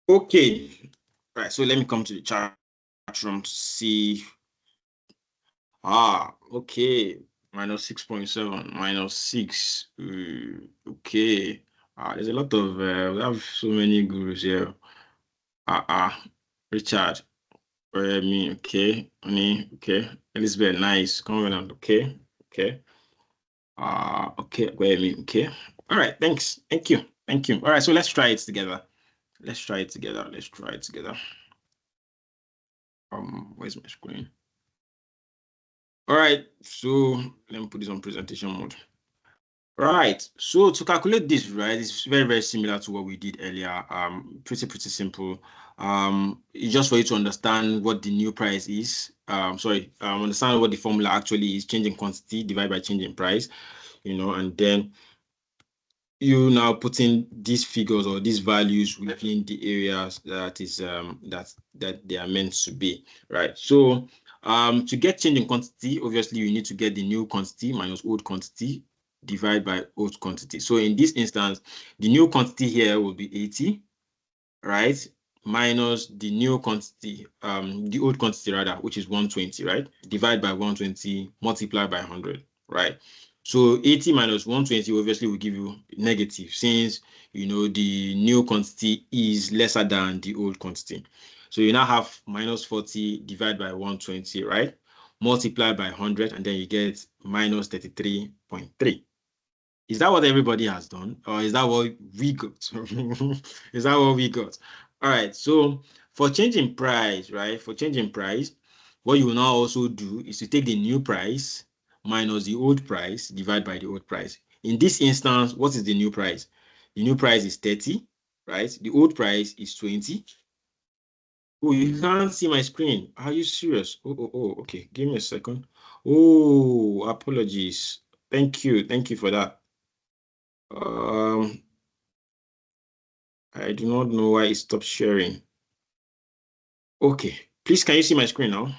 Okay. All right. So let me come to the chat room to see. Okay. Minus 6.7, minus 6. Okay. There's a lot of, we have so many gurus here. Richard. Me, okay. Honey, okay. Elizabeth, nice. Covenant, okay. Okay. Okay, me, okay. All right, thanks. Thank you. Thank you. All right, so let's try it together. Let's try it together. Let's try it together. Where's my screen? All right, so let me put this on presentation mode. Right, so to calculate this, right, it's very, very similar to what we did earlier. Pretty simple. It's just for you to understand what the new price is. Understand what the formula actually is: changing quantity divided by changing price. And then you now put in these figures or these values within the areas that is that they are meant to be, right? So to get change in quantity, obviously you need to get the new quantity minus old quantity divided by old quantity. So in this instance, the new quantity here will be 80, right? Minus the new quantity, the old quantity rather, which is 120, right? Divide by 120, multiply by 100, right? So 80 minus 120 obviously will give you negative, since the new quantity is lesser than the old quantity. So you now have minus 40 divided by 120, right? Multiply by 100, and then you get minus 33.3. Is that what everybody has done? Or is that what we got? Is that what we got? All right. So for changing price, right? For changing price, what you will now also do is to take the new price minus the old price, divide by the old price. In this instance, what is the new price? The new price is 30, right? The old price is 20. Oh, you can't see my screen. Are you serious? Oh, okay. Give me a second. Oh, apologies. Thank you. Thank you for that. I do not know why it stopped sharing. Okay, please, can you see my screen now?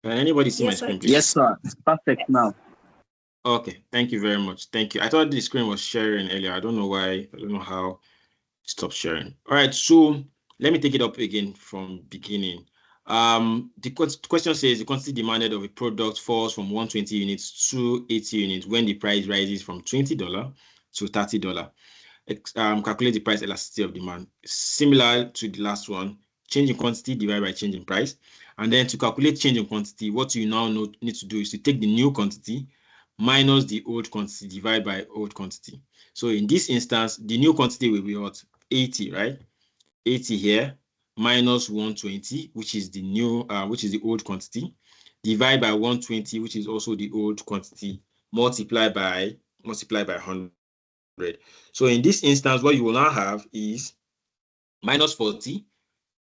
Can anybody see my screen, please? Yes, sir. It's perfect now. Okay, thank you very much. Thank you. I thought the screen was sharing earlier. I don't know why. I don't know how it stopped sharing. All right, so let me take it up again from beginning. The question says the quantity demanded of a product falls from 120 units to 80 units when the price rises from $20 to $30. Calculate the price elasticity of demand. Similar to the last one, change in quantity divided by change in price. And then to calculate change in quantity, what you now need to do is to take the new quantity minus the old quantity divided by old quantity. So in this instance, the new quantity will be what? 80, right? 80 here minus 120, which is the new, which is the old quantity, divide by 120, which is also the old quantity, multiply by 100. So in this instance, what you will now have is minus 40,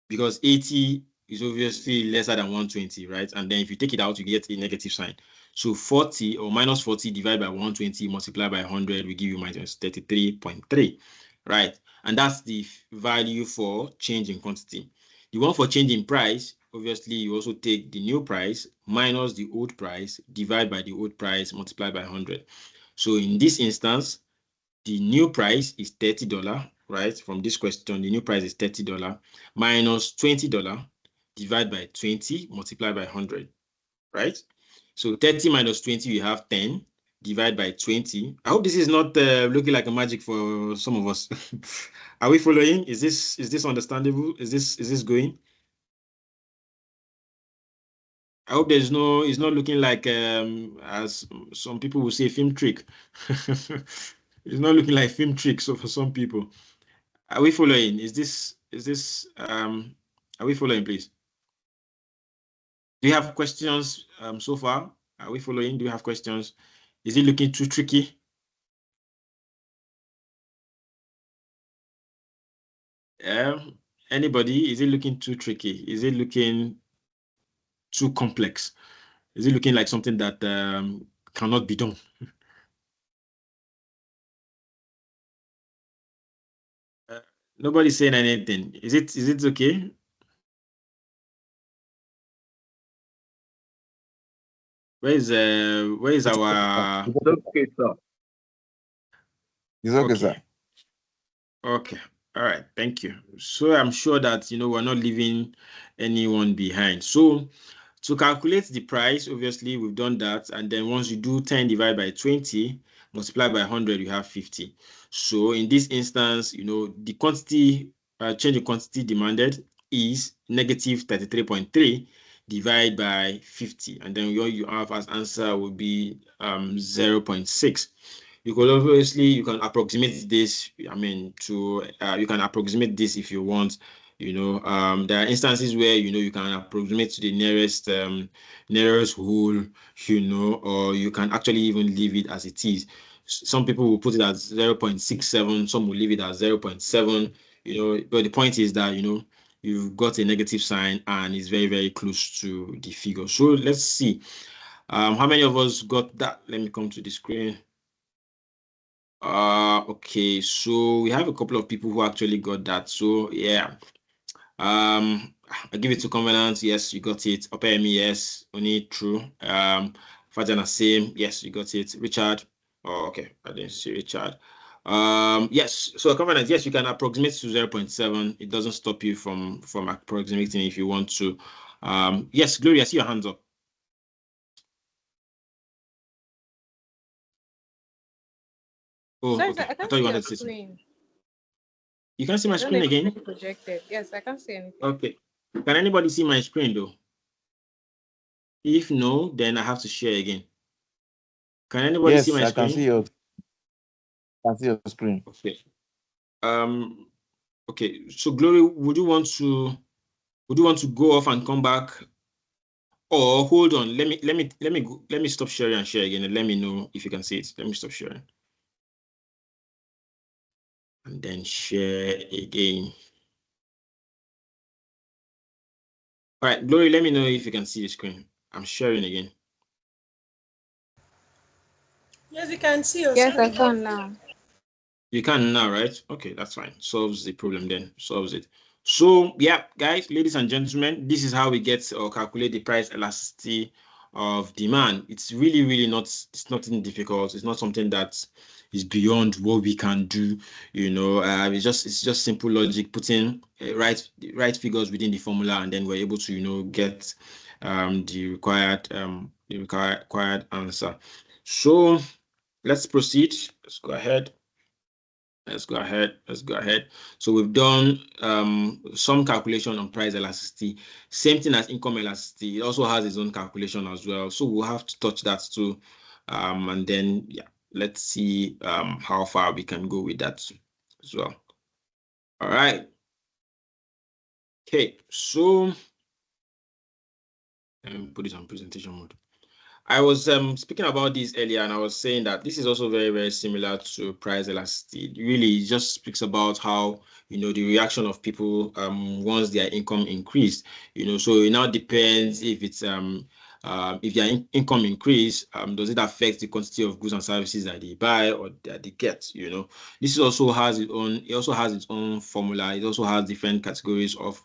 because 80 is obviously lesser than 120, right? And then if you take it out, you get a negative sign. So 40 or minus 40 divided by 120 multiplied by 100 will give you minus 33.3, right? And that's the value for change in quantity. The one for change in price, obviously, you also take the new price minus the old price, divide by the old price, multiplied by 100. So in this instance, the new price is $30 right? From this question, the new price is $30 minus $20 divided by 20 multiplied by 100, right? So 30 minus 20, we have 10 divided by 20. I hope this is not looking like a magic for some of us. Are we following? Is this understandable? Is this going? I hope it's not looking like as some people will say film trick. It's not looking like film trick. So for some people, are we following? Are we following, please? Do you have questions so far? Are we following? Do you have questions? Is it looking too tricky? Anybody? Is it looking too tricky? Is it looking too complex? Is it looking like something that cannot be done? Nobody's saying anything. Is it okay? Where is our It's okay, sir. It's okay, okay. sir. Okay. All right. Thank you. So I'm sure that we're not leaving anyone behind. So to calculate the price, obviously we've done that, and then once you do 10 divided by 20 multiply by 100, you have 50. So in this instance, the quantity change in quantity demanded is negative 33.3 divided by 50, and then what you have as answer will be 0.6. You can approximate this. I mean, you can approximate this if you want. There are instances where you can approximate to the nearest whole, or you can actually even leave it as it is. Some people will put it as 0.67, some will leave it as 0.7, but the point is that you've got a negative sign and it's very, very close to the figure. So let's see. How many of us got that? Let me come to the screen. Okay, so we have a couple of people who actually got that. So yeah, I give it to Covenant. Yes, you got it. Opemi, yes. Only true. Fajana, same. Yes, you got it. Richard. Oh, okay. I didn't see Richard. Yes. So Covenant, yes, you can approximate to 0.7. It doesn't stop you from approximating if you want to. Yes, Gloria, I see your hands up. Oh, Sorry, okay. sir, I I can't thought you see wanted your to say something. screen. You can see my I don't know screen if it's again? being projected. Yes, I can't see anything. Okay. Can anybody see my screen though? If no, then I have to share again. Can anybody see Yes, my I can see screen? your screen. Okay. Okay. So Glory, would you want to go off and come back? Or hold on. Let me stop sharing and share again and let me know if you can see it. Let me stop sharing. And then share again. All right, Glory, let me know if you can see the screen. I'm sharing again. Yes, you can see your Yes, I screen. can now. You can now, right? Okay, that's fine. Solves the problem then. Solves it. So yeah, guys, ladies and gentlemen, this is how we get or calculate the price elasticity of demand. It's really, really it's nothing difficult. It's not something that is beyond what we can do. It's just simple logic, putting right figures within the formula, and then we're able to get the required answer. So let's proceed. Let's go ahead. Let's go ahead. So we've done some calculation on price elasticity. Same thing as income elasticity. It also has its own calculation as well. So we'll have to touch that too. And then, yeah, let's see how far we can go with that as well. All right. Okay, so let me put it on presentation mode. I was speaking about this earlier, and I was saying that this is also very, very similar to price elasticity. It really just speaks about how the reaction of people once their income increased. So it now depends if their income increase, does it affect the quantity of goods and services that they buy or that they get? This also has its own. It also has its own formula. It also has different categories of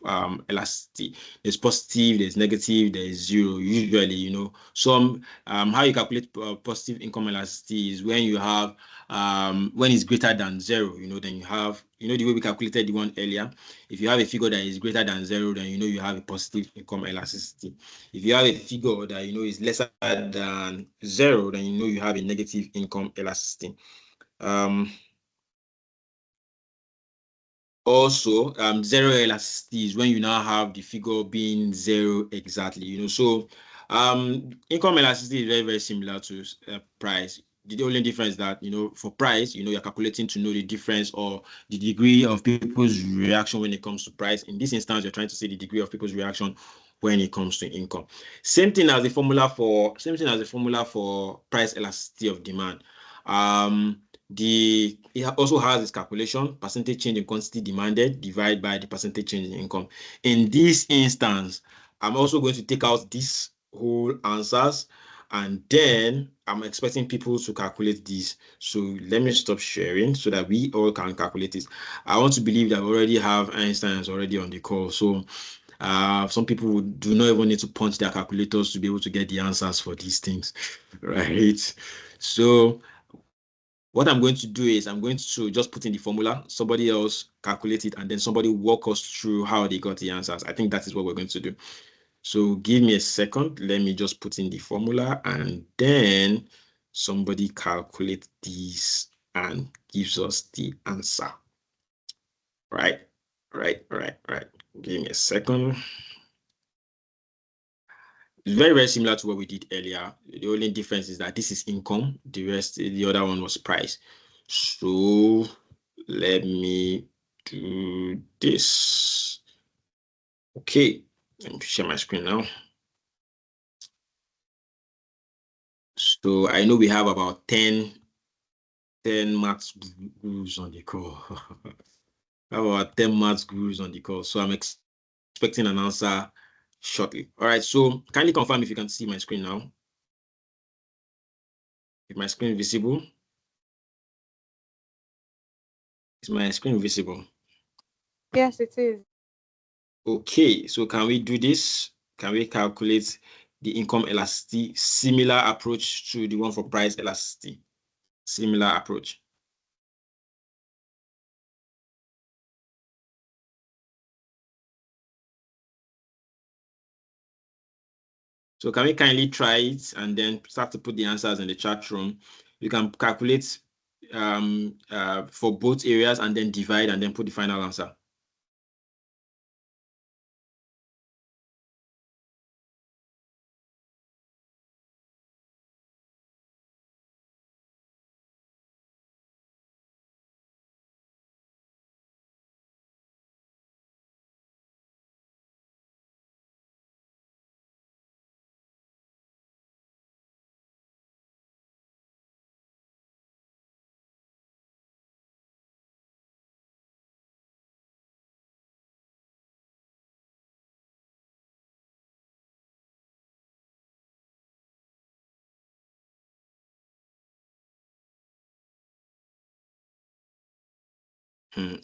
elasticity. There's positive, there's negative, there's zero. Usually, some how you calculate positive income elasticity is when you have when it's greater than 0, then you have, the way we calculated the one earlier. If you have a figure that is greater than 0, then you have a positive income elasticity. If you have a figure that is lesser than 0, then you have a negative income elasticity. Also, 0 elasticity is when you now have the figure being 0 exactly. So income elasticity is very, very similar to price. The only difference that, for price, you're calculating to know the difference or the degree of people's reaction when it comes to price. In this instance, you're trying to see the degree of people's reaction when it comes to income. Same thing as the formula for price elasticity of demand. It also has its calculation, percentage change in quantity demanded divided by the percentage change in income. In this instance, I'm also going to take out these whole answers, and then I'm expecting people to calculate this. So let me stop sharing so that we all can calculate it. I want to believe that we already have Einstein's already on the call. So some people do not even need to punch their calculators to be able to get the answers for these things, right? So what I'm going to do is I'm going to just put in the formula, somebody else calculate it, and then somebody walk us through how they got the answers. I think that is what we're going to do. So give me a second. Let me just put in the formula, and then somebody calculate this and gives us the answer. Right. Give me a second. It's very, very similar to what we did earlier. The only difference is that this is income. The other one was price. So let me do this. Okay, let me share my screen now. So I know we have about 10 maths gurus on the call. About 10 maths gurus on the call. So I'm expecting an answer shortly. All right, so kindly confirm if you can see my screen now. Is my screen visible? Is my screen visible? Yes, it is. Okay, so can we do this? Can we calculate the income elasticity? Similar approach to the one for price elasticity. Similar approach. So can we kindly try it and then start to put the answers in the chat room? You can calculate for both areas and then divide and then put the final answer.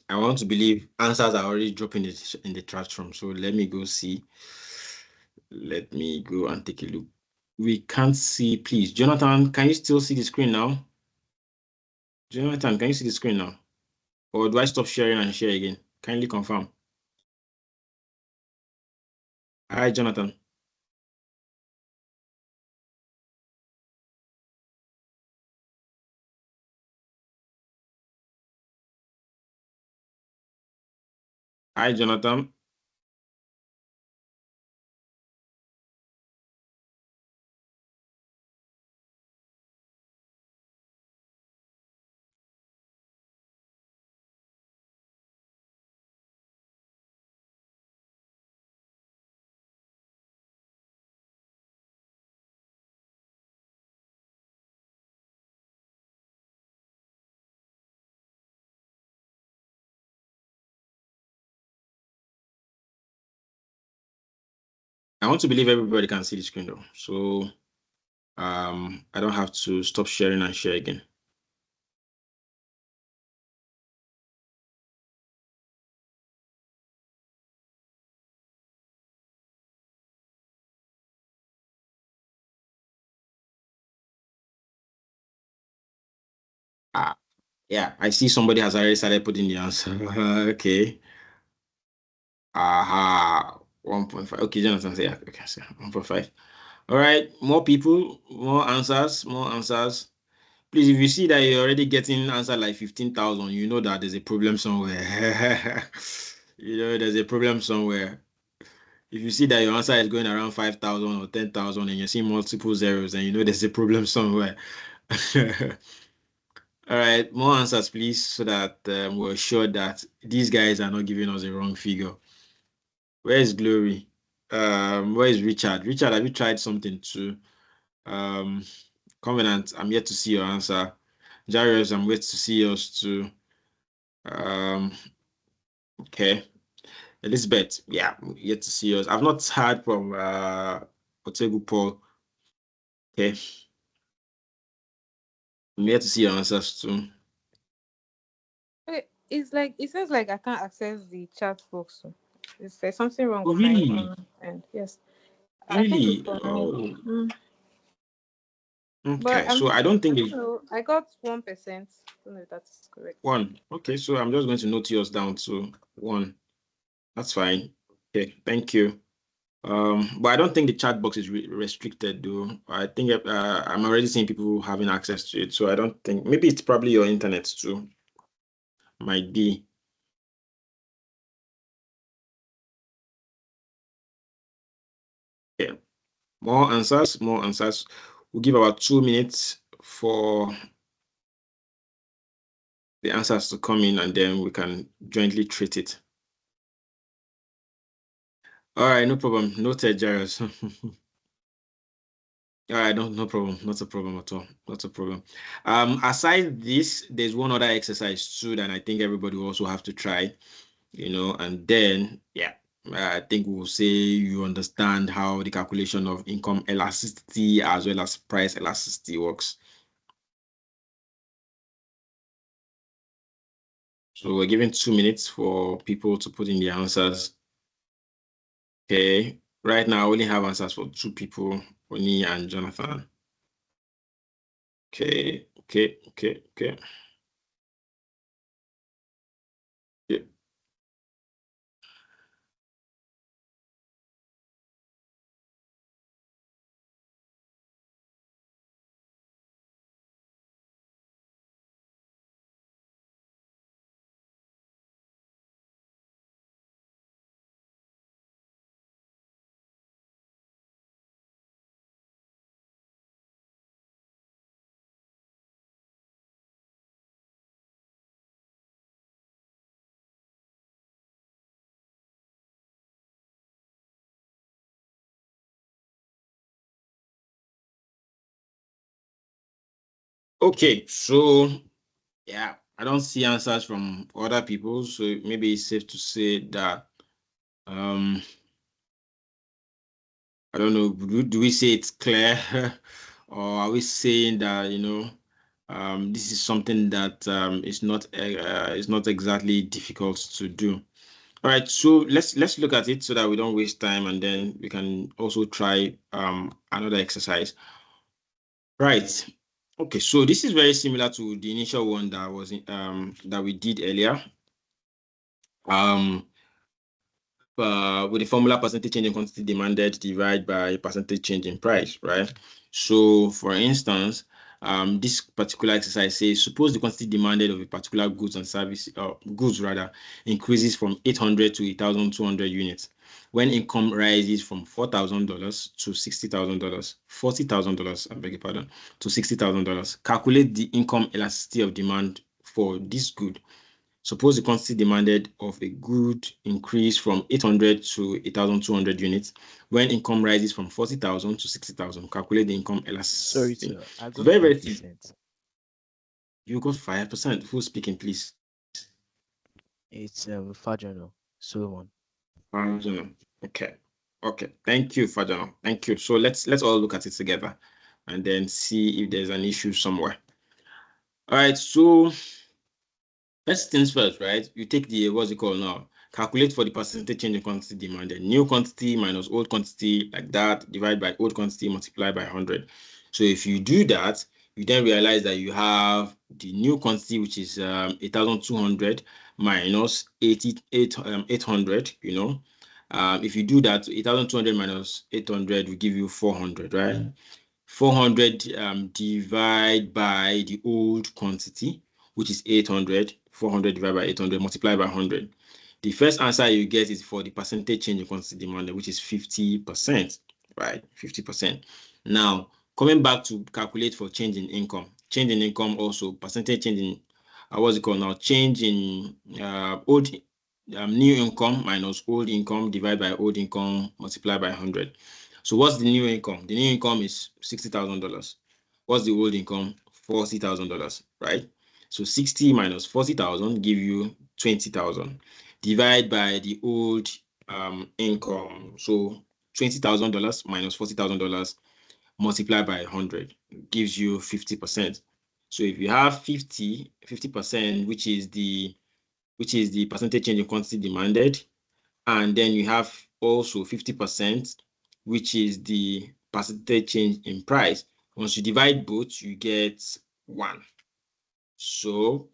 I want to believe answers are already dropping in the chat room. So let me go see. Let me go and take a look. We can't see, please. Jonathan, can you still see the screen now? Jonathan, can you see the screen now? Or do I stop sharing and share again? Kindly confirm. Hi, Jonathan. Hi, Jonathan. I want to believe everybody can see the screen though. So I don't have to stop sharing and share again. Yeah, I see somebody has already started putting the answer. Okay. 1.5. Okay, Jonathan, say okay, so 1.5. All right, more people, more answers, more answers. Please, if you see that you're already getting answer like 15,000, you know that there's a problem somewhere. You know, there's a problem somewhere. If you see that your answer is going around 5,000 or 10,000 and you're seeing multiple zeros, then you know there's a problem somewhere. All right, more answers, please, so that we're sure that these guys are not giving us a wrong figure. Where is Glory? Where is Richard? Richard, have you tried something too? Covenant, I'm yet to see your answer. Jarius, I'm yet to see yours too. Okay. Elizabeth, yeah, yet to see yours. I've not heard from Otegu Paul. Okay. I'm yet to see your answers too. Okay, it's like it says like I can't access the chat box. So there's something wrong Oh, on my really? end. Yes, I think it's Really? from me. Oh, But okay. So I don't think it I got 1%. I don't know if that's correct. one. Okay, so I'm just going to note yours down to 1. That's fine. Okay, thank you. But I don't think the chat box is restricted though. I think I'm already seeing people having access to it, so I don't think, maybe it's probably your internet too. Might be. Yeah. More answers, more answers. We'll give about 2 minutes for the answers to come in and then we can jointly treat it. All right, no problem. Noted, Jairus. All right, no problem. Not a problem at all. Not a problem. Aside this, there's one other exercise too that I think everybody will also have to try, and then, yeah, I think we'll say you understand how the calculation of income elasticity as well as price elasticity works. So we're giving 2 minutes for people to put in the answers. Okay, right now I only have answers for 2 people, Oni and Jonathan. Okay. Yeah. Okay, so yeah, I don't see answers from other people, so maybe it's safe to say that I don't know, do we say it's clear or are we saying that, this is something that is not exactly difficult to do. All right, so let's look at it so that we don't waste time and then we can also try another exercise. Right. Okay, so this is very similar to the initial one that was that we did earlier. With the formula percentage change in quantity demanded divided by percentage change in price, right? So for instance, this particular exercise says, suppose the quantity demanded of a particular goods and service, goods rather, increases from 800 to 1,200 units. When income rises from $4,000 to $60,000, $40,000, I beg your pardon, to $60,000, calculate the income elasticity of demand for this good. Suppose the quantity demanded of a good increase from 800 to 1,200 units. When income rises from 40,000 to 60,000, calculate the income Sorry, elasticity. sir. I It's got very, very simple. 5%. You got 5%. Who's speaking, please? It's Fajano, Solomon. Fajano. Okay. Thank you, Fajano. Thank you. So let's all look at it together and then see if there's an issue somewhere. All right. So first things first, right? You take the, what's it called now? Calculate for the percentage change in quantity demanded. New quantity minus old quantity, like that, divide by old quantity, multiply by 100. So if you do that, you then realize that you have the new quantity, which is 8,200 minus 800, you know. If you do that, 8,200 minus 800 will give you 400, right? 400 divide by the old quantity, which is 800. 400 divided by 800 multiplied by 100. The first answer you get is for the percentage change in quantity demanded, which is 50%, right? 50%. Now, coming back to calculate for change in income. Change in income also, percentage change in, what's it called now? Change in new income minus old income divided by old income multiplied by 100. So what's the new income? The new income is $60,000. What's the old income? $40,000, right? So 60 minus 40,000 give you 20,000. Divide by the old income. So $20,000 minus $40,000 multiplied by 100 gives you 50%. So if you have 50%, which is the percentage change in quantity demanded, and then you have also 50%, which is the percentage change in price. Once you divide both, you get 1. So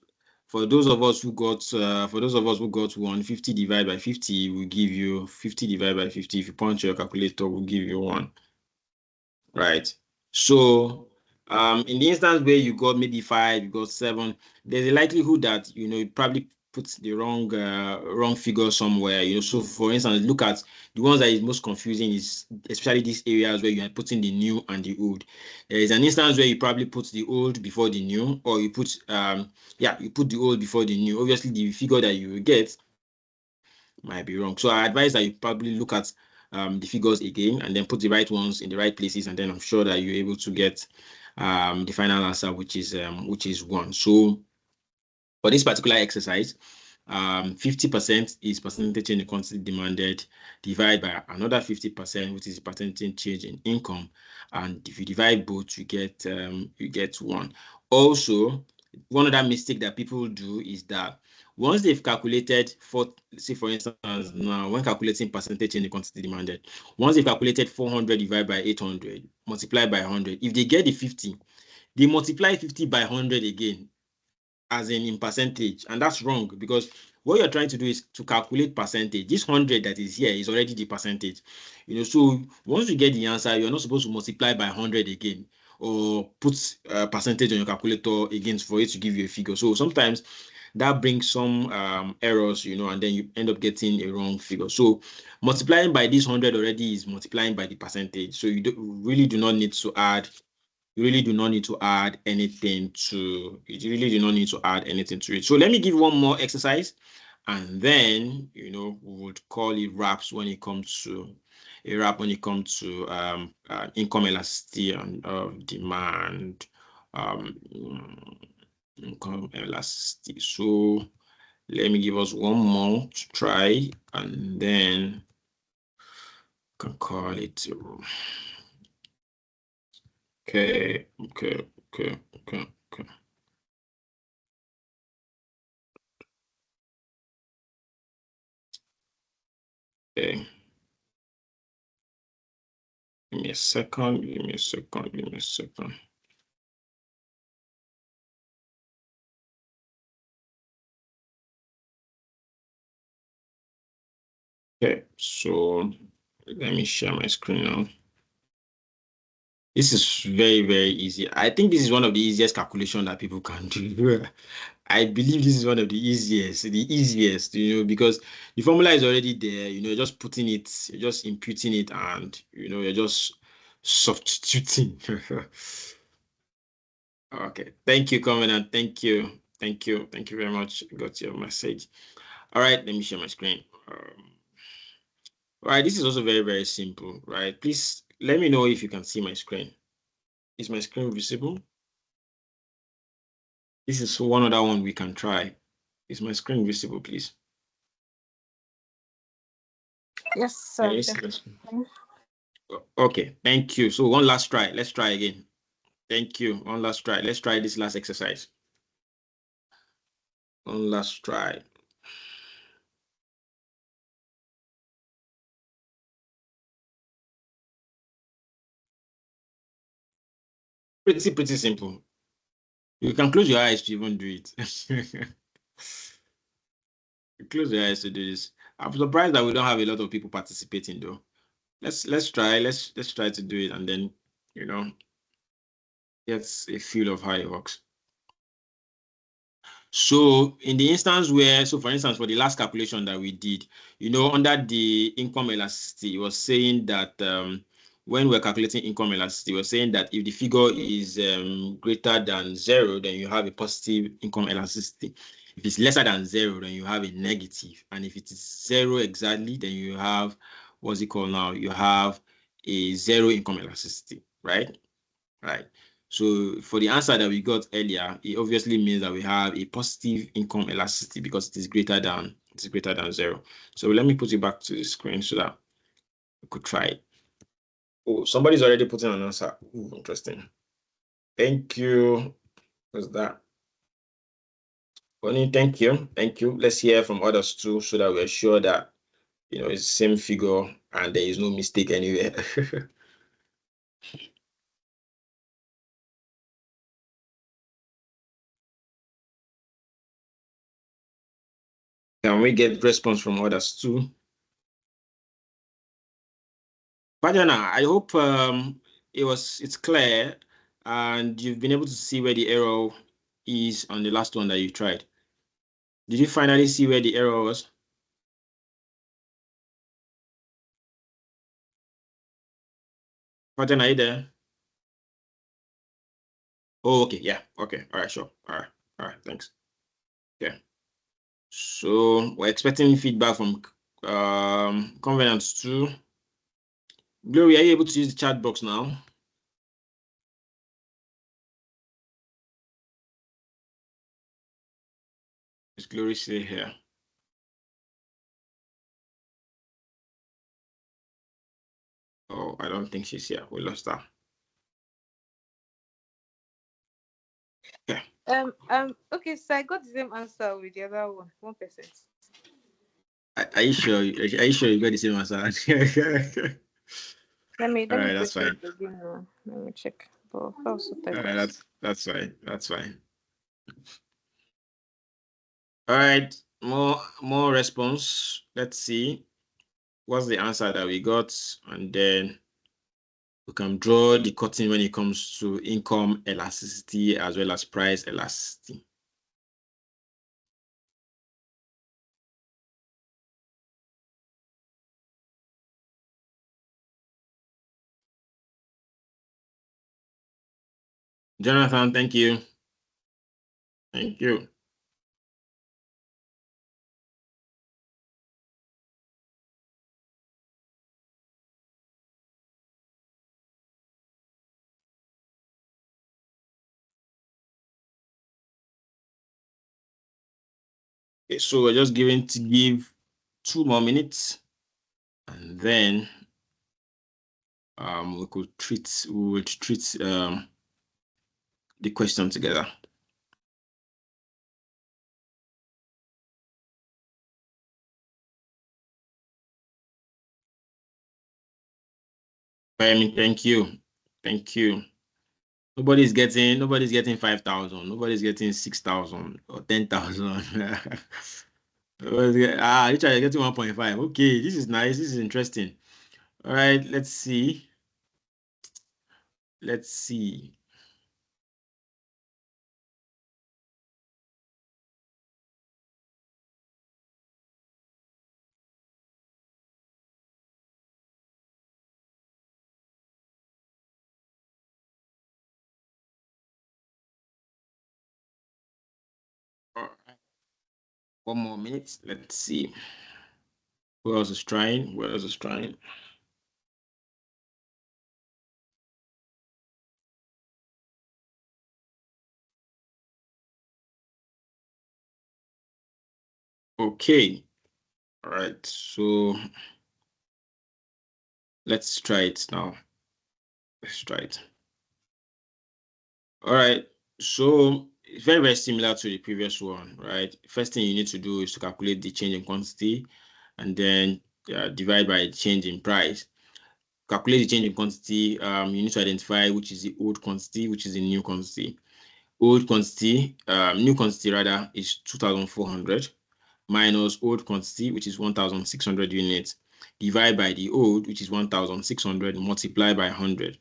for those of us who got 150 divided by 50 will give you 50 divided by 50. If you punch your calculator, will give you 1. Right. So in the instance where you got maybe 5, you got 7, there's a likelihood that you probably put the wrong figure somewhere. So for instance, look at the ones that is most confusing is especially these areas where you are putting the new and the old. There is an instance where you probably put the old before the new, or you put you put the old before the new. Obviously, the figure that you will get might be wrong. So I advise that you probably look at the figures again and then put the right ones in the right places, and then I'm sure that you're able to get the final answer, which is 1. So for this particular exercise, 50% is percentage change in quantity demanded, divided by another 50%, which is percentage change in income, and if you divide both, you get 1. Also, one other mistake that people do is that once they've calculated for instance, now when calculating percentage change in quantity demanded, once they've calculated 400 divided by 800 multiplied by 100, if they get the 50, they multiply 50 by 100 again, as in percentage, and that's wrong, because what you're trying to do is to calculate percentage. This 100 that is here is already the percentage. So once you get the answer, you're not supposed to multiply by 100 again or put a percentage on your calculator again for it to give you a figure. So sometimes that brings some errors, and then you end up getting a wrong figure. So multiplying by this 100 already is multiplying by the percentage. So you really do not need to add anything to it. You really do not need to add anything to it. So let me give one more exercise, and then we would call it wraps when it comes to income elasticity and demand. Income elasticity. So let me give us one more to try, and then can call it. Okay. Okay. Give me a second. Okay, so let me share my screen now. This is very, very easy. I think this is one of the easiest calculation that people can do. I believe this is one of the easiest, because the formula is already there. You're just putting it, you're just imputing it, and you're just substituting. Okay, thank you, Covenant. Thank you very much. Got your message. All right, let me share my screen. All right, this is also very, very simple, right? Please let me know if you can see my screen. Is my screen visible? This is one other one we can try. Is my screen visible, please? Yes, sir. Yes. Okay, thank you. So one last try. Let's try again. Thank you. One last try. Let's try this last exercise. One last try. Pretty simple. You can close your eyes to even do it. Close your eyes to do this. I'm surprised that we don't have a lot of people participating though. Let's try. Let's try to do it and then get a feel of how it works. So in the instance where, so for instance, for the last calculation that we did, under the income elasticity, it was saying that when we're calculating income elasticity, we're saying that if the figure is greater than 0, then you have a positive income elasticity. If it's lesser than 0, then you have a negative. And if it is 0 exactly, then you have, what's it called now? You have a 0 income elasticity, right? Right. So for the answer that we got earlier, it obviously means that we have a positive income elasticity because it is greater than 0. So let me put it back to the screen so that we could try it. Oh, somebody's already putting an answer. Ooh, interesting. Thank you. What's that? Bonnie, thank you. Thank you. Let's hear from others too so that we're sure that it's the same figure and there is no mistake anywhere. Can we get response from others too? Pajana, I hope it's clear and you've been able to see where the error is on the last one that you tried. Did you finally see where the error was? Pajana, are you there? Oh, okay, yeah, okay, all right, sure, all right, thanks. Okay, so we're expecting feedback from Covenants too. Glory, are you able to use the chat box now? Is Glory still here? Oh, I don't think she's here. We lost her. Okay. Okay, so I got the same answer with the other one, 1%. Are you sure? Are you sure you got the same answer? Let me All right, check that's fine. it again now. Let me check. But that was what I All got. right, that's fine. That's fine. All right, more response. Let's see what's the answer that we got, and then we can draw the curtain when it comes to income elasticity as well as price elasticity. Jonathan, thank you. Thank you. Okay, so we're just going to give 2 more minutes, and then we will treat the question together. Thank you. Thank you. Nobody's getting 5,000. Nobody's getting 6,000 or 10,000. Each are getting 1.5. Okay, this is nice. This is interesting. All right, let's see. Let's see. All right. 1 more minute. Let's see. Who else is trying? Who else is trying? Okay. All right. So let's try it now. Let's try it. All right. So it's very, very similar to the previous one, right? First thing you need to do is to calculate the change in quantity and then divide by the change in price. Calculate the change in quantity. You need to identify which is the old quantity, which is the new quantity. Old quantity, new quantity rather, is 2,400 minus old quantity, which is 1,600 units, divide by the old, which is 1,600, multiply by 100.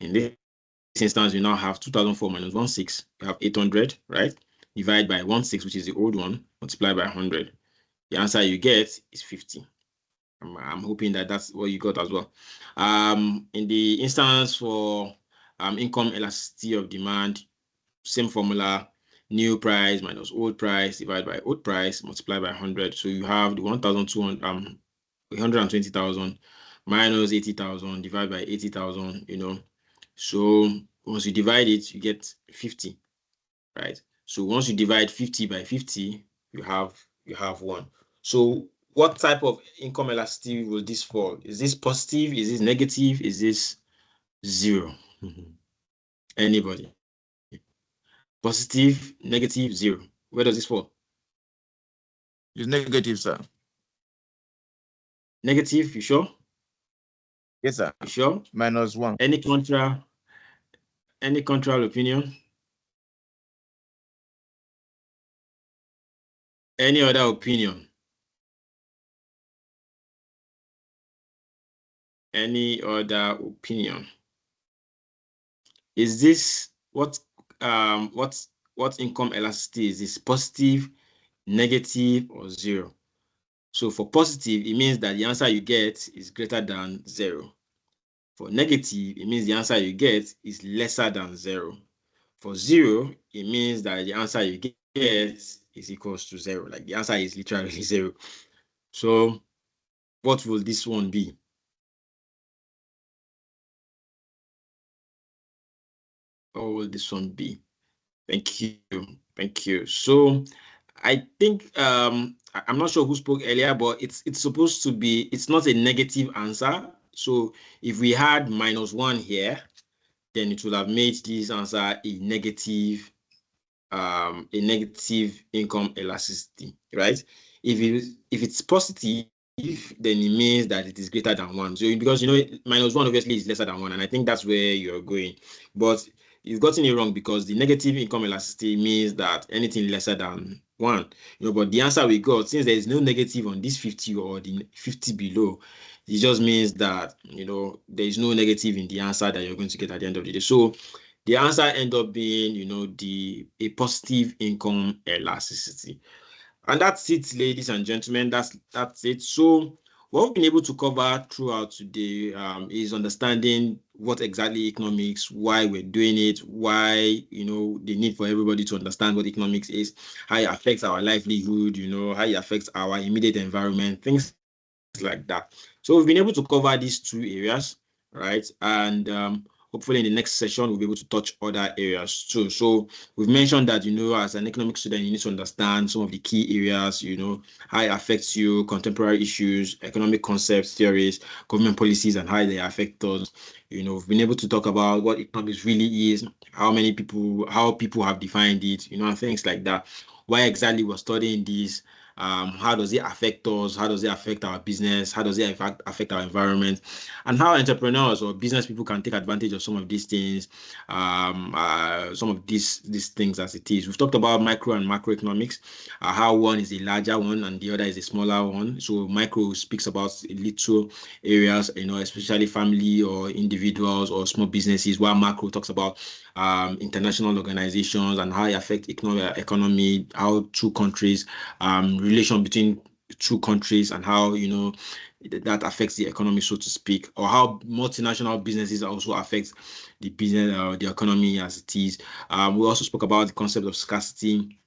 In this instance, we now have 2,004 minus 16, we have 800, right? Divide by 16, which is the old one, multiply by 100. The answer you get is 50. I'm hoping that that's what you got as well. In the instance for income elasticity of demand, same formula, new price minus old price divided by old price, multiply by 100. So you have the 1,200, 120,000 minus 80,000 divided by 80,000, So once you divide it, you get 50, right? So once you divide 50 by 50, you have 1. So what type of income elasticity will this fall? Is this positive? Is this negative? Is this 0? Anybody? Positive, negative, 0. Where does this fall? It's negative, sir. Negative, you sure? Yes, sir. You sure? -1. Any contrary opinion? Any other opinion? Any other opinion? Is this what income elasticity is? This positive, negative, or 0? So for positive, it means that the answer you get is greater than 0. For negative, it means the answer you get is lesser than 0. For 0, it means that the answer you get is equals to 0. Like the answer is literally 0. So what will this one be? What will this one be? Thank you. Thank you. So I think I'm not sure who spoke earlier, but it's supposed to be, it's not a negative answer. So if we had -1 here, then it would have made this answer a negative income elasticity, right? If it's positive, then it means that it is greater than 1. So because -1 obviously is lesser than 1, and I think that's where you're going. But you've gotten it wrong, because the negative income elasticity means that anything lesser than 1. But the answer we got, since there is no negative on this 50 or the 50 below, it just means that there is no negative in the answer that you're going to get at the end of the day. So the answer end up being, a positive income elasticity. And that's it, ladies and gentlemen. That's it. So what we've been able to cover throughout today is understanding what exactly economics, why we're doing it, why, the need for everybody to understand what economics is, how it affects our livelihood, how it affects our immediate environment, things like that. So we've been able to cover these 2 areas, right? And hopefully in the next session, we'll be able to touch other areas too. So we've mentioned that, as an economic student, you need to understand some of the key areas, how it affects you, contemporary issues, economic concepts, theories, government policies, and how they affect us. We've been able to talk about what economics really is, how people have defined it, and things like that. Why exactly we're studying this, how does it affect us? How does it affect our business? How does it affect our environment? And how entrepreneurs or business people can take advantage of some of these things, some of these things as it is. We've talked about micro and macroeconomics, how one is a larger one and the other is a smaller one. So micro speaks about little areas, especially family or individuals or small businesses, while macro talks about international organizations and how it affects economy, how 2 countries, relation between 2 countries, and how that affects the economy, so to speak, or how multinational businesses also affect the business, the economy as it is. We also spoke about the concept of scarcity,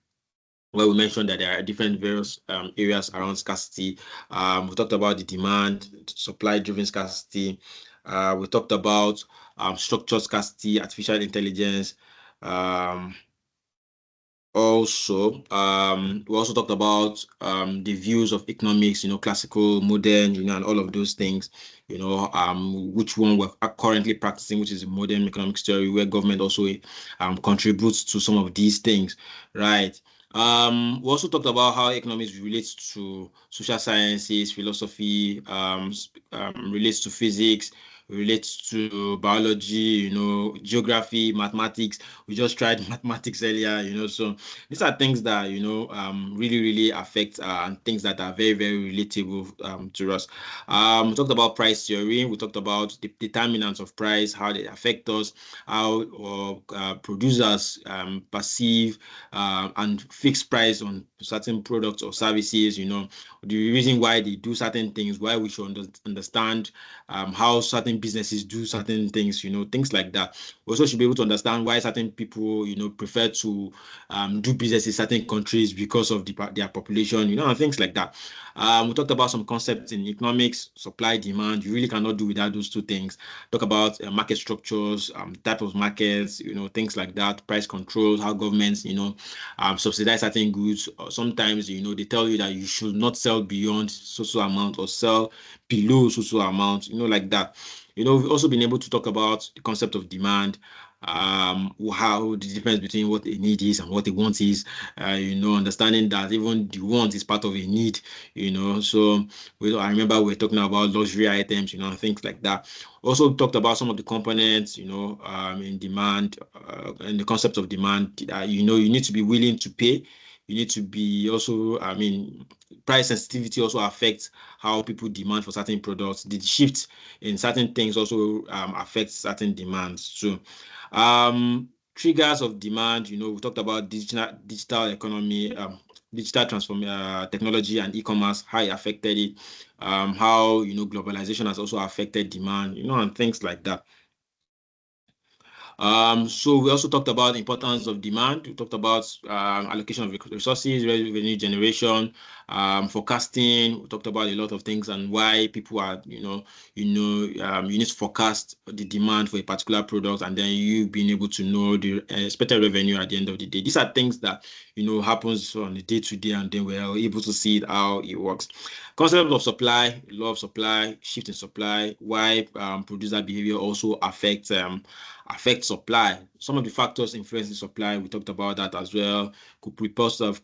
where we mentioned that there are different various areas around scarcity. We talked about the demand, supply-driven scarcity. We talked about structured scarcity, artificial intelligence. Also, we also talked about the views of economics, classical, modern, and all of those things, which one we're currently practicing, which is the modern economics theory, where government also contributes to some of these things, right? We also talked about how economics relates to social sciences, philosophy, relates to physics, relates to biology, geography, mathematics. We just tried mathematics earlier, so these are things that, really, really affect and things that are very, very relatable to us. We talked about price theory. We talked about the determinants of price, how they affect us, how producers perceive and fix price on certain products or services, the reason why they do certain things, why we should understand how certain businesses do certain things, things like that. We also should be able to understand why certain people, prefer to do business in certain countries because of their population, and things like that. We talked about some concepts in economics, supply, demand. You really cannot do without those two things. Talk about market structures, type of markets, things like that, price controls, how governments, subsidize certain goods. Sometimes, they tell you that you should not sell beyond so amount or sell below so amount, like that. We've also been able to talk about the concept of demand, how the difference between what a need is and what a want is, understanding that even the want is part of a need, so I remember we were talking about luxury items, and things like that. Also talked about some of the components, in demand, and the concept of demand. You need to be willing to pay. You need to be also, price sensitivity also affects how people demand for certain products. The shift in certain things also affects certain demands. So, triggers of demand, we talked about digital economy, digital technology and e-commerce, how it affected it, how, globalization has also affected demand, and things like that. So we also talked about the importance of demand. We talked about allocation of resources, revenue generation, forecasting. We talked about a lot of things and why people are, you need to forecast the demand for a particular product, and then you being able to know the expected revenue at the end of the day. These are things that, happens on a day-to-day, and then we're able to see how it works. Concept of supply, law of supply, shift in supply, why producer behavior also affects supply. Some of the factors influencing supply, we talked about that as well. Could be cost of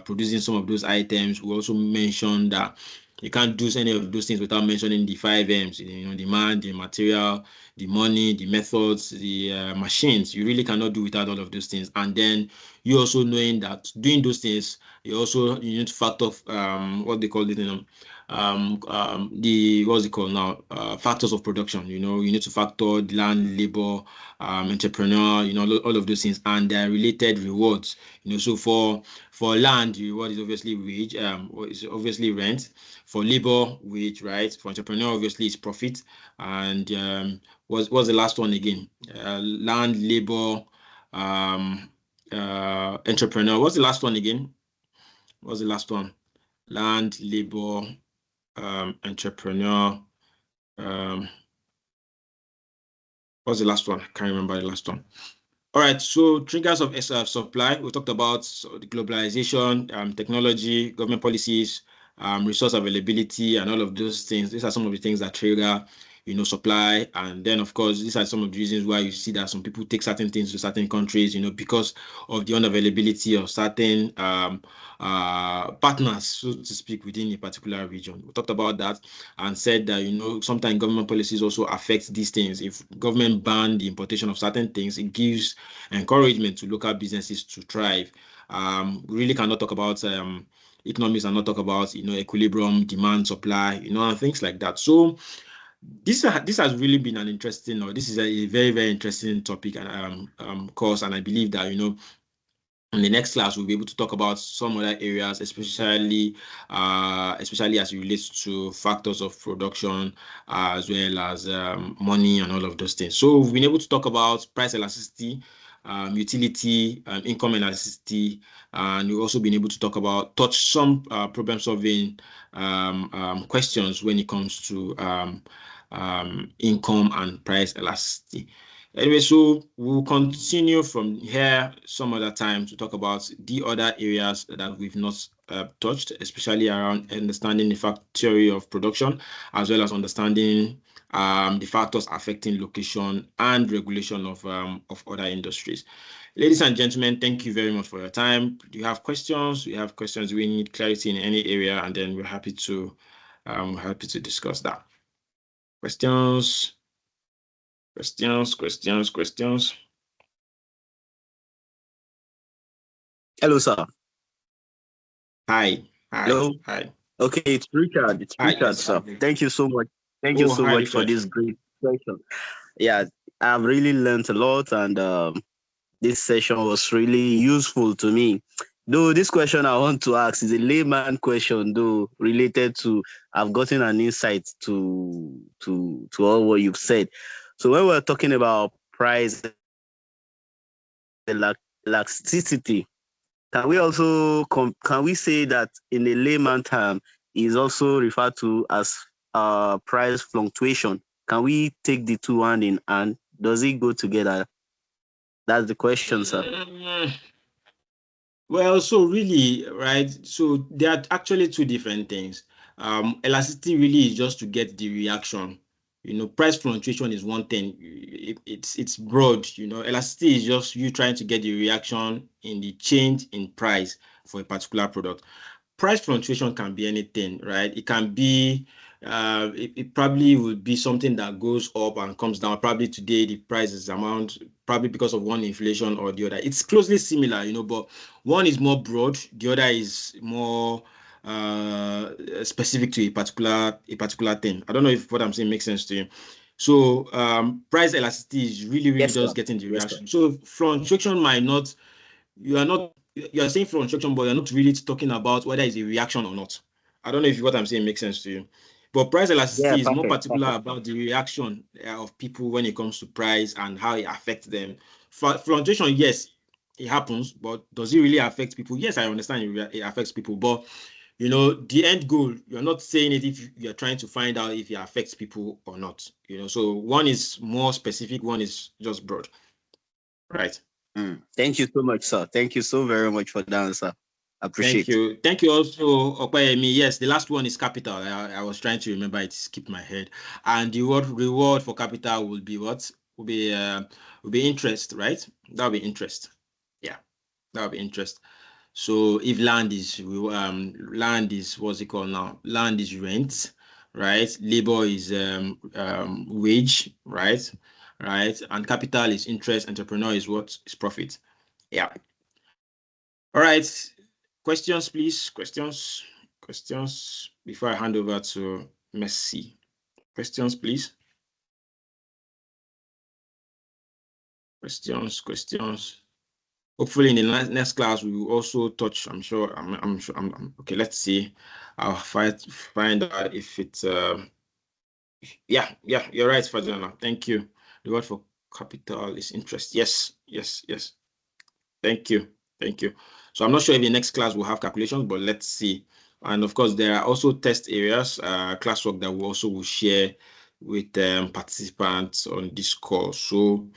producing some of those items. We also mentioned that you can't do any of those things without mentioning the 5 M's, demand, the material, the money, the methods, the machines. You really cannot do without all of those things. And then you also knowing that doing those things, you need to factor what they call it, what's it called now? Factors of production. You need to factor the land, labor, entrepreneur, all of those things, and their related rewards. So for land, the reward is obviously wage, is obviously rent. For labor, wage, right? For entrepreneur, obviously it's profit. And what's the last one again? Land, labor, entrepreneur. What's the last one again? What's the last one? Land, labor, entrepreneur. What's the last one? I can't remember the last one. All right, so triggers of supply. We talked about the globalization, technology, government policies, resource availability, and all of those things. These are some of the things that trigger, supply. And then, of course, these are some of the reasons why you see that some people take certain things to certain countries, because of the unavailability of certain partners, so to speak, within a particular region. We talked about that and said that, sometimes government policies also affect these things. If government ban the importation of certain things, it gives encouragement to local businesses to thrive. We really cannot talk about economics and not talk about equilibrium, demand, supply, and things like that. So this has really been an interesting, or this is a very, very interesting topic and course, and I believe that in the next class we'll be able to talk about some other areas, especially as it relates to factors of production, as well as money and all of those things. So we've been able to talk about price elasticity, utility, income elasticity, and we've also been able to touch some problem solving questions when it comes to income and price elasticity. Anyway, so we'll continue from here some other time to talk about the other areas that we've not touched, especially around understanding the theory of production, as well as understanding the factors affecting location and regulation of other industries. Ladies and gentlemen, thank you very much for your time. Do you have questions? We have questions. We need clarity in any area, and then we're happy to discuss that. Questions? Questions. Hello, sir. Hi. Hello. Okay, it's Richard. It's Hi, Richard, yes. sir. Thank you so much. Thank you Oh, so hi, much for Richard. this great session. Yeah, I've really learned a lot, and this session was really useful to me. Though this question I want to ask is a layman question, though related to I've gotten an insight to all what you've said. So when we're talking about price elasticity, can we also can we say that in a layman term is also referred to as price fluctuation? Can we take the two hand in hand? Does it go together? That's the question, sir. Well, so really, right? So there are actually two different things. Elasticity really is just to get the reaction. Price fluctuation is one thing. It's broad. Elasticity is just you trying to get the reaction in the change in price for a particular product. Price fluctuation can be anything, right? It can be, it probably would be something that goes up and comes down. Probably today the price is amount, probably because of one inflation or the other. It's closely similar, but one is more broad, the other is more specific to a particular thing. I don't know if what I'm saying makes sense to you. So price elasticity is really Yes, just sir. getting the Yes, reaction. So fluctuation might not, you are saying fluctuation, but you're not really talking about whether it's a reaction or not. I don't know if what I'm saying makes sense to you. But price Yeah, elasticity is more perfect. particular about the reaction of people when it comes to price and how it affects them. Fluctuation, yes, it happens, but does it really affect people? Yes, I understand it affects people, but the end goal, you're not saying it if you're trying to find out if it affects people or not. So one is more specific, one is just broad. Right. Thank you so much, sir. Thank you so very much for the answer. Thank Appreciate. you. Thank you also, Okpayemi. Yes, the last one is capital. I was trying to remember it, skipped my head. And the reward for capital will be what? Will be interest, right? That'll be interest. Yeah, that'll be interest. So if land is what's it called now? Land is rent, right? Labor is wage, right? Right. And capital is interest. Entrepreneur is what? Is profit. Yeah. All right. Questions, please. Questions before I hand over to Messi. Questions, please. Questions. Hopefully, in the next class, we will also touch. I'm sure. Okay. Let's see. I'll find out if it's. Yeah. You're right, Fajana. Thank you. The word for capital is interest. Yes. Thank you. So I'm not sure if the next class will have calculations, but let's see. And of course, there are also test areas, classwork that we also will share with participants on this course. So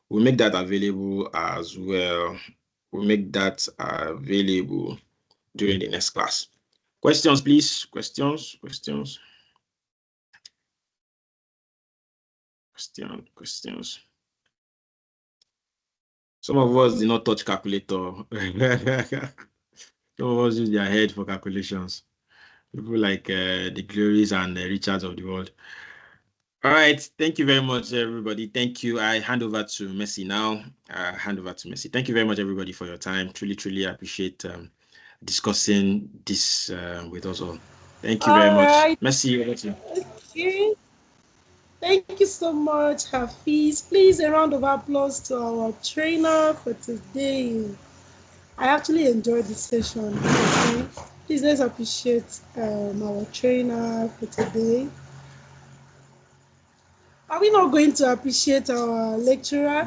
we'll make that available as well. We'll make that available during the next class. Questions, please. Questions. Some of us did not touch calculator. Some of us use their head for calculations. People like the Glories and the Richards of the world. All right. Thank you very much, everybody. Thank you. I hand over to Messi now. Thank you very much, everybody, for your time. Truly appreciate discussing this with us all. Thank you very All much. right. Messi, over to you. Okay. Thank you so much, Hafiz. Please, a round of applause to our trainer for today. I actually enjoyed the session. Okay? Please, let's appreciate our trainer for today. Are we not going to appreciate our lecturer?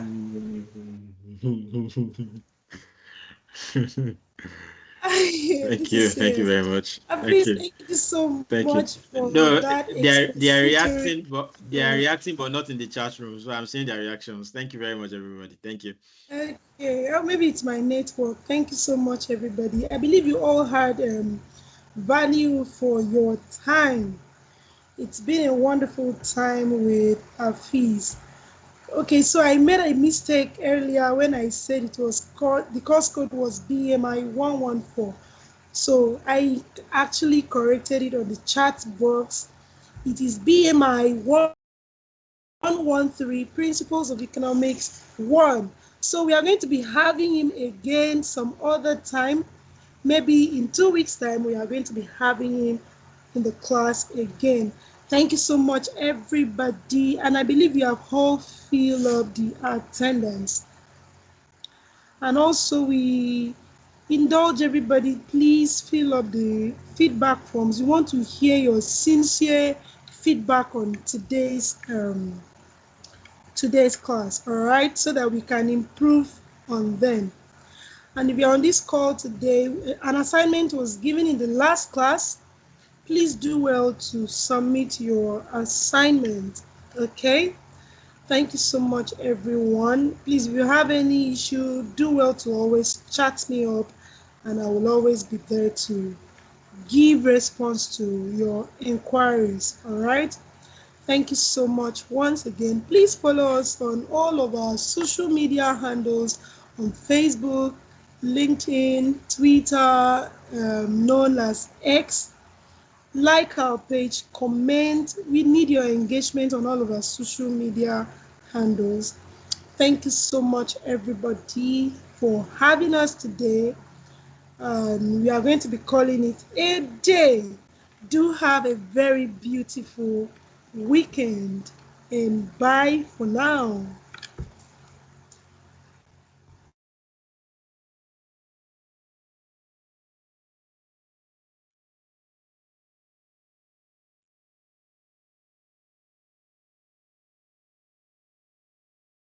Thank This you. is Thank you serious. very much. Hafiz, Thank thank you so you. much for No, that they are expository. reacting, but not in the chat room. So I'm seeing their reactions. Thank you very much, everybody. Thank you. Okay, maybe it's my network. Thank you so much, everybody. I believe you all had value for your time. It's been a wonderful time with Hafiz. Okay, so I made a mistake earlier when I said it was called, the course code was BMI 114. So I actually corrected it on the chat box. It is BMI 114. 113 Principles of Economics 1. So we are going to be having him again some other time. Maybe in 2 weeks' time, we are going to be having him in the class again. Thank you so much, everybody. And I believe you have all filled up the attendance. And also, we indulge everybody, please fill up the feedback forms. We want to hear your sincere feedback on today's class, all right, so that we can improve on them. And if you're on this call today, an assignment was given in the last class. Please do well to submit your assignment, okay? Thank you so much, everyone. Please, if you have any issue, do well to always chat me up, and I will always be there to give response to your inquiries, all right? Thank you so much once again. Please follow us on all of our social media handles on Facebook, LinkedIn, Twitter, known as X. Like our page, comment. We need your engagement on all of our social media handles. Thank you so much, everybody, for having us today. We are going to be calling it a day. Do have a very beautiful weekend, and bye for now.